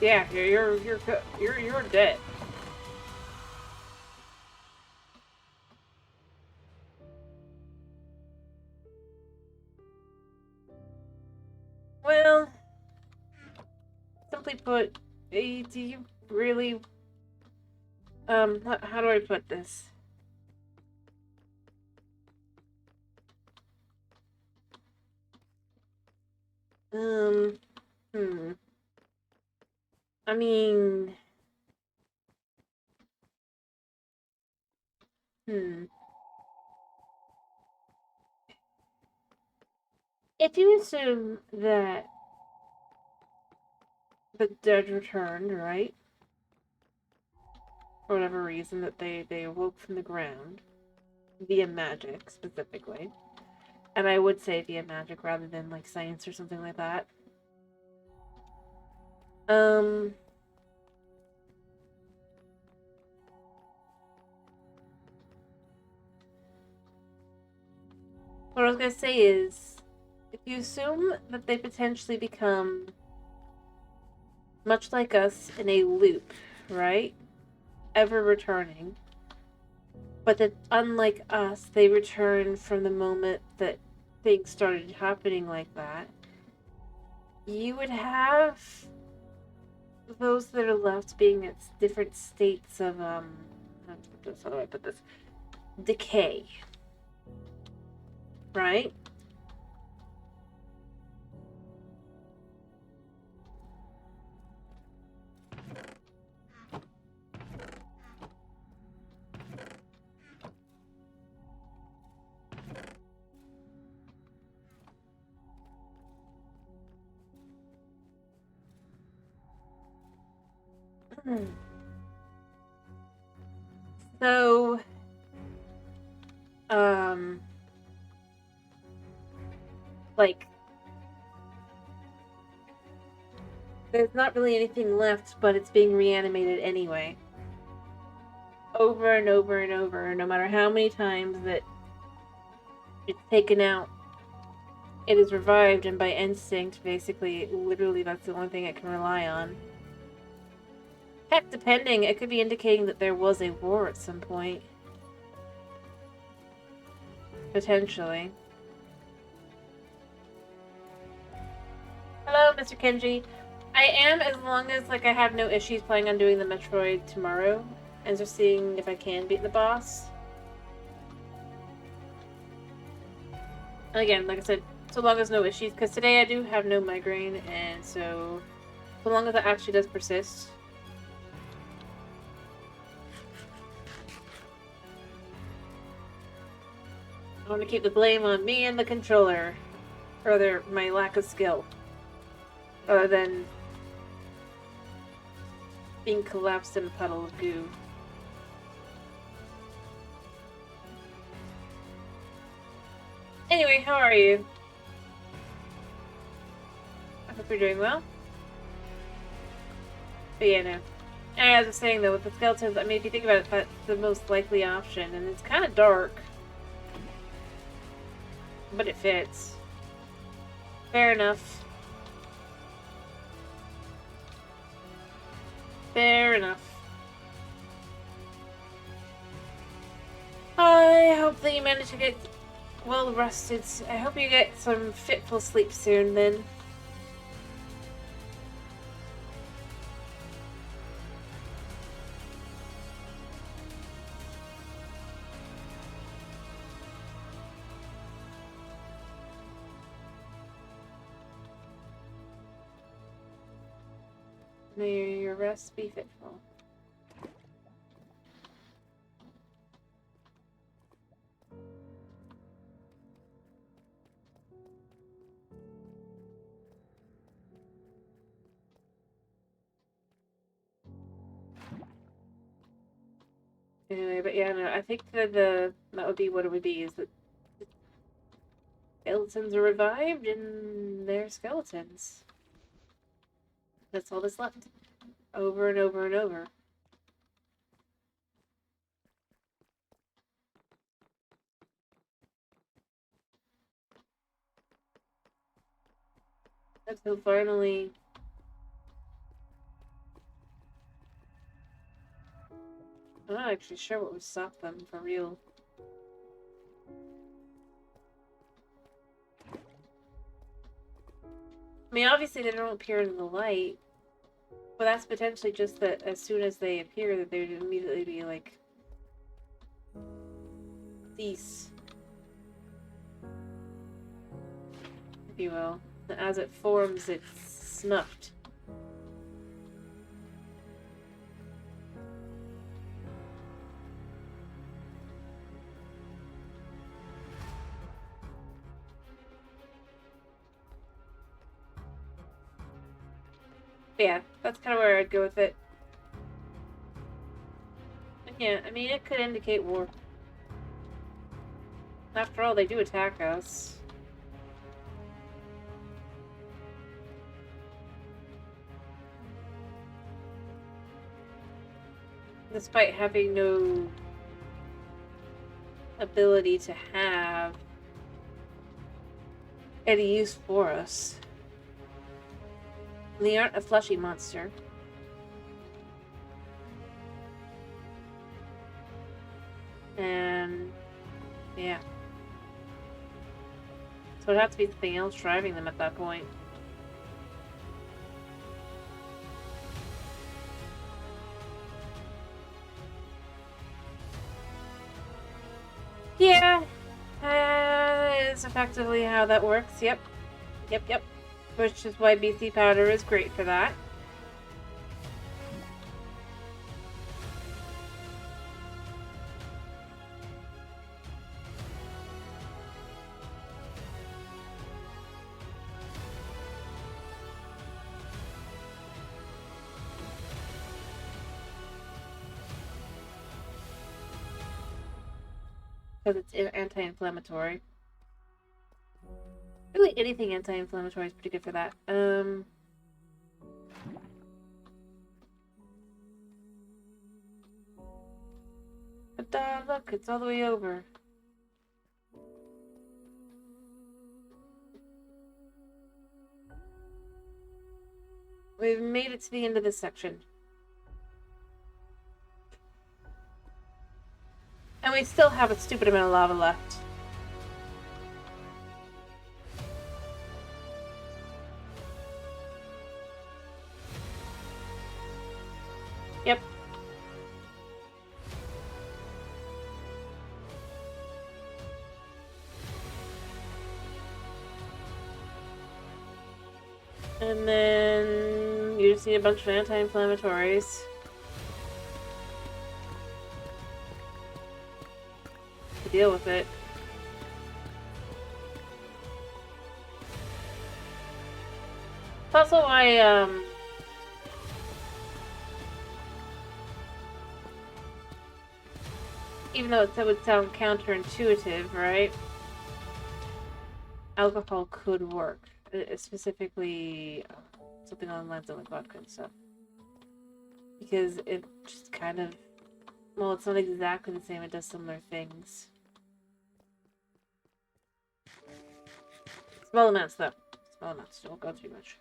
yeah, you're dead. Well, simply put, do you really... how do I put this? I mean... If you assume that the dead returned, right? For whatever reason, that they awoke from the ground, via magic, specifically. And I would say via magic rather than, like, science or something like that. What I was gonna say is, if you assume that they potentially become much like us in a loop, right? Ever returning. But that unlike us, they return from the moment that things started happening like that. You would have those that are left being at different states of, how do I put this? Decay. Right? So, like, there's not really anything left, but it's being reanimated anyway. Over and over and over, no matter how many times that it's taken out, it is revived, and by instinct, basically, literally, that's the only thing it can rely on. Heck, depending, it could be indicating that there was a war at some point. Potentially. Hello, Mr. Kenji. I am, as long as I have no issues, planning on doing the Metroid tomorrow, and just seeing if I can beat the boss. And again, like I said, so long as no issues, because today I do have no migraine, and so long as that actually does persist. I want to keep the blame on me and the controller, or my lack of skill, other than being collapsed in a puddle of goo. Anyway, how are you? I hope you're doing well. But yeah, no. And as I was saying though, with the skeletons, I mean, if you think about it, that's the most likely option, and it's kind of dark. But it fits. Fair enough. Fair enough. I hope that you manage to get well rested. I hope you get some fitful sleep soon then. May your rest be fitful. Anyway, but yeah, no, I think that that would be what it would be, is that skeletons are revived and they're skeletons. That's all that's left. Over and over and over. Until finally... I'm not actually sure what would stop them, for real. I mean, obviously they don't appear in the light, but that's potentially just that as soon as they appear, that they would immediately be like... cease. If you will. As it forms, it's snuffed. But yeah, that's kind of where I'd go with it. And yeah, I mean, it could indicate war. After all, they do attack us. Despite having no ability to have any use for us. They aren't a fleshy monster. And yeah. So it'd have to be something else driving them at that point. Yeah, is effectively how that works. Yep. Yep. Which is why BC powder is great for that. Because it's anti-inflammatory. Really, anything anti-inflammatory is pretty good for that. da, look, it's all the way over. We've made it to the end of this section. And we still have a stupid amount of lava left. Yep. And then you just need a bunch of anti-inflammatories. To deal with it. It's also why, even though it would sound counterintuitive, right? Alcohol could work. Specifically, something along the lines of like vodka and stuff. Because it just kind of... Well, it's not exactly the same. It does similar things. Small amounts, though. Small amounts. Don't go too much.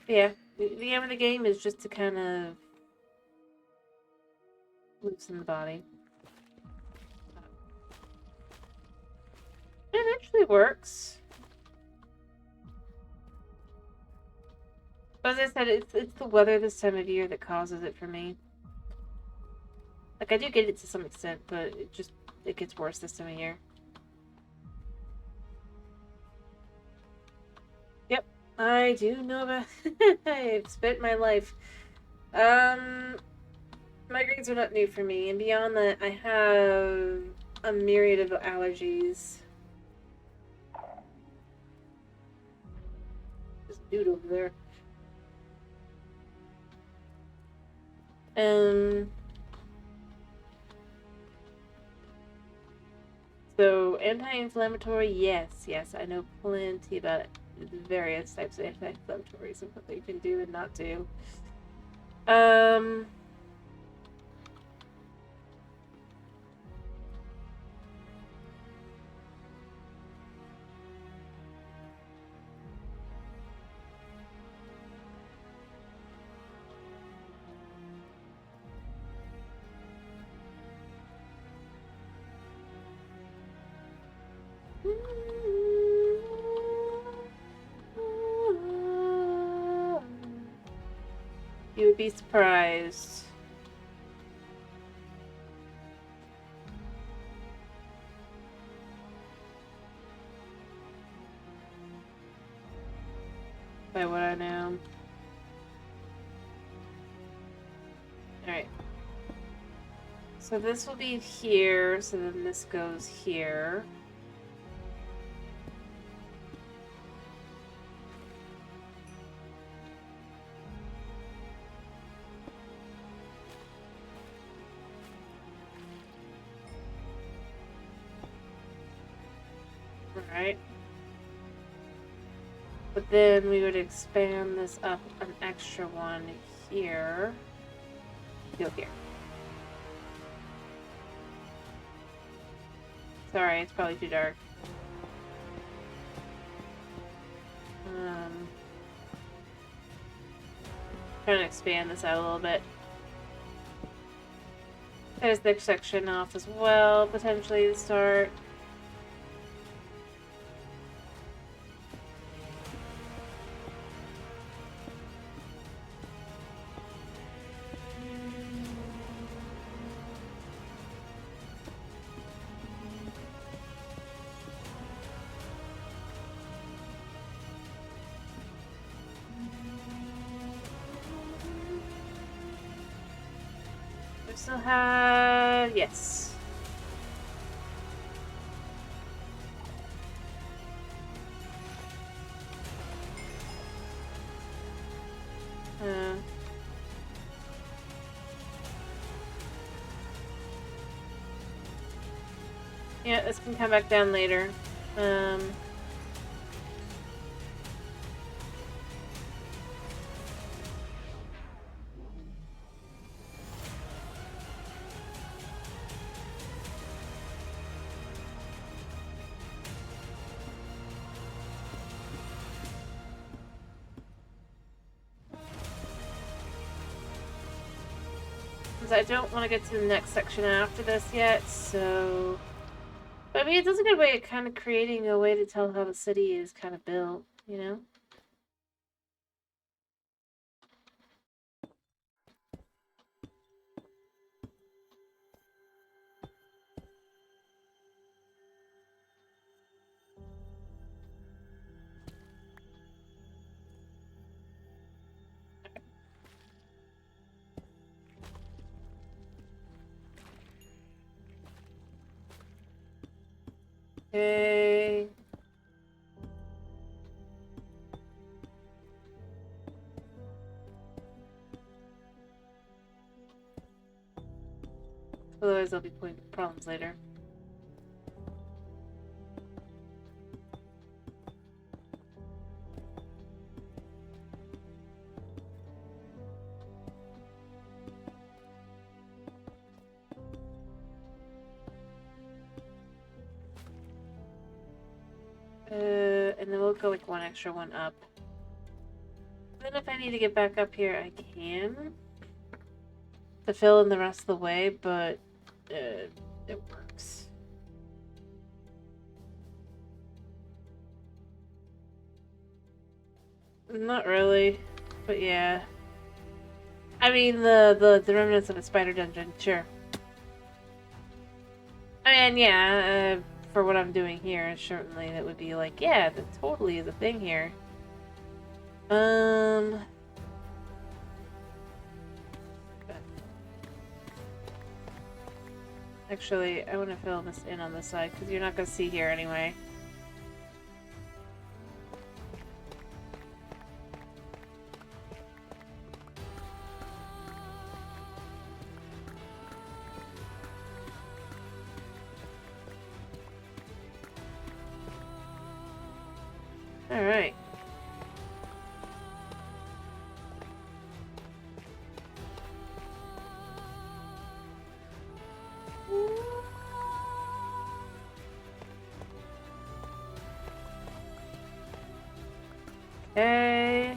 Yeah, the aim of the game is just to kind of loosen the body. It actually works. But as I said, it's the weather this time of year that causes it for me. Like, I do get it to some extent, but it gets worse this time of year. Yep, I do know about... I've spent my life. Migraines are not new for me, and beyond that, I have a myriad of allergies. There's a dude over there. So, anti-inflammatory, yes, I know plenty about it. Various types of anti-inflammatories and what they can do and not do. You would be surprised. By what I know. Alright. So this will be here, so then this goes here. Alright. But then we would expand this up an extra one here. Go here. Sorry, it's probably too dark. Trying to expand this out a little bit. There's this section off as well, potentially to start. We still have... yes. Yeah, this can come back down later. I don't want to get to the next section after this yet, so... But I mean, it does a good way of kind of creating a way to tell how the city is kind of built, you know? Okay. Otherwise, I'll be pointing problems later. And then we'll go like one extra one up. Then if I need to get back up here, I can. To fill in the rest of the way, but it works. Not really, but yeah. I mean, the remnants of a spider dungeon, sure. I mean, yeah, for what I'm doing here, certainly that would be like, yeah, that totally is a thing here. Actually, I want to fill this in on this side, because you're not going to see here anyway. Alright. Okay.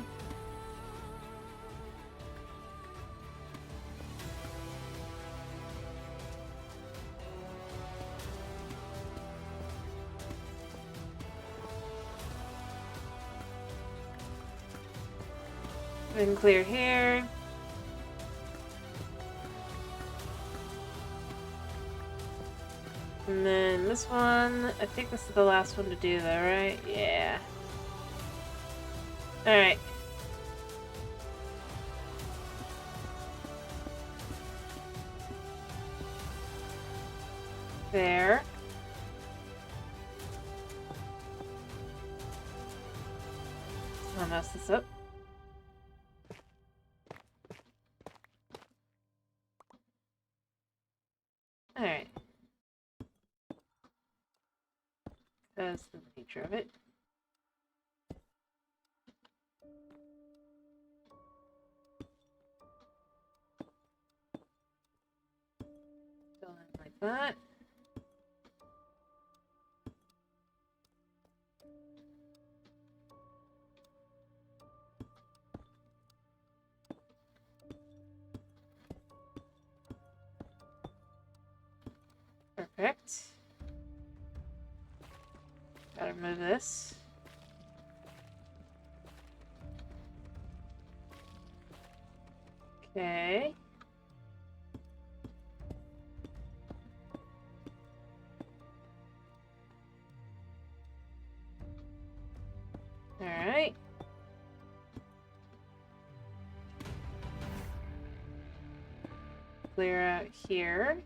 And clear here. And then this one, I think this is the last one to do though, right? Yeah. Alright. There. I'll mess this up. Alright. That's the nature of it. Fill in like that. Perfect. Gotta remove this. Okay. Alright. Clear out here.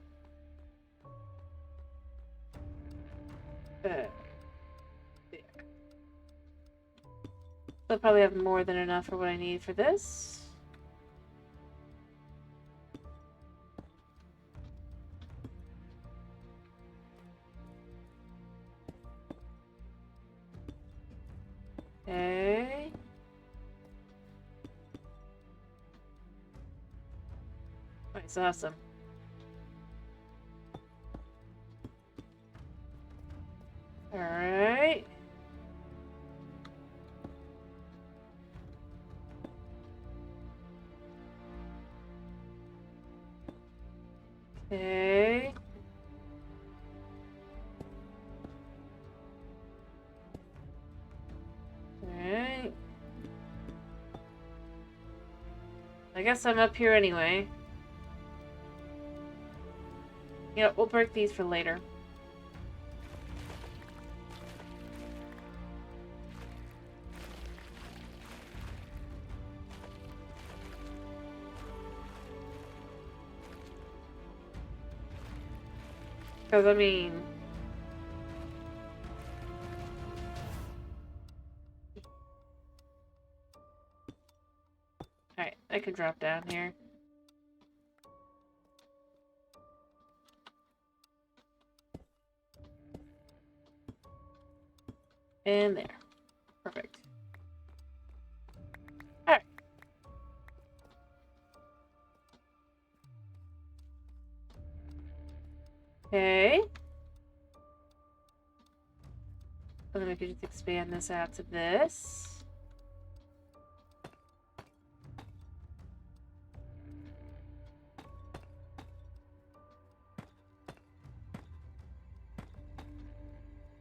Yeah. They'll probably have more than enough for what I need for this. Nice, awesome. Alright. Okay. Alright. I guess I'm up here anyway. Yeah, we'll break these for later. Because, I mean... Alright, I could drop down here. And there. Perfect. Alright. Okay. And then we could just expand this out to this.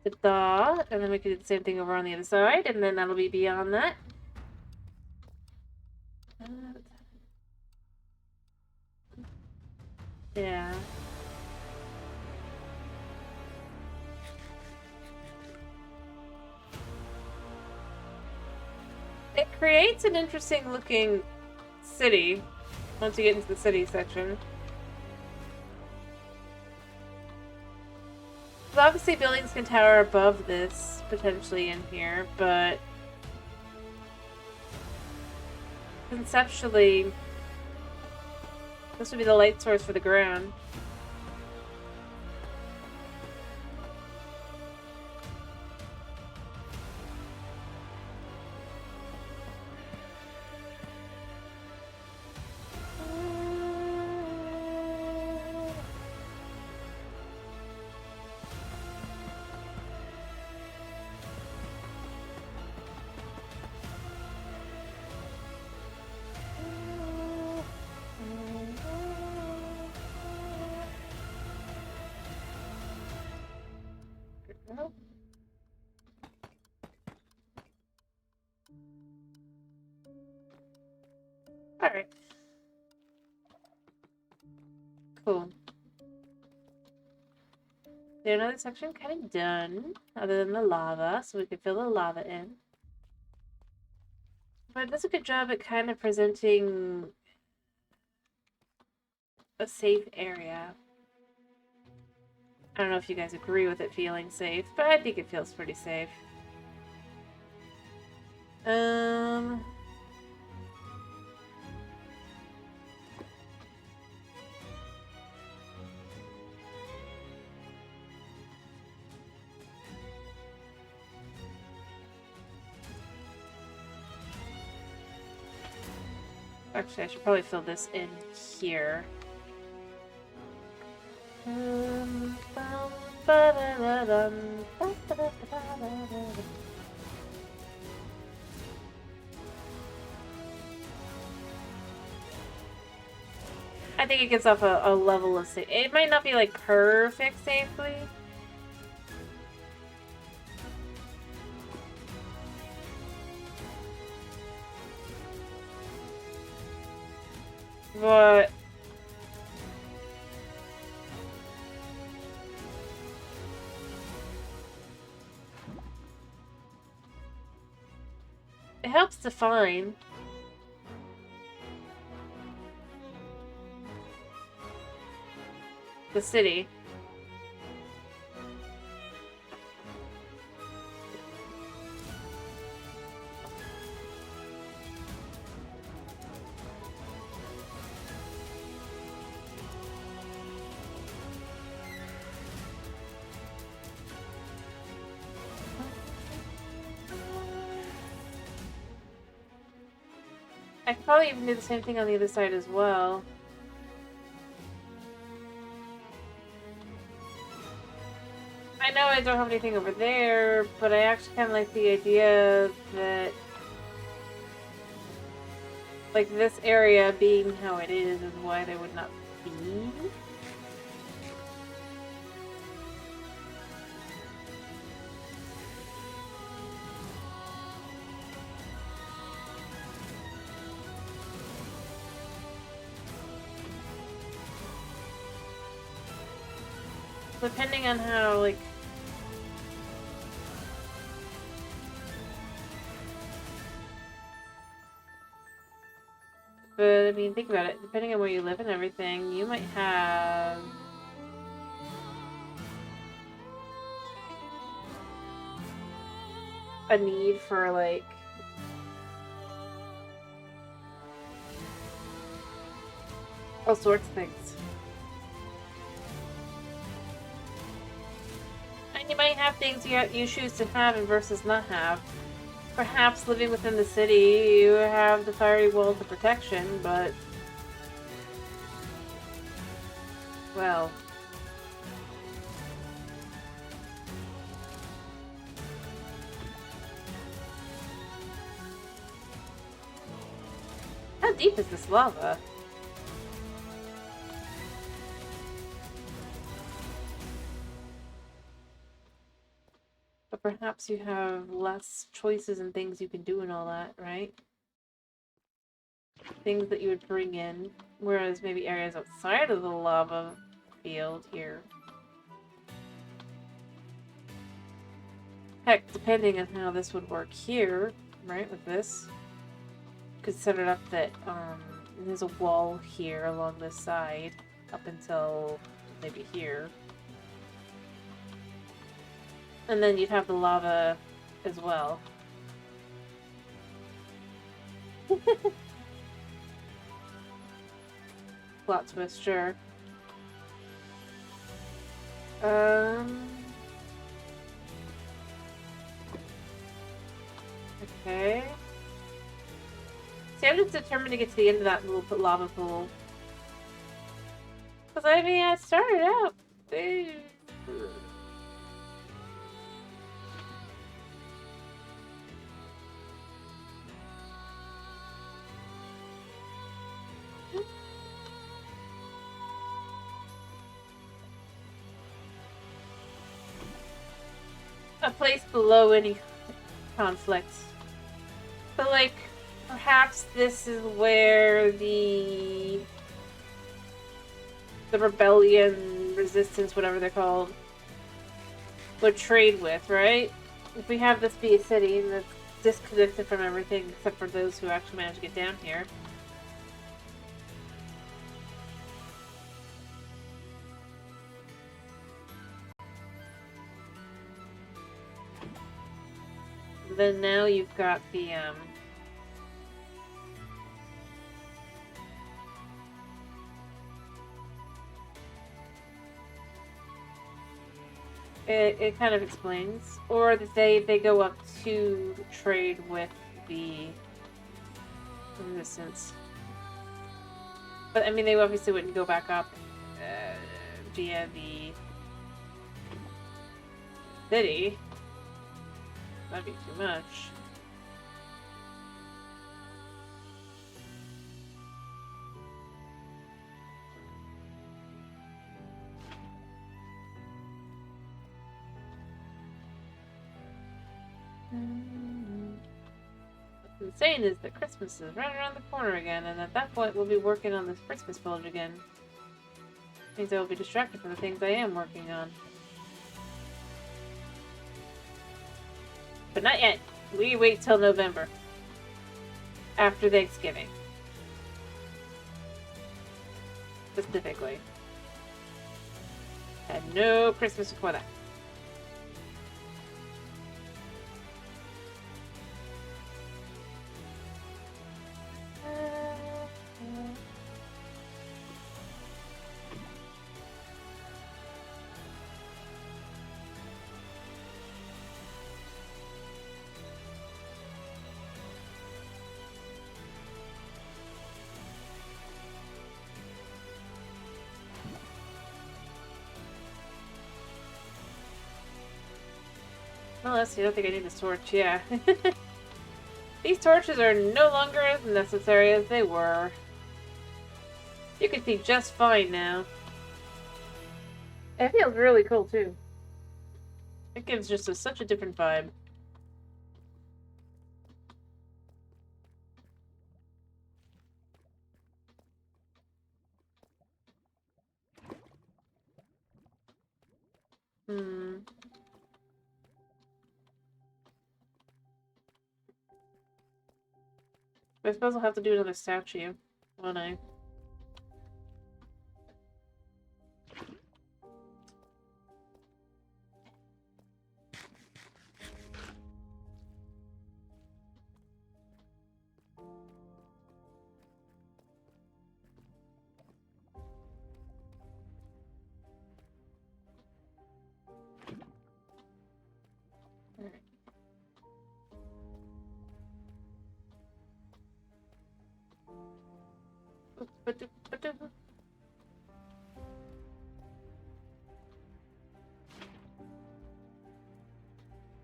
Ta-da! And then we could do the same thing over on the other side, and then that'll be beyond that. Yeah. It creates an interesting looking city once you get into the city section. So obviously buildings can tower above this, potentially in here, but conceptually this would be the light source for the ground. Alright. Cool. There's another section kind of done, other than the lava, so we could fill the lava in. But it does a good job at kind of presenting a safe area. I don't know if you guys agree with it feeling safe, but I think it feels pretty safe. Actually, I should probably fill this in here. I think it gets off a level of safety. It might not be like perfect safely. But it helps define. The city. I could probably even do the same thing on the other side as well. I know I don't have anything over there, but I actually kind of like the idea that, like, this area being how it is why there would not be. Depending on how, like... But, I mean, think about it. Depending on where you live and everything, you might have... a need for, like... all sorts of things. And you might have things you choose to have and versus not have. Perhaps living within the city, you have the fiery walls of protection, but... well... how deep is this lava? But perhaps you have less choices and things you can do and all that, right? Things that you would bring in, whereas maybe areas outside of the lava field here. Heck, depending on how this would work here, right, with this, you could set it up that there's a wall here along this side up until maybe here. And then you'd have the lava as well. Plot twist, sure. Okay. See, I'm just determined to get to the end of that little lava pool. Because, I mean, I started out... a place below any conflict. But, like, perhaps this is where the rebellion, resistance, whatever they're called, would trade with, right? If we have this be a city that's disconnected from everything except for those who actually manage to get down here. Then now you've got the, It kind of explains. Or that they go up to trade with the resistance. But, I mean, they obviously wouldn't go back up via the city. That'd be too much. What's insane is that Christmas is right around the corner again, and at that point we'll be working on this Christmas village again. Means I will be distracted from the things I am working on. But not yet. We wait till November. After Thanksgiving. Specifically. And no Christmas before that. Unless you don't think I need this torch, yeah. These torches are no longer as necessary as they were. You can see just fine now. It feels really cool, too. It gives just such a different vibe. I suppose I'll have to do another statue, won't I?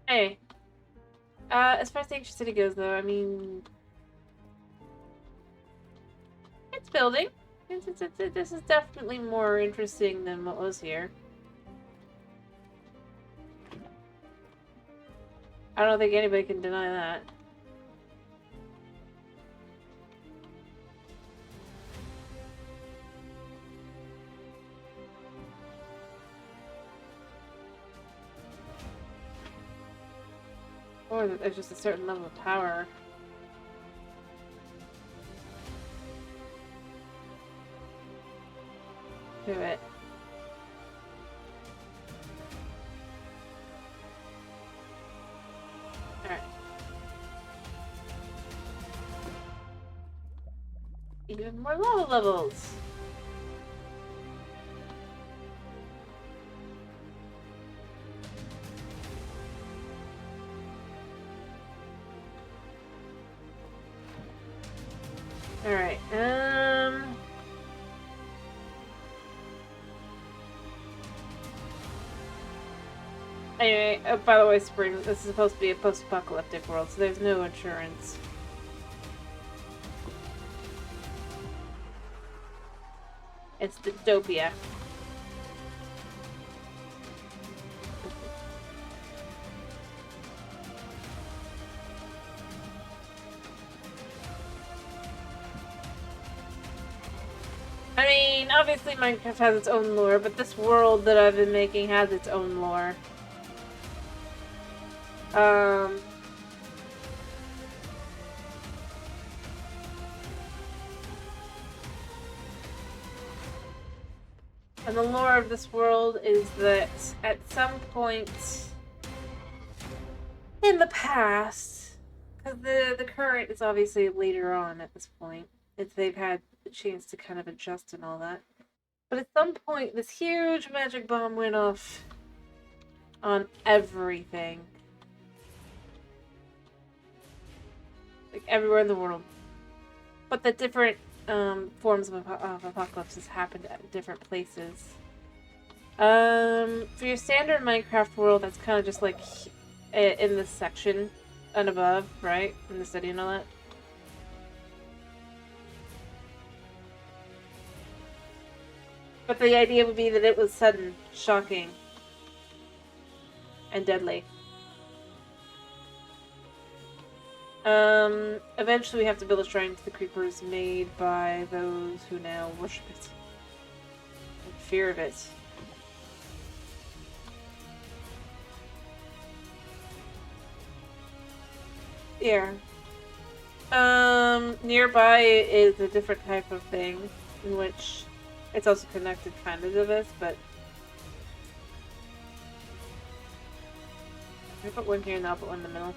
Hey. As far as the Ancient City goes, though, I mean... It's building. This is definitely more interesting than what was here. I don't think anybody can deny that. Or that there's just a certain level of power. To it. Alright. Even more lava levels! Alright, Anyway, by the way, Spring, this is supposed to be a post-apocalyptic world, so there's no insurance. It's dystopia. I mean, obviously Minecraft has its own lore, but this world that I've been making has its own lore. And the lore of this world is that at some point in the past, because the current is obviously later on at this point, they've had a chance to kind of adjust and all that. But at some point, this huge magic bomb went off on everything. Like, everywhere in the world. But the different forms of apocalypses happened at different places. For your standard Minecraft world, that's kind of just like in this section and above, right? In the city and all that. But the idea would be that it was sudden, shocking, and deadly. Eventually we have to build a shrine to the creepers made by those who now worship it. In fear of it. Yeah. Nearby is a different type of thing, in which it's also connected kind of to this, but... I put one here and I'll put one in the middle.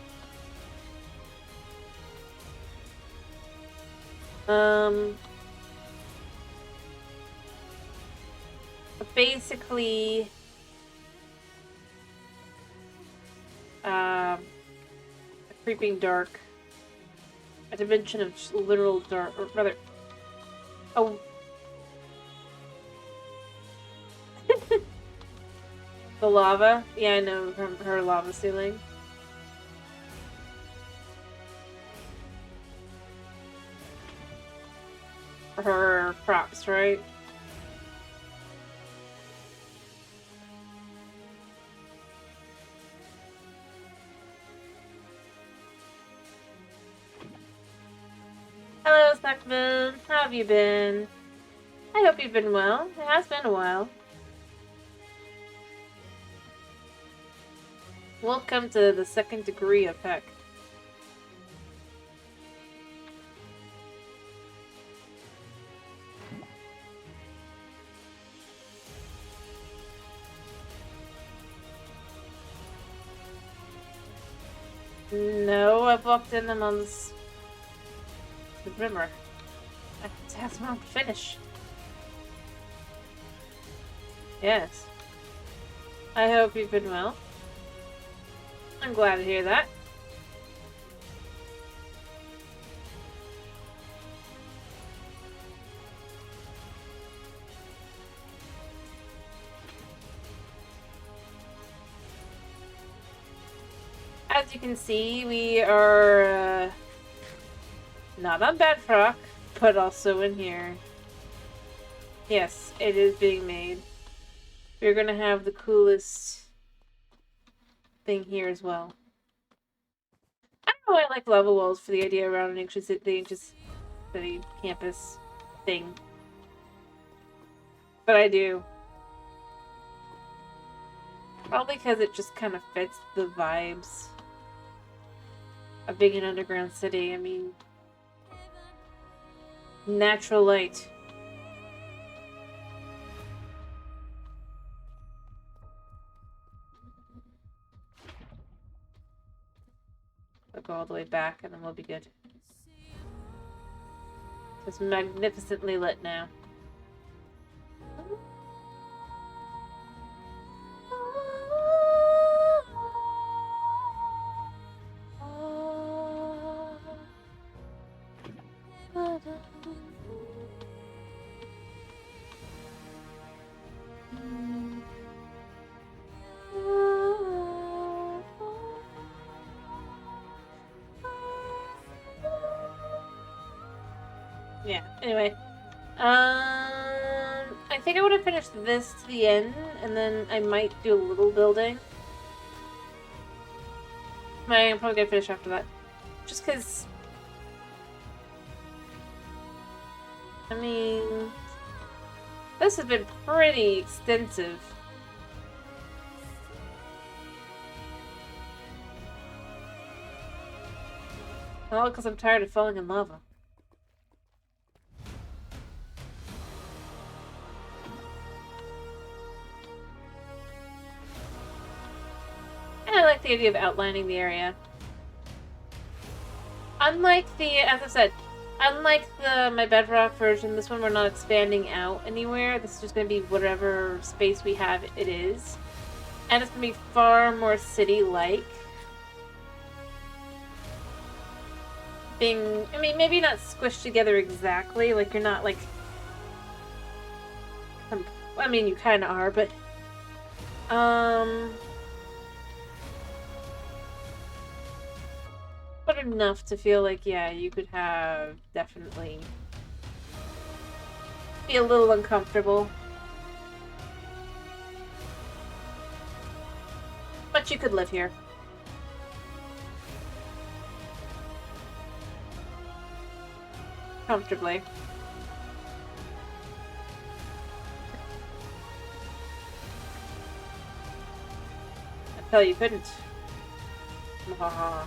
Basically, a creeping dark, a dimension of literal dark, or rather, oh, the lava. Yeah, I know her lava ceiling. her props, right? Hello, Snackman. How have you been? I hope you've been well. It has been a while. Welcome to the second degree effect. No, I've walked in them on the river. I have to ask Mom to finish. Yes. I hope you've been well. I'm glad to hear that. As you can see, we are not on Bedrock, but also in here. Yes, it is being made. We're gonna have the coolest thing here as well. I don't know why I like lava walls for the idea around the ancient city campus thing. But I do. Probably because it just kind of fits the vibes of being an underground city. I mean, natural light. We'll go all the way back and then we'll be good. It's magnificently lit now. Yeah, anyway. I think I would have finished this to the end, and then I might do a little building. I'm probably gonna finish after that. Just because... I mean... This has been pretty extensive. All because I'm tired of falling in lava. And I like the idea of outlining the area. Unlike as I said, unlike my Bedrock version, this one we're not expanding out anywhere. This is just going to be whatever space we have it is. And it's going to be far more city-like. I mean, maybe not squished together exactly, like you're not like... I mean, you kind of are, but... But enough to feel like, yeah, you could have definitely be a little uncomfortable. But you could live here. Comfortably. I tell you couldn't. Haha.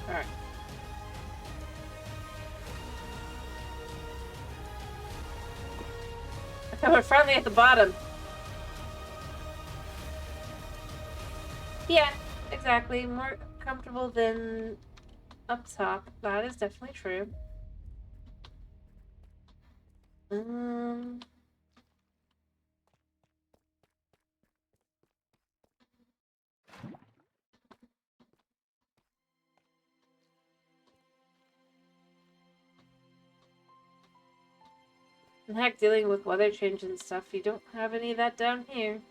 Alright. We're friendly at the bottom. Yeah, exactly. More comfortable than up top. That is definitely true. And heck, dealing with weather change and stuff, you don't have any of that down here.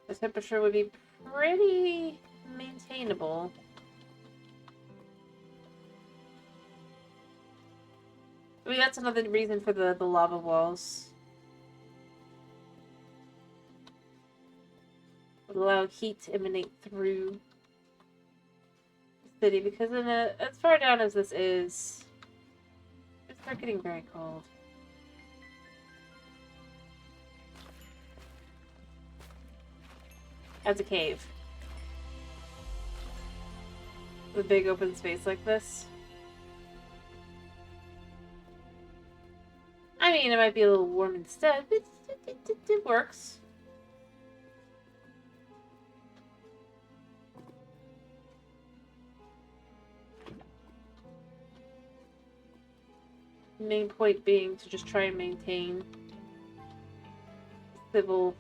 The temperature would be pretty maintainable. I mean, that's another reason for the lava walls. Would allow heat to emanate through the city, because as far down as this is, it's start getting very cold. As a cave. A big open space like this. I mean, it might be a little warm instead, but it works. Main point being to just try and maintain civil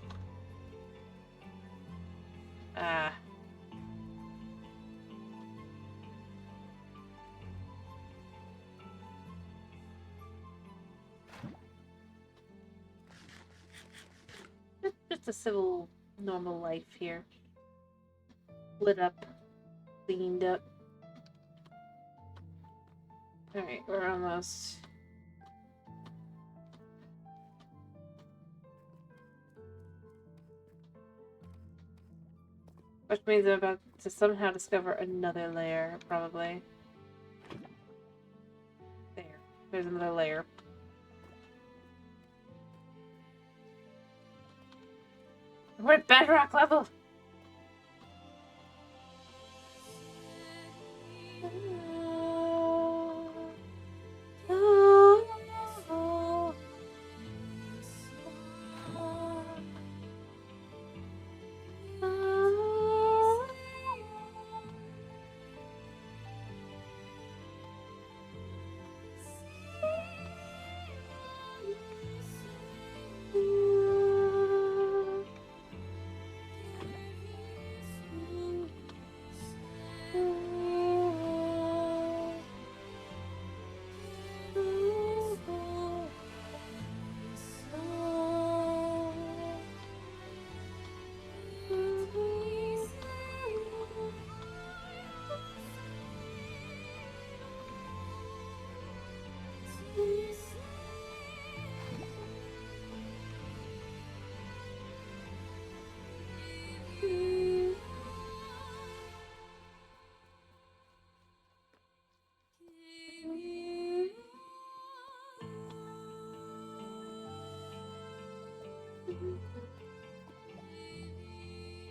just a civil normal life here. Lit up, cleaned up. Alright, we're almost. Which means I'm about to somehow discover another layer, probably. There. There's another layer. We're at bedrock level!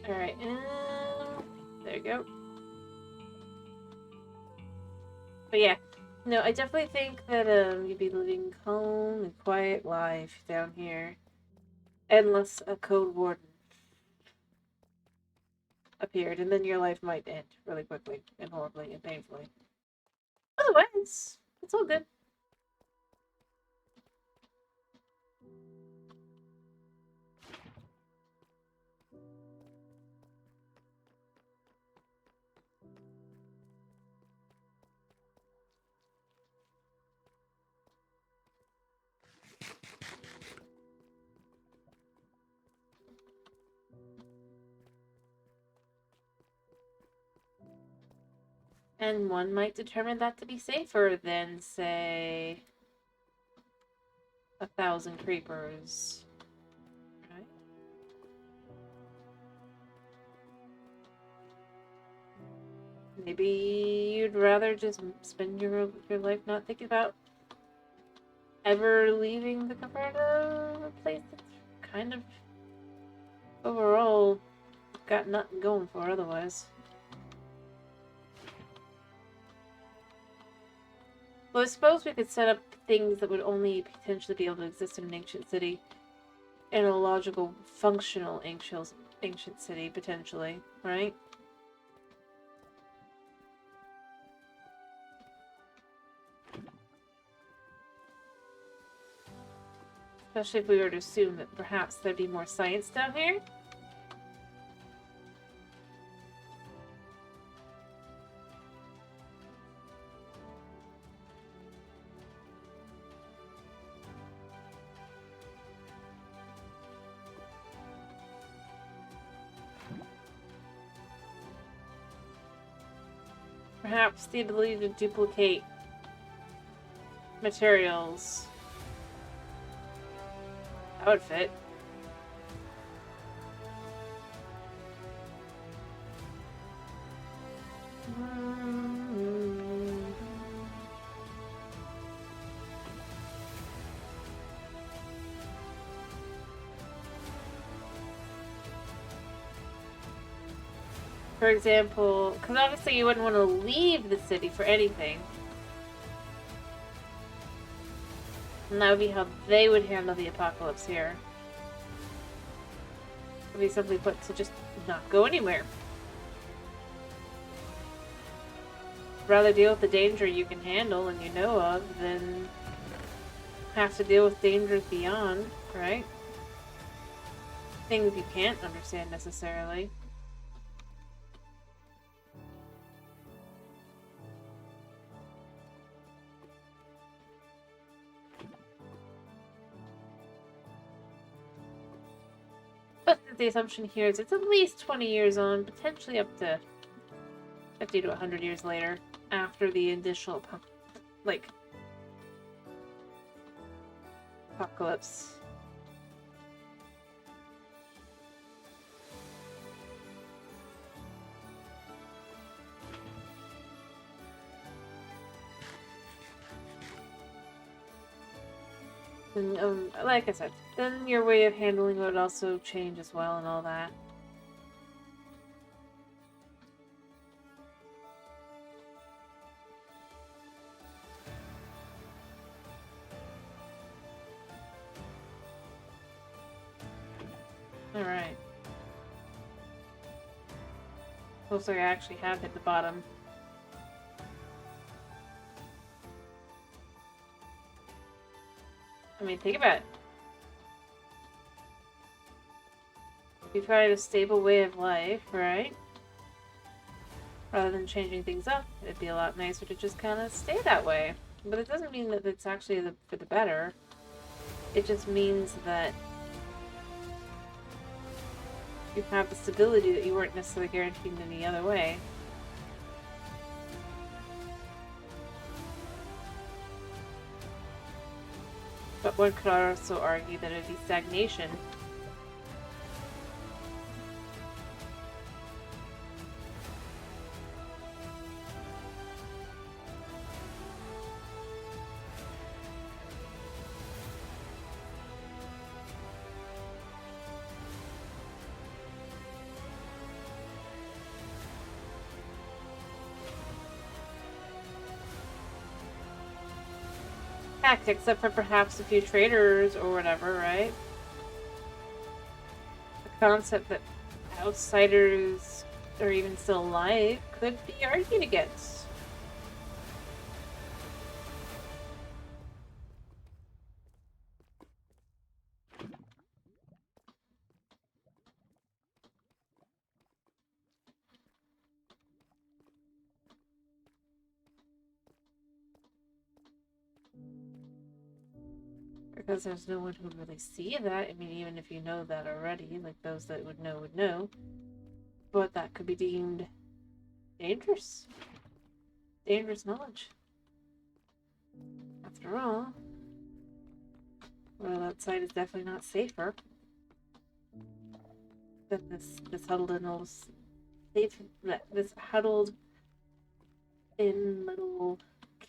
Alright, there you go. But yeah, no, I definitely think that you'd be living calm and quiet life down here. Unless a code warden appeared, and then your life might end really quickly and horribly and painfully. Otherwise, it's all good. And one might determine that to be safer than, say, 1,000 creepers. Right? Maybe you'd rather just spend your life not thinking about ever leaving the Caverna, a place that's kind of overall got nothing going for otherwise. Well, I suppose we could set up things that would only potentially be able to exist in an ancient city. In a logical, functional ancient city, potentially, right? Especially if we were to assume that perhaps there'd be more science down here. perhaps the ability to duplicate materials. That would fit. For example, because obviously you wouldn't want to leave the city for anything. And that would be how they would handle the apocalypse here. It would be simply put to just not go anywhere. Rather deal with the danger you can handle and you know of than have to deal with dangers beyond, right? Things you can't understand necessarily. But the assumption here is it's at least 20 years on, potentially up to 50 to 100 years later, after the initial, apocalypse. And, like I said, then your way of handling would also change as well and all that. Alright. Looks like I actually have hit the bottom. I mean, think about it. If you tried a stable way of life, right? Rather than changing things up, it'd be a lot nicer to just kind of stay that way. But it doesn't mean that it's actually for the better. It just means that you have the stability that you weren't necessarily guaranteed in any other way. But one could also argue that it'd be stagnation. Except for perhaps a few traders or whatever, right? The concept that outsiders are even still alive could be argued against. Because there's no one who would really see that. I mean, even if you know that already, like those that would know. But that could be deemed dangerous. Dangerous knowledge. After all, well, that site is definitely not safer than this huddled in little this huddled in little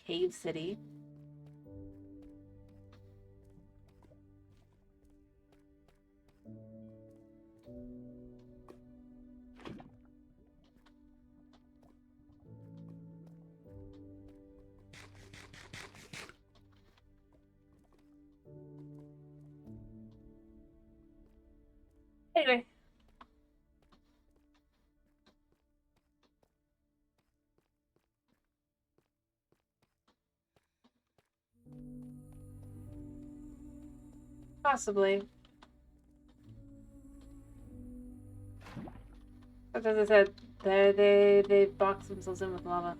cave city. Anyway. Possibly. But as I said, they box themselves in with lava.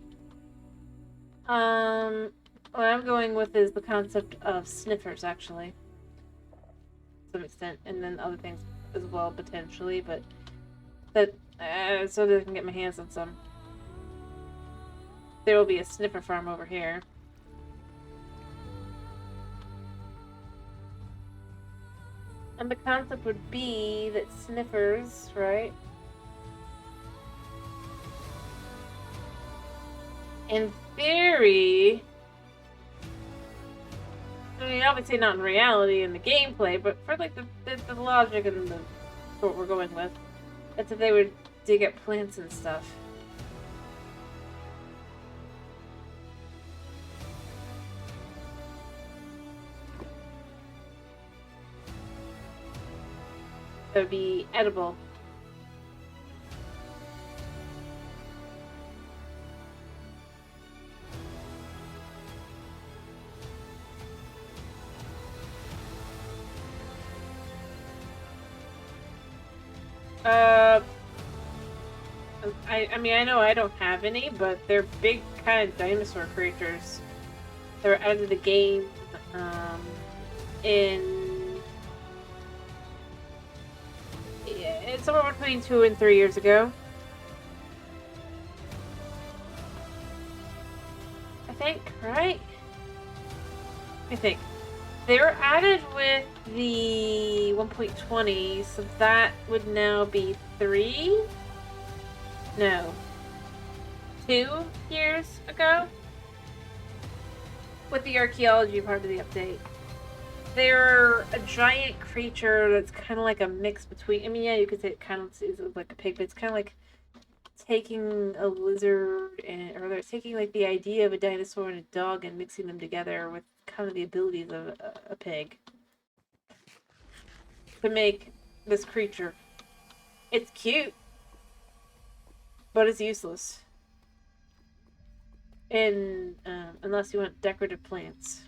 What I'm going with is the concept of sniffers, actually. To some extent, and then other things as well, potentially, but that, so that I can get my hands on some. there will be a sniffer farm over here. And the concept would be that sniffers, right? In theory, I mean, obviously not in reality in the gameplay, but for like the logic and the what we're going with, that's if they would dig up plants and stuff. That would be edible. I mean, I know I don't have any, but they're big kind of dinosaur creatures. They're out of the game, it's somewhere between 2 and 3 years ago. I think, right? I think. They were added with the 1.20, so that would now be 3? No. 2 years ago? With the archaeology part of the update. They're a giant creature that's kind of like a mix between... I mean, yeah, you could say it kind of is like a pig, but it's kind of like taking a lizard and... Or they're taking like the idea of a dinosaur and a dog and mixing them together with kind of the abilities of a pig. To make this creature. It's cute. But it's useless. Unless you want decorative plants.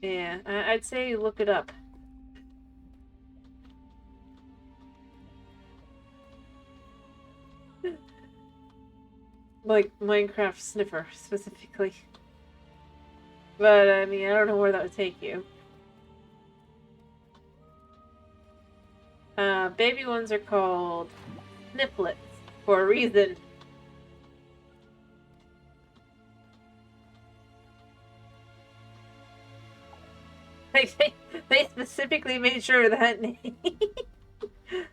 Yeah, I'd say look it up. Like Minecraft Sniffer, specifically. But, I mean, I don't know where that would take you. Baby ones are called Snifflets for a reason. They specifically made sure that name.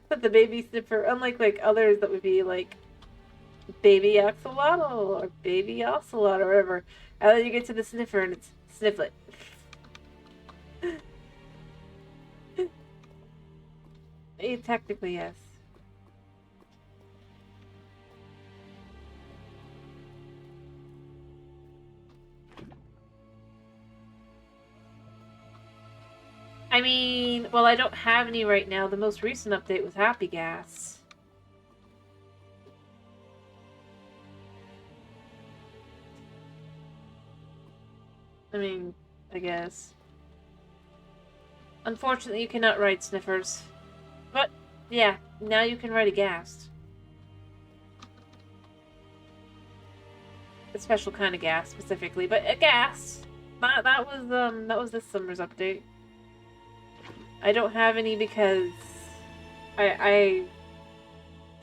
That the baby sniffer, unlike like others that would be like baby axolotl or baby ocelot or whatever, and then you get to the sniffer and it's Snifflet. Technically, yes. I mean, well, I don't have any right now. The most recent update was Happy Gas. I mean, I guess. Unfortunately, you cannot ride sniffers. But, yeah, now you can ride a ghast. A special kind of gas, specifically. But a ghast! That was this summer's update. I don't have any because I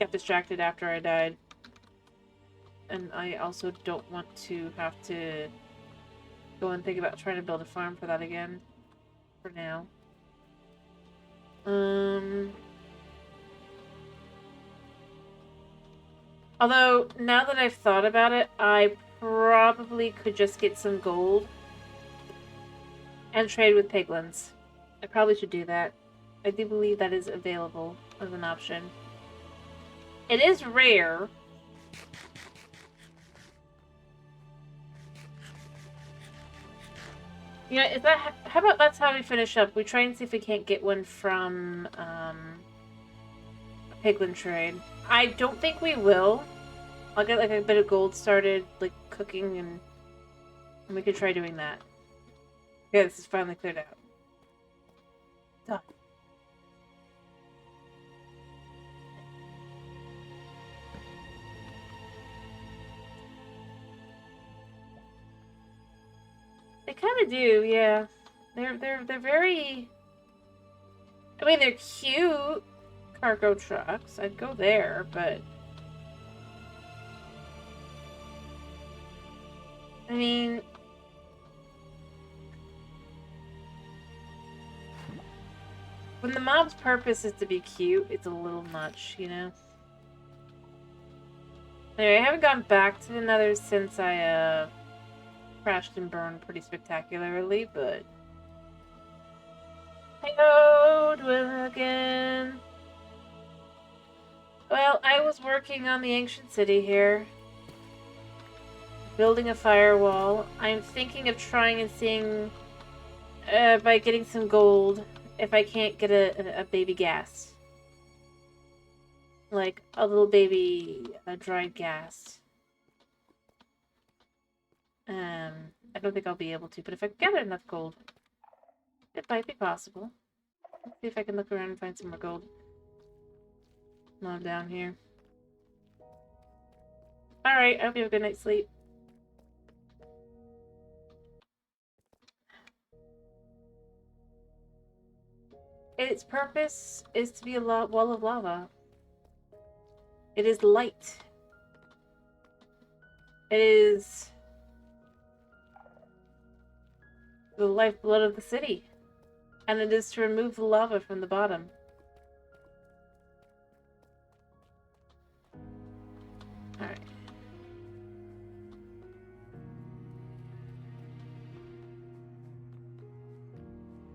got distracted after I died. And I also don't want to have to go and think about trying to build a farm for that again. For now. Although, now that I've thought about it, I probably could just get some gold and trade with piglins. I probably should do that. I do believe that is available as an option. It is rare. You know, is that... How about that's how we finish up? We try and see if we can't get one from, a piglin trade. I don't think we will. I'll get, like, a bit of gold started, like, cooking, and we could try doing that. Okay, this is finally cleared out. Done. They kind of do, yeah. They're very... I mean, they're cute cargo trucks. I'd go there, but... I mean... when the mob's purpose is to be cute, it's a little much, you know? Anyway, I haven't gone back to the Nether since I, crashed and burned pretty spectacularly, but... Hello, Dwelligan! Well, I was working on the ancient city here. Building a firewall. I'm thinking of trying and seeing, by getting some gold, if I can't get a baby gas. Like, a little baby dried gas. I don't think I'll be able to, but if I gather enough gold, it might be possible. Let's see if I can look around and find some more gold. While I'm down here. Alright, I hope you have a good night's sleep. Its purpose is to be a wall of lava. It is light. It is the lifeblood of the city. And it is to remove the lava from the bottom. Alright.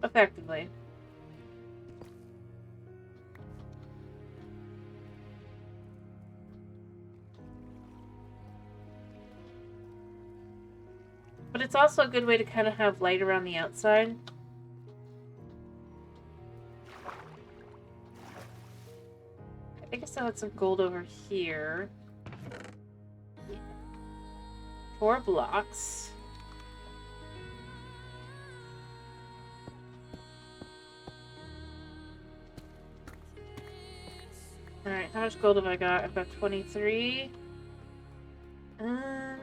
Effectively. But it's also a good way to kind of have light around the outside. I think I still had some gold over here. 4 blocks. Alright, how much gold have I got? I've got 23.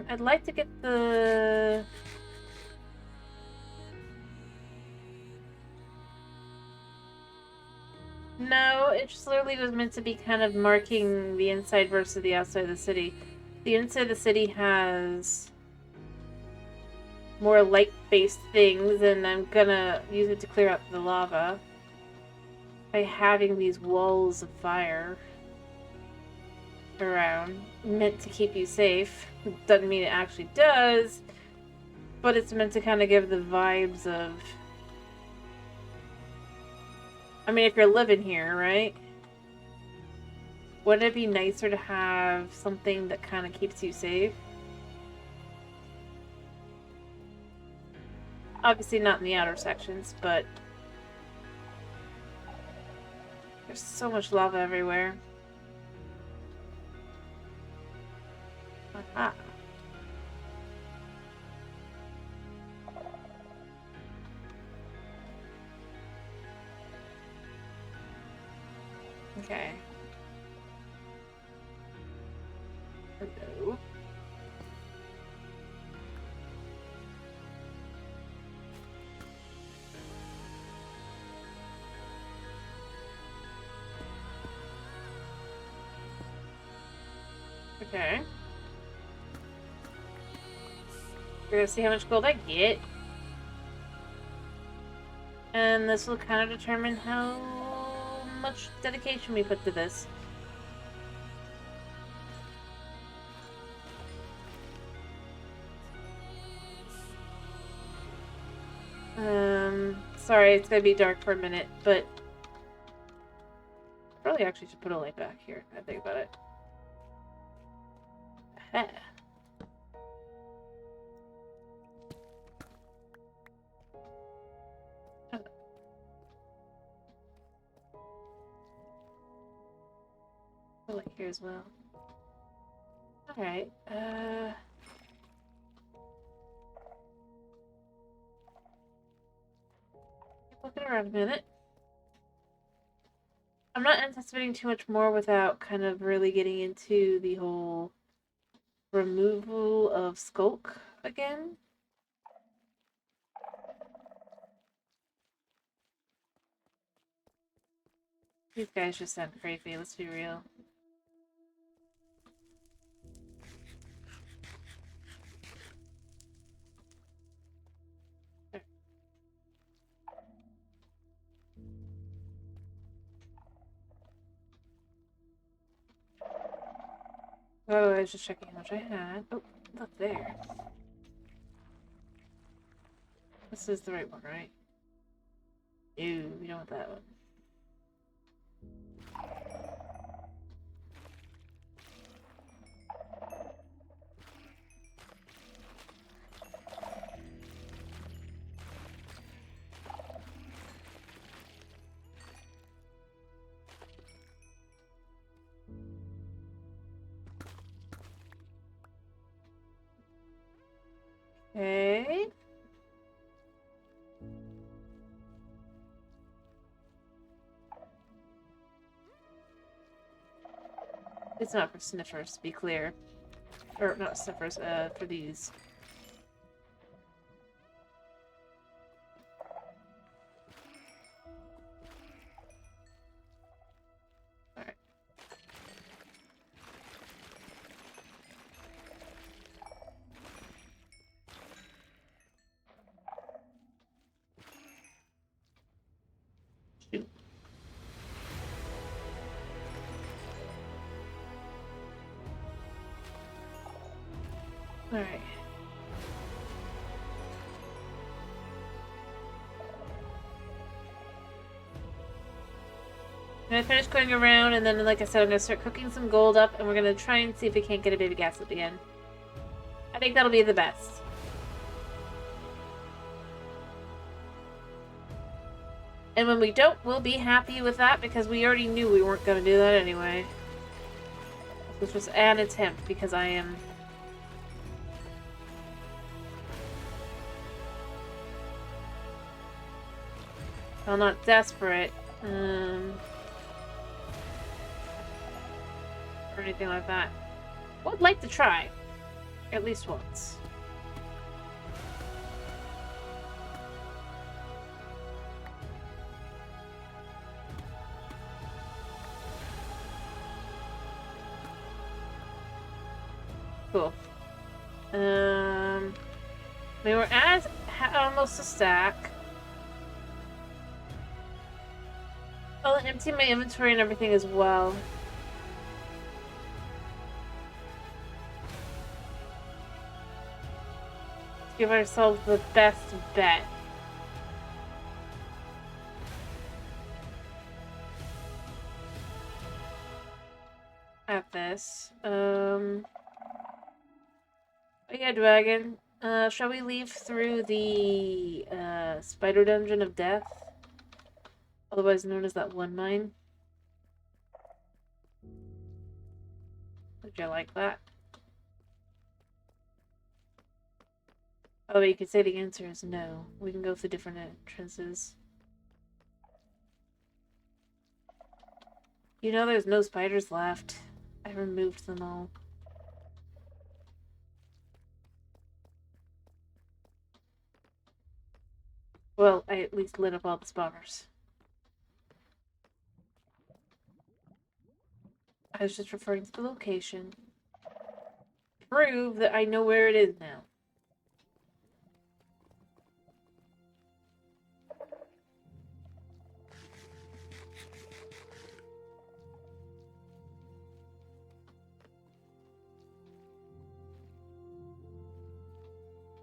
I'd like to get the... No, it just literally was meant to be kind of marking the inside versus the outside of the city. The inside of the city has more light-based things, and I'm gonna use it to clear out the lava by having these walls of fire around, meant to keep you safe. Doesn't mean it actually does, but it's meant to kind of give the vibes of... I mean, if you're living here, right? Wouldn't it be nicer to have something that kind of keeps you safe? Obviously not in the outer sections, but... there's so much lava everywhere. Aha. Okay. Hello. Okay. We're gonna see how much gold I get. And this will kind of determine how much dedication we put to this. Sorry, it's gonna be dark for a minute, but probably actually should put a light back here. I think about it. Heh. Put a light here as well. Alright, looking around a minute. I'm not anticipating too much more without kind of really getting into the whole removal of Skulk again. These guys just sound crazy, let's be real. Oh, I was just checking how much I had. Oh, look there. This is the right one, right? Ew, we don't want that one. Okay. It's not for sniffers, to be clear. Or, not sniffers, for these. Alright. Shoot. Alright. I'm gonna finish going around, and then, like I said, I'm gonna start cooking some gold up, and we're gonna try and see if we can't get a baby gaslet again. I think that'll be the best. And when we don't, we'll be happy with that, because we already knew we weren't gonna do that anyway. This was an attempt, because I am... well, not desperate. Or anything like that. Would like to try. At least once. Cool. We were at almost a stack. I'll empty my inventory and everything as well. Let's give ourselves the best bet. At this. Oh yeah, dragon. Shall we leave through the spider dungeon of death? Otherwise known as that one mine. Would you like that? Oh, you could say the answer is no. We can go through different entrances. You know there's no spiders left. I removed them all. Well, I at least lit up all the spawners. I was just referring to the location. Prove that I know where it is now.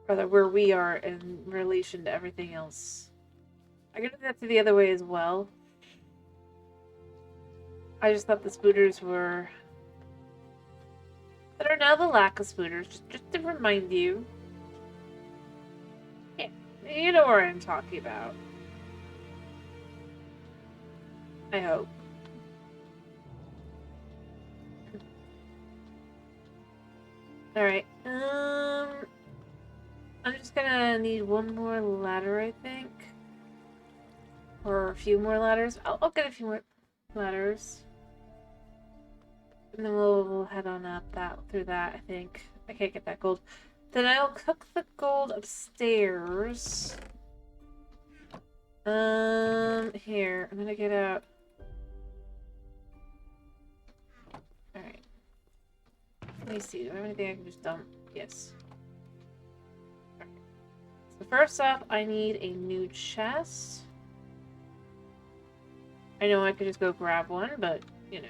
Rather, where we are in relation to everything else. I could do that the other way as well. I just thought the spooters were... that are now the lack of spooters, just to remind you. Yeah, you know what I'm talking about. I hope. Alright, I'm just gonna need one more ladder, I think. Or a few more ladders. I'll get a few more ladders. And then we'll head on up through that, I think. I can't get that gold. Then I'll cook the gold upstairs. Here. I'm gonna get out. Alright. Let me see. Do I have anything I can just dump? Yes. Alright. So first off, I need a new chest. I know I could just go grab one, but, you know.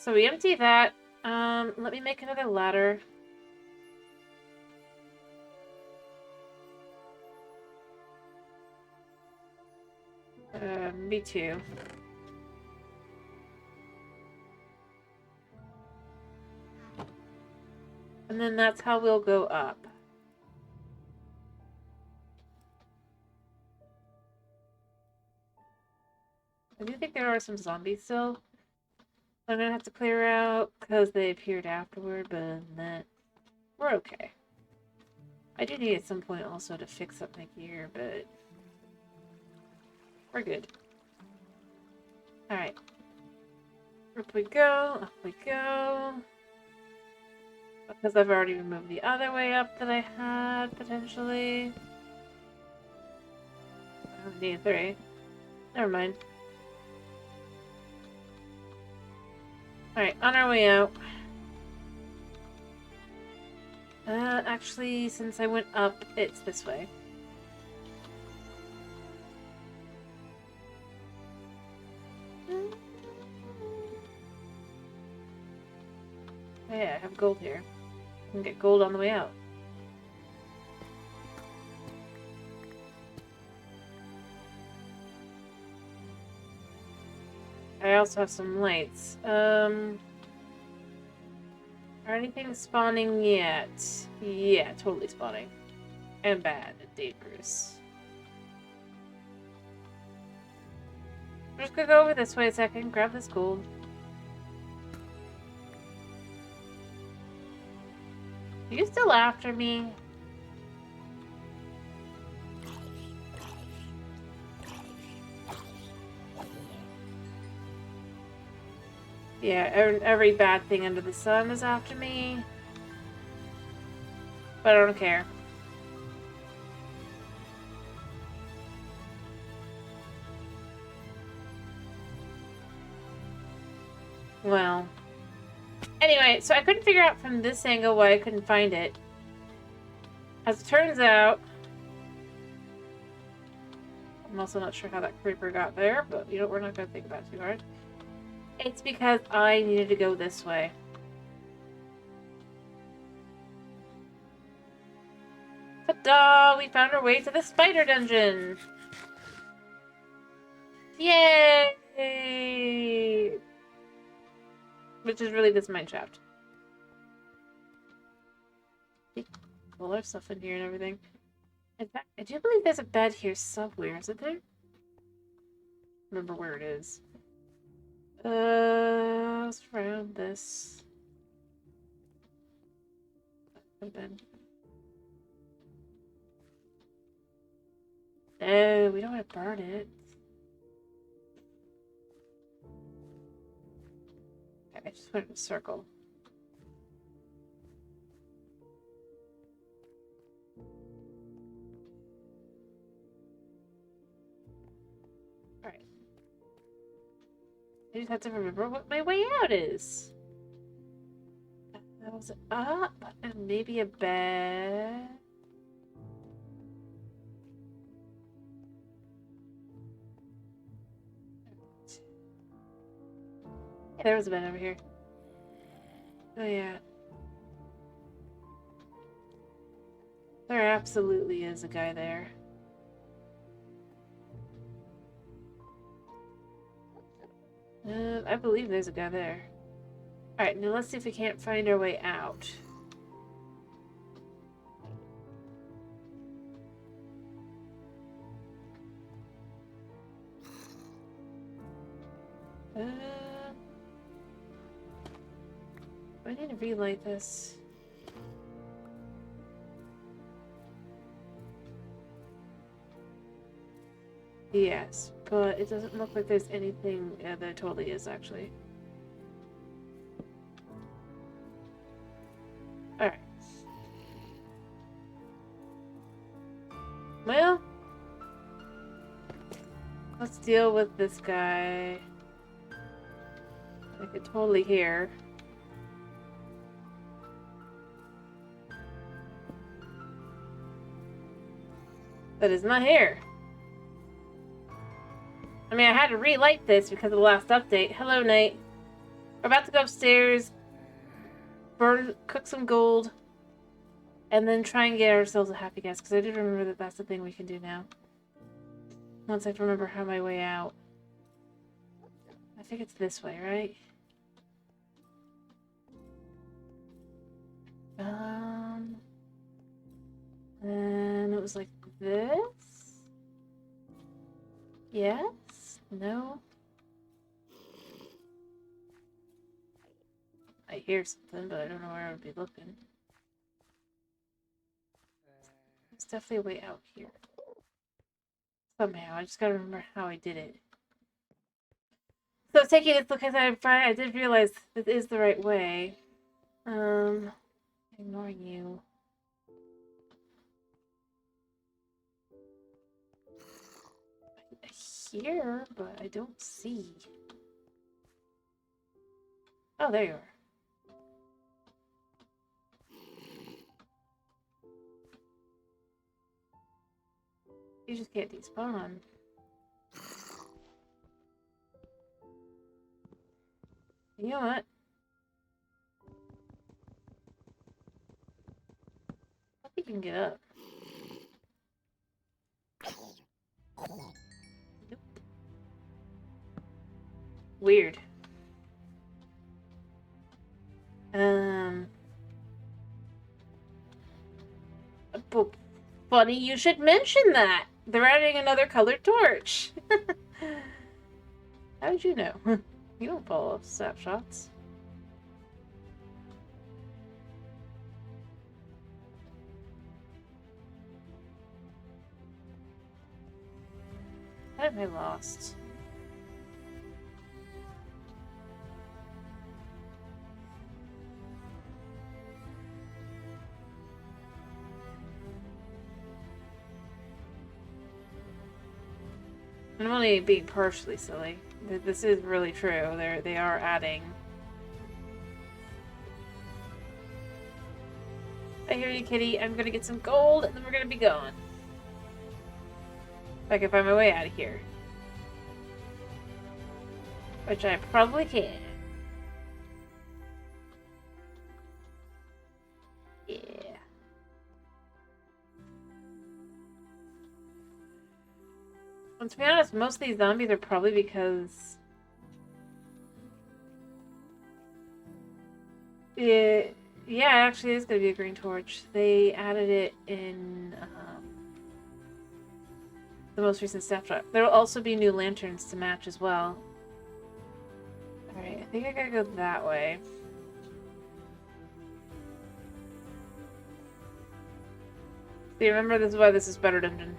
So we empty that. Let me make another ladder. Me too. And then that's how we'll go up. I do think there are some zombies still. I'm gonna have to clear out because they appeared afterward, but then we're okay. I do need at some point also to fix up my gear, but we're good. Alright. Up we go, up we go. Because I've already removed the other way up that I had, potentially. I don't need 3. Never mind. Alright, on our way out. Actually, since I went up, it's this way. Yeah, I have gold here. I can get gold on the way out. I also have some lights. Are anything spawning yet? Yeah, totally spawning. And bad and dangerous. I'm just gonna go over this way a second, grab this gold. Are you still after me? Yeah, every bad thing under the sun is after me. But I don't care. Well. Anyway, so I couldn't figure out from this angle why I couldn't find it. As it turns out... I'm also not sure how that creeper got there, but you know, we're not going to think about it too hard. It's because I needed to go this way. Ta-da! We found our way to the spider dungeon! Yay! Which is really this mine shaft. Well, there's stuff in here and everything. In fact, I do believe there's a bed here somewhere, isn't there? Remember where it is. Let's round this. Bed. No, we don't want to burn it. Okay, I just went in a circle. Alright. I just have to remember what my way out is. That was up and maybe a bed. Yeah, there was a bed over here. Oh yeah. There absolutely is a guy there. I believe there's a guy there. Alright, now let's see if we can't find our way out. I need to relight this. Yes, but it doesn't look like there's anything. Yeah, there totally is, actually. Alright. Well, let's deal with this guy. I could totally hear. That is not here. I mean, I had to relight this because of the last update. Hello, Knight. We're about to go upstairs, cook some gold, and then try and get ourselves a happy guest, because I did remember that that's the thing we can do now. Once I remember how my way out. I think it's this way, right? And it was like this? Yes? No? I hear something, but I don't know where I would be looking. There's definitely a way out here. Somehow, I just gotta remember how I did it. So taking this look, I did realize this is the right way. Ignoring you. I hear, but I don't see. Oh, there you are. You just can't despawn. You know what? I think you can get up. Nope. Weird. But funny you should mention that. They're adding another colored torch. How did you know? You don't follow snapshots. How am I lost? I'm only being partially silly. This is really true. They are adding. I hear you, kitty. I'm gonna get some gold, and then we're gonna be gone. If I can find my way out of here. Which I probably can. Yeah. And to be honest, most of these zombies are probably because... Yeah, actually it is going to be a green torch. They added it in the most recent snapshot. There will also be new lanterns to match as well. Alright, I think I gotta go that way. See, remember, this is why this is better dungeon.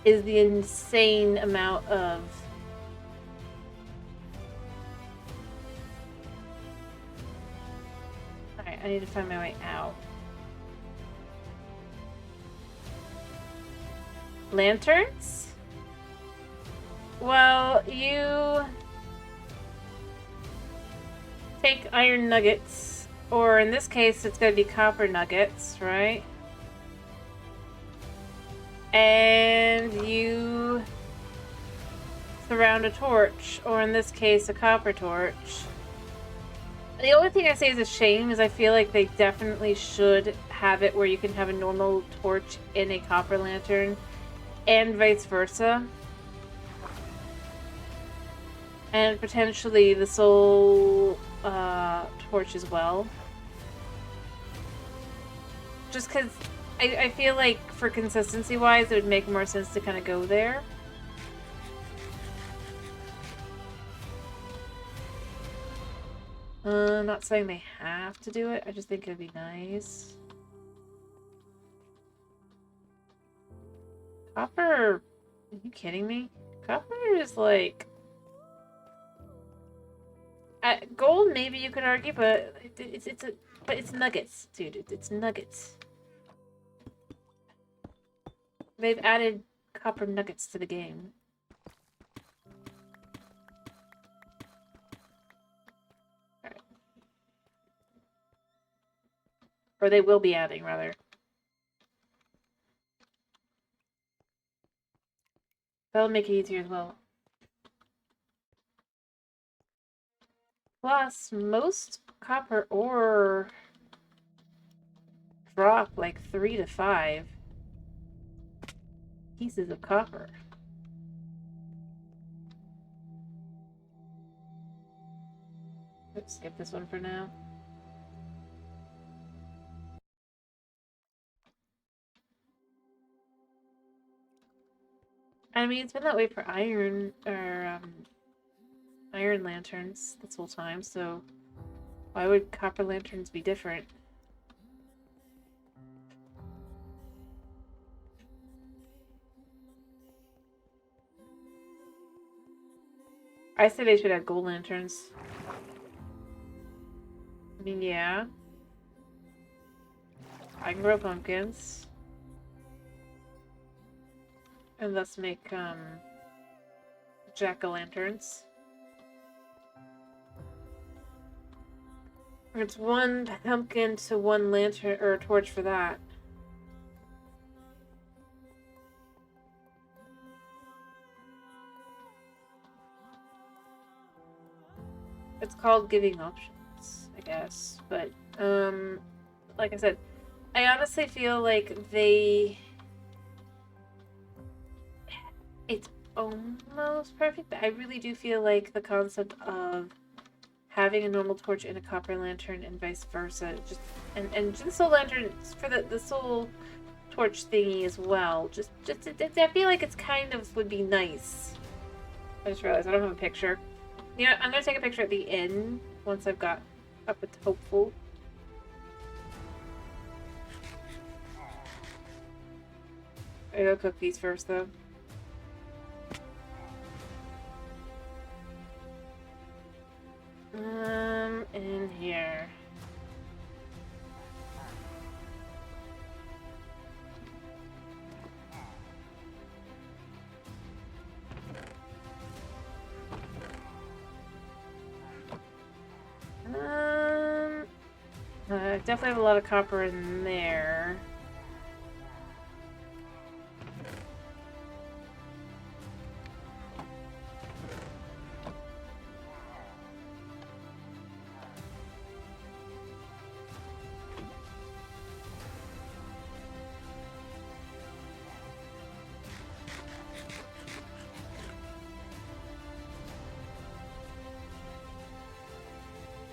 Is the insane amount of... Alright, I need to find my way out. Lanterns? Well, you take iron nuggets, or in this case, it's going to be copper nuggets, right? And you surround a torch, or in this case, a copper torch. The only thing I say is a shame is I feel like they definitely should have it where you can have a normal torch in a copper lantern, and vice versa. And potentially the soul torch as well. Just because I feel like for consistency wise, it would make more sense to kind of go there. I'm not saying they have to do it, I just think it'd be nice. Copper... Are you kidding me? Copper is like... gold, maybe you could argue, but it's nuggets, dude. It's nuggets. They've added copper nuggets to the game. Alright. Or they will be adding, rather. That'll make it easier as well. Plus, most copper ore drop like 3 to 5 pieces of copper. Let's skip this one for now. I mean, it's been that way for iron lanterns this whole time, so why would copper lanterns be different? I say they should have gold lanterns. I mean, yeah. I can grow pumpkins. And thus make, jack-o'-lanterns. It's 1 pumpkin to 1 lantern, or torch for that. It's called giving options, I guess. But, like I said, I honestly feel like it's almost perfect, but I really do feel like the concept of having a normal torch and a copper lantern and vice versa, just and the soul lantern for the soul torch thingy as well. I feel like it's kind of would be nice. I just realized I don't have a picture. You know, I'm gonna take a picture at the end once I've got up with hopeful. I gotta cook these first though. In here. Definitely have a lot of copper in there.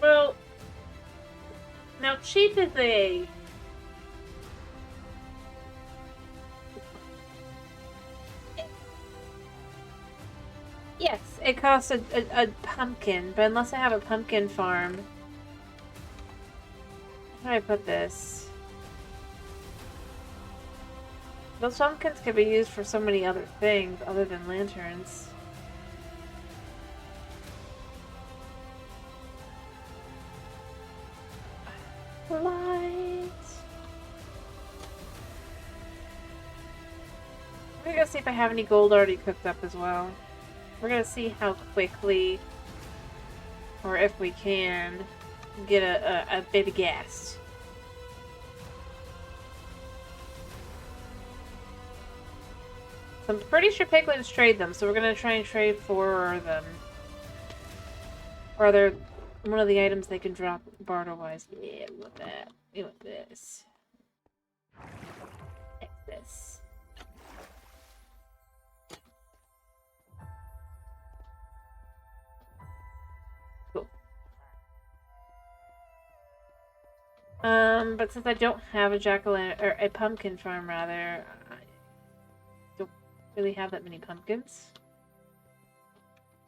Well, now cheap is a... Yes, it costs a pumpkin, but unless I have a pumpkin farm... How do I put this? Those pumpkins could be used for so many other things other than lanterns. Light. I'm gonna go see if I have any gold already cooked up as well. We're gonna see how quickly, or if we can, get a baby ghast. So I'm pretty sure piglins trade them, so we're gonna try and trade for them. Or they're one of the items they can drop barter-wise. Yeah, we want that. We want this. Like this. Cool. But since I don't have a jack-o'-lantern, or a pumpkin farm rather, I don't really have that many pumpkins.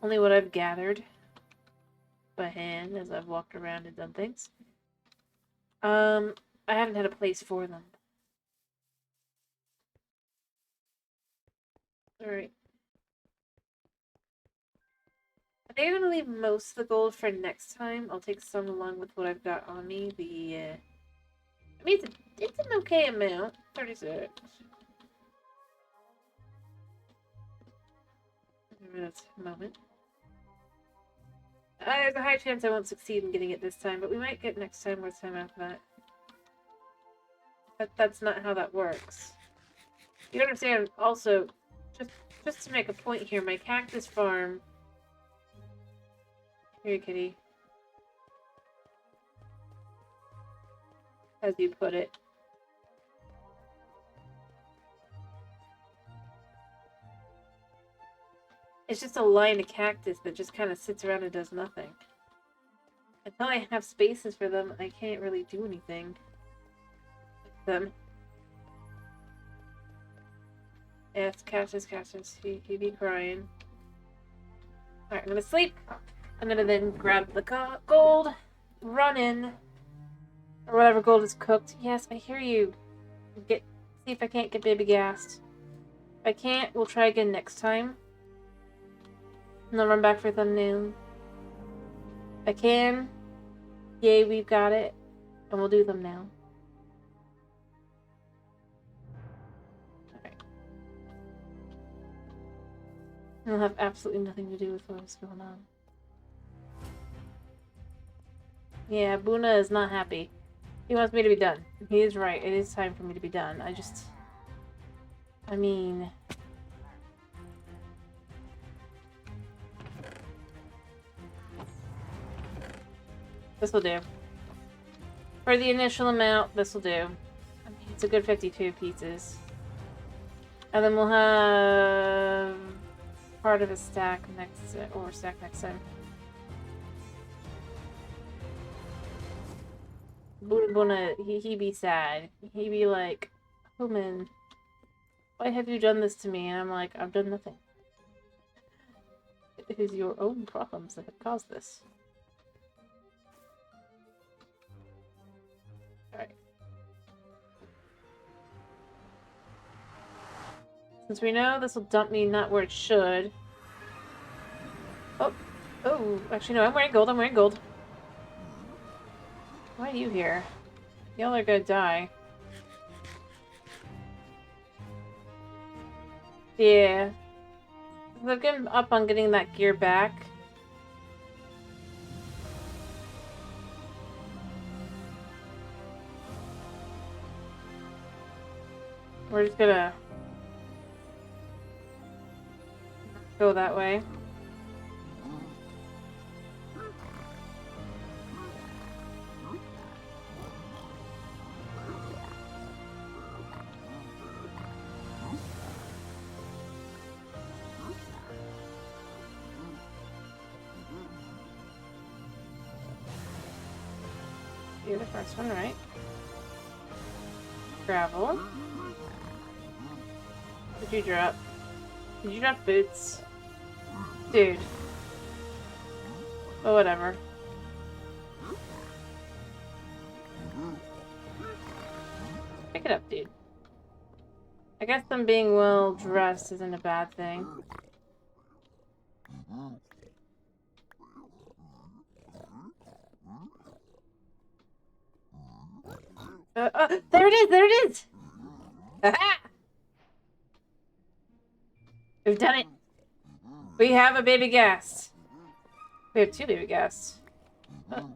Only what I've gathered by hand as I've walked around and done things. I haven't had a place for them. Alright. I think I'm gonna leave most of the gold for next time. I'll take some along with what I've got on me. I mean, it's an okay amount. 36. That's a moment. There's a high chance I won't succeed in getting it this time, but we might get next time or the time after that. But that's not how that works. You understand, also, just to make a point here, my cactus farm... Here, kitty. as you put it. It's just a line of cactus that just kind of sits around and does nothing. Until I have spaces for them, I can't really do anything with them. Yes, cactus. He be crying. Alright, I'm gonna sleep. I'm gonna then grab the gold, run in, or whatever gold is cooked. Yes, I hear you. See if I can't get baby gassed. If I can't, we'll try again next time. And then run back for thumbnail. If I can, yay, we've got it. And we'll do them now. Alright. It'll have absolutely nothing to do with what's going on. Yeah, Buna is not happy. He wants me to be done. He is right. It is time for me to be done. I mean... This'll do. For the initial amount, this'll do. I mean, it's a good 52 pieces. And then we'll have part of a stack next time. Buna, he be sad. He be like, oh man, why have you done this to me? And I'm like, I've done nothing. It is your own problems that have caused this. Alright. Since we know this will dump me not where it should. Oh, actually no, I'm wearing gold. Why are you here? Y'all are gonna die. Yeah. I've given up on getting that gear back. We're just gonna go that way. You're the first one, right? Gravel. Did you drop? Did you drop boots? Dude. Oh, whatever. Pick it up, dude. I guess them being well dressed isn't a bad thing. There it is! Aha! We've done it! We have a baby gas. We have 2 baby gas. Oh.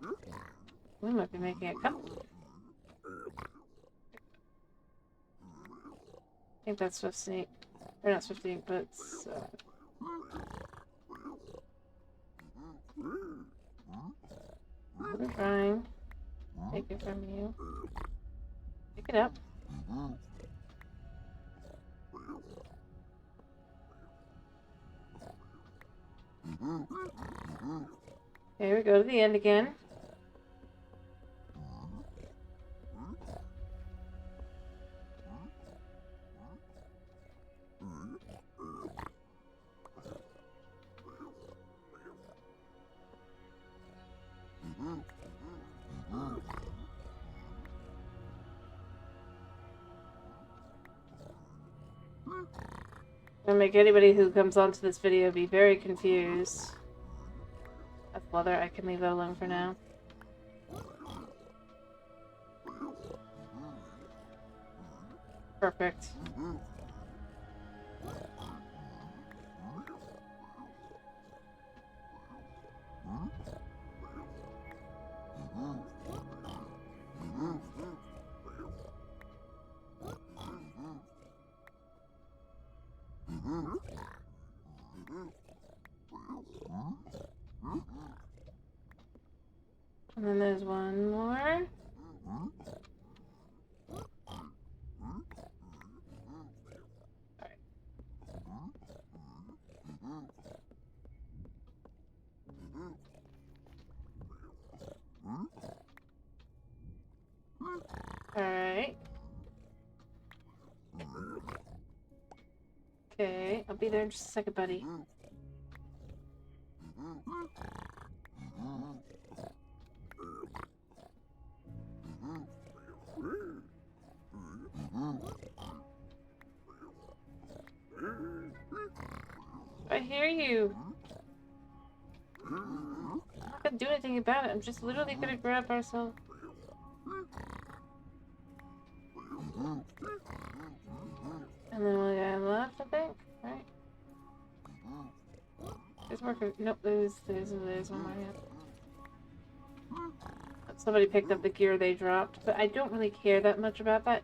We might be making a couple. I think that's 15. Or not 15, but it's, we're trying. Take it from you. Pick it up. Here we go to the end again. Gonna make anybody who comes onto this video be very confused. That's leather. I can leave that alone for now. Perfect. And then there's one more. Okay, I'll be there in just a second, buddy. I hear you. I'm not gonna do anything about it. I'm just literally gonna grab ourselves. And then one guy left, I think. Right? There's more. Nope, there's one more here. Somebody picked up the gear they dropped, but I don't really care that much about that.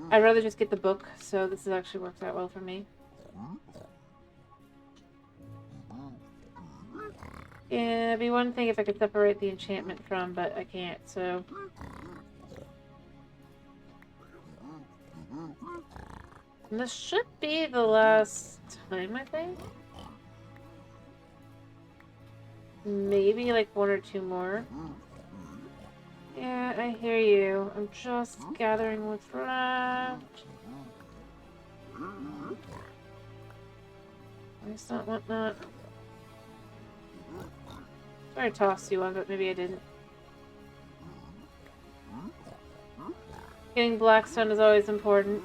I'd rather just get the book, so this actually works out well for me. Yeah, it'd be one thing if I could separate the enchantment from, but I can't, so... And this should be the last time, I think? Maybe like one or two more. Yeah, I hear you. I'm just gathering what's left. It's not whatnot. I tossed you one, but maybe I didn't. Getting Blackstone is always important.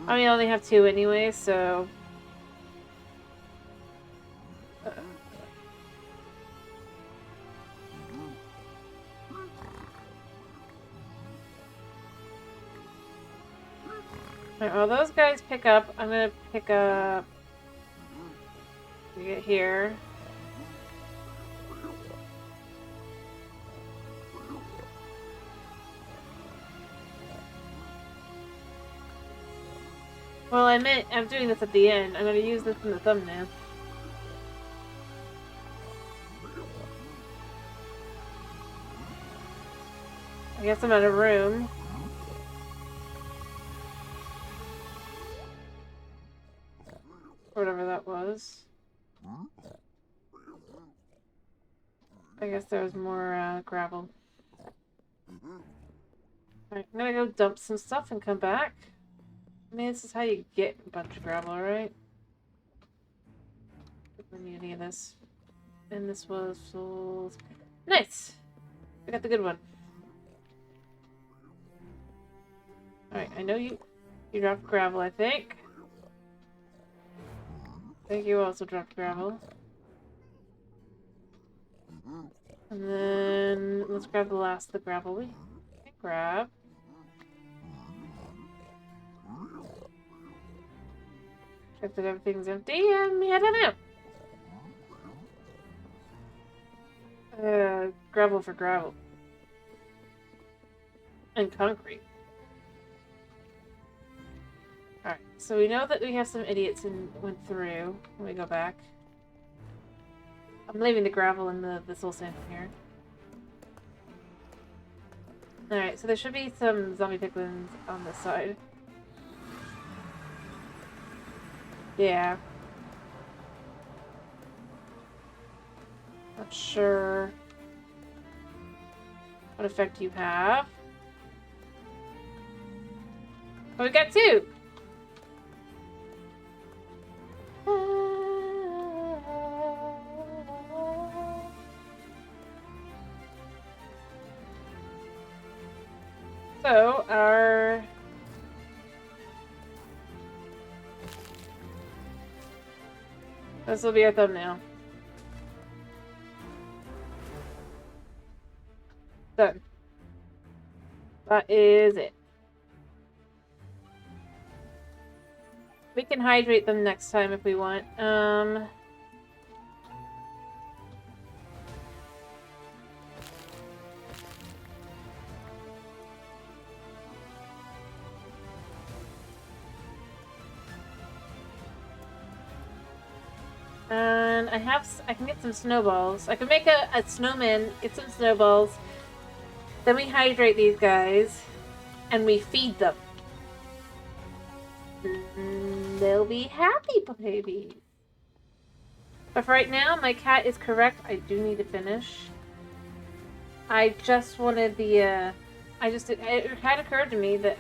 I mean, I only have 2 anyway, so... Alright, well, those guys pick up. I'm gonna pick up... We get here. Well, I meant I'm doing this at the end. I'm gonna use this in the thumbnail. I guess I'm out of room. Whatever that was. I guess there was more gravel. Alright, I'm gonna go dump some stuff and come back. I mean, this is how you get a bunch of gravel, right? Don't need any of this. And this was sold. Nice! I got the good one. Alright, I know you dropped gravel, I think. I think you also dropped gravel. And then let's grab the last of the gravel we can grab. Check that everything's empty and we head on out. Gravel for gravel. And concrete. Alright, so we know that we have some idiots and went through. Let me go back. I'm leaving the gravel and the soul sand in here. Alright, so there should be some zombie piglins on this side. Yeah. Not sure what effect you have. But we got 2! So, this will be our thumbnail. Done. That is it. We can hydrate them next time if we want. And I can get some snowballs. I can make a snowman, get some snowballs. Then we hydrate these guys, and we feed them. They'll be happy babies. But for right now, my cat is correct. I do need to finish. I just wanted the, it had occurred to me that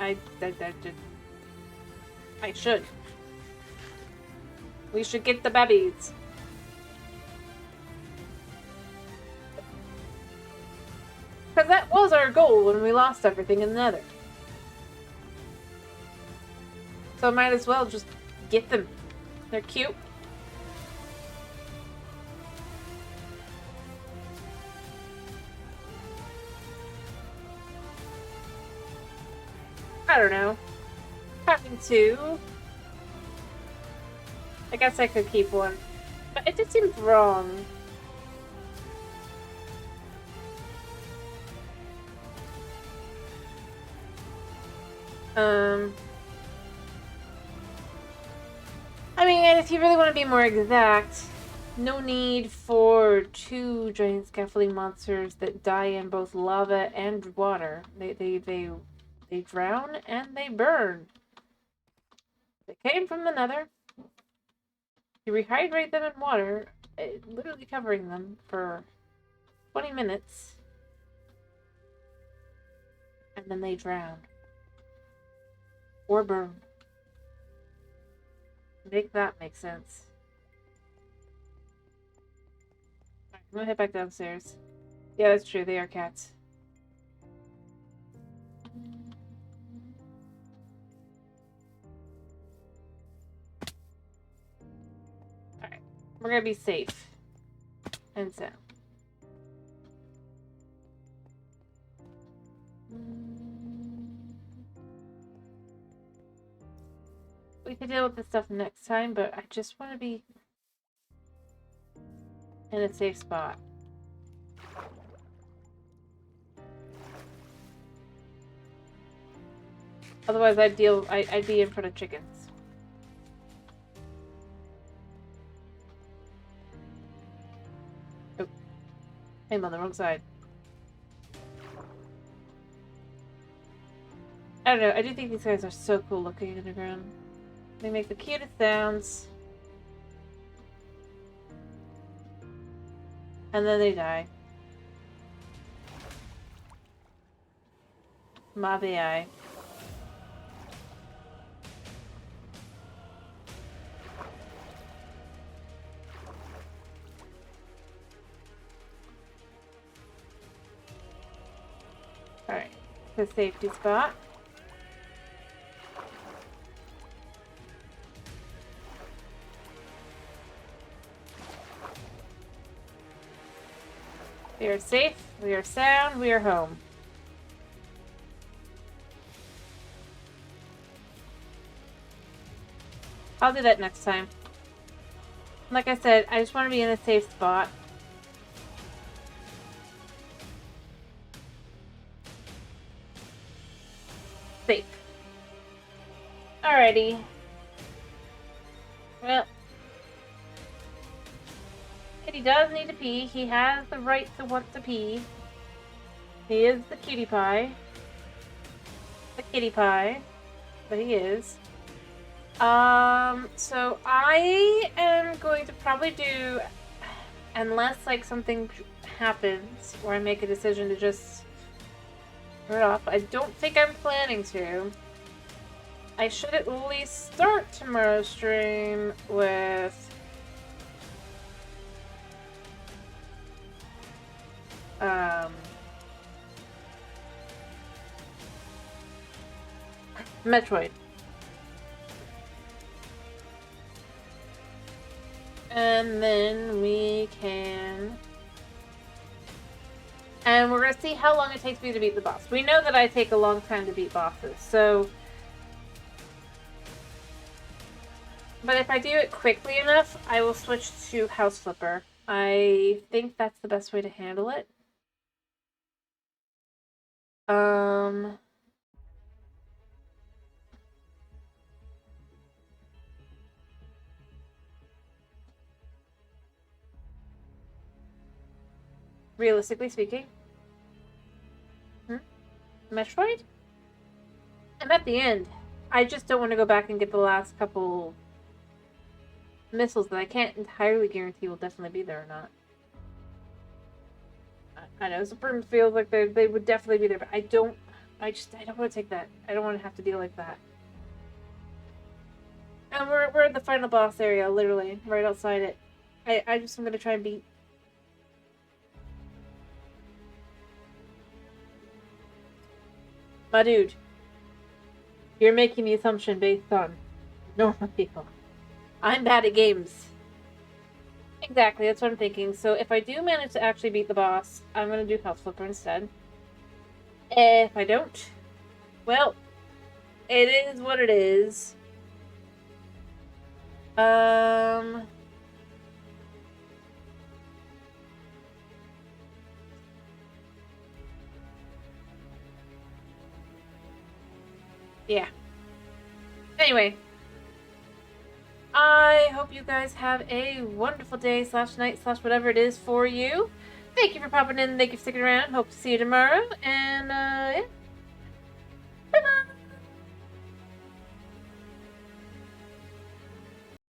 I should. We should get the babies. Because that was our goal when we lost everything in the Nether. So I might as well just get them. They're cute. I don't know. Having two. I guess I could keep one. But it just seems wrong. I mean, if you really want to be more exact, no need for two giant scaffolding monsters that die in both lava and water. They drown and they burn. They came from the Nether. You rehydrate them in water, literally covering them for 20 minutes, and then they drown. Or burn. Make that make sense. Alright, I'm gonna head back downstairs. Yeah, that's true, they are cats. Alright, we're gonna be safe and sound. We could deal with this stuff next time, but I just want to be in a safe spot. Otherwise, I'd be in front of chickens. Oh, I'm on the wrong side. I don't know. I do think these guys are so cool looking underground. They make the cutest sounds. And then they die. Mobby eye. Alright. The safety spot. We are safe, we are sound, we are home. I'll do that next time. Like I said, I just want to be in a safe spot. Safe. Alrighty. Well, he does need to pee. He has the right to want to pee. He is the cutie pie. The kitty pie. But he is. So I am going to probably do, unless like something happens or I make a decision to just turn it off. I don't think I'm planning to. I should at least start tomorrow's stream with Metroid. And then we can... And we're going to see how long it takes me to beat the boss. We know that I take a long time to beat bosses, so... But if I do it quickly enough, I will switch to House Flipper. I think that's the best way to handle it. Realistically speaking. Metroid? I'm at the end. I just don't want to go back and get the last couple missiles that I can't entirely guarantee will definitely be there or not. I know Supreme feels like they would definitely be there, but I don't want to take that. I don't want to have to deal like that. And we're at the final boss area, literally, right outside it. I'm gonna try and beat. My dude, you're making the assumption based on normal people. I'm bad at games. Exactly, that's what I'm thinking. So if I do manage to actually beat the boss, I'm gonna do Health Flipper instead. If I don't, well, it is what it is. Yeah. Anyway, I hope you guys have a wonderful day / night / whatever it is for you. Thank you for popping in. Thank you for sticking around. Hope to see you tomorrow. And, yeah. Bye-bye.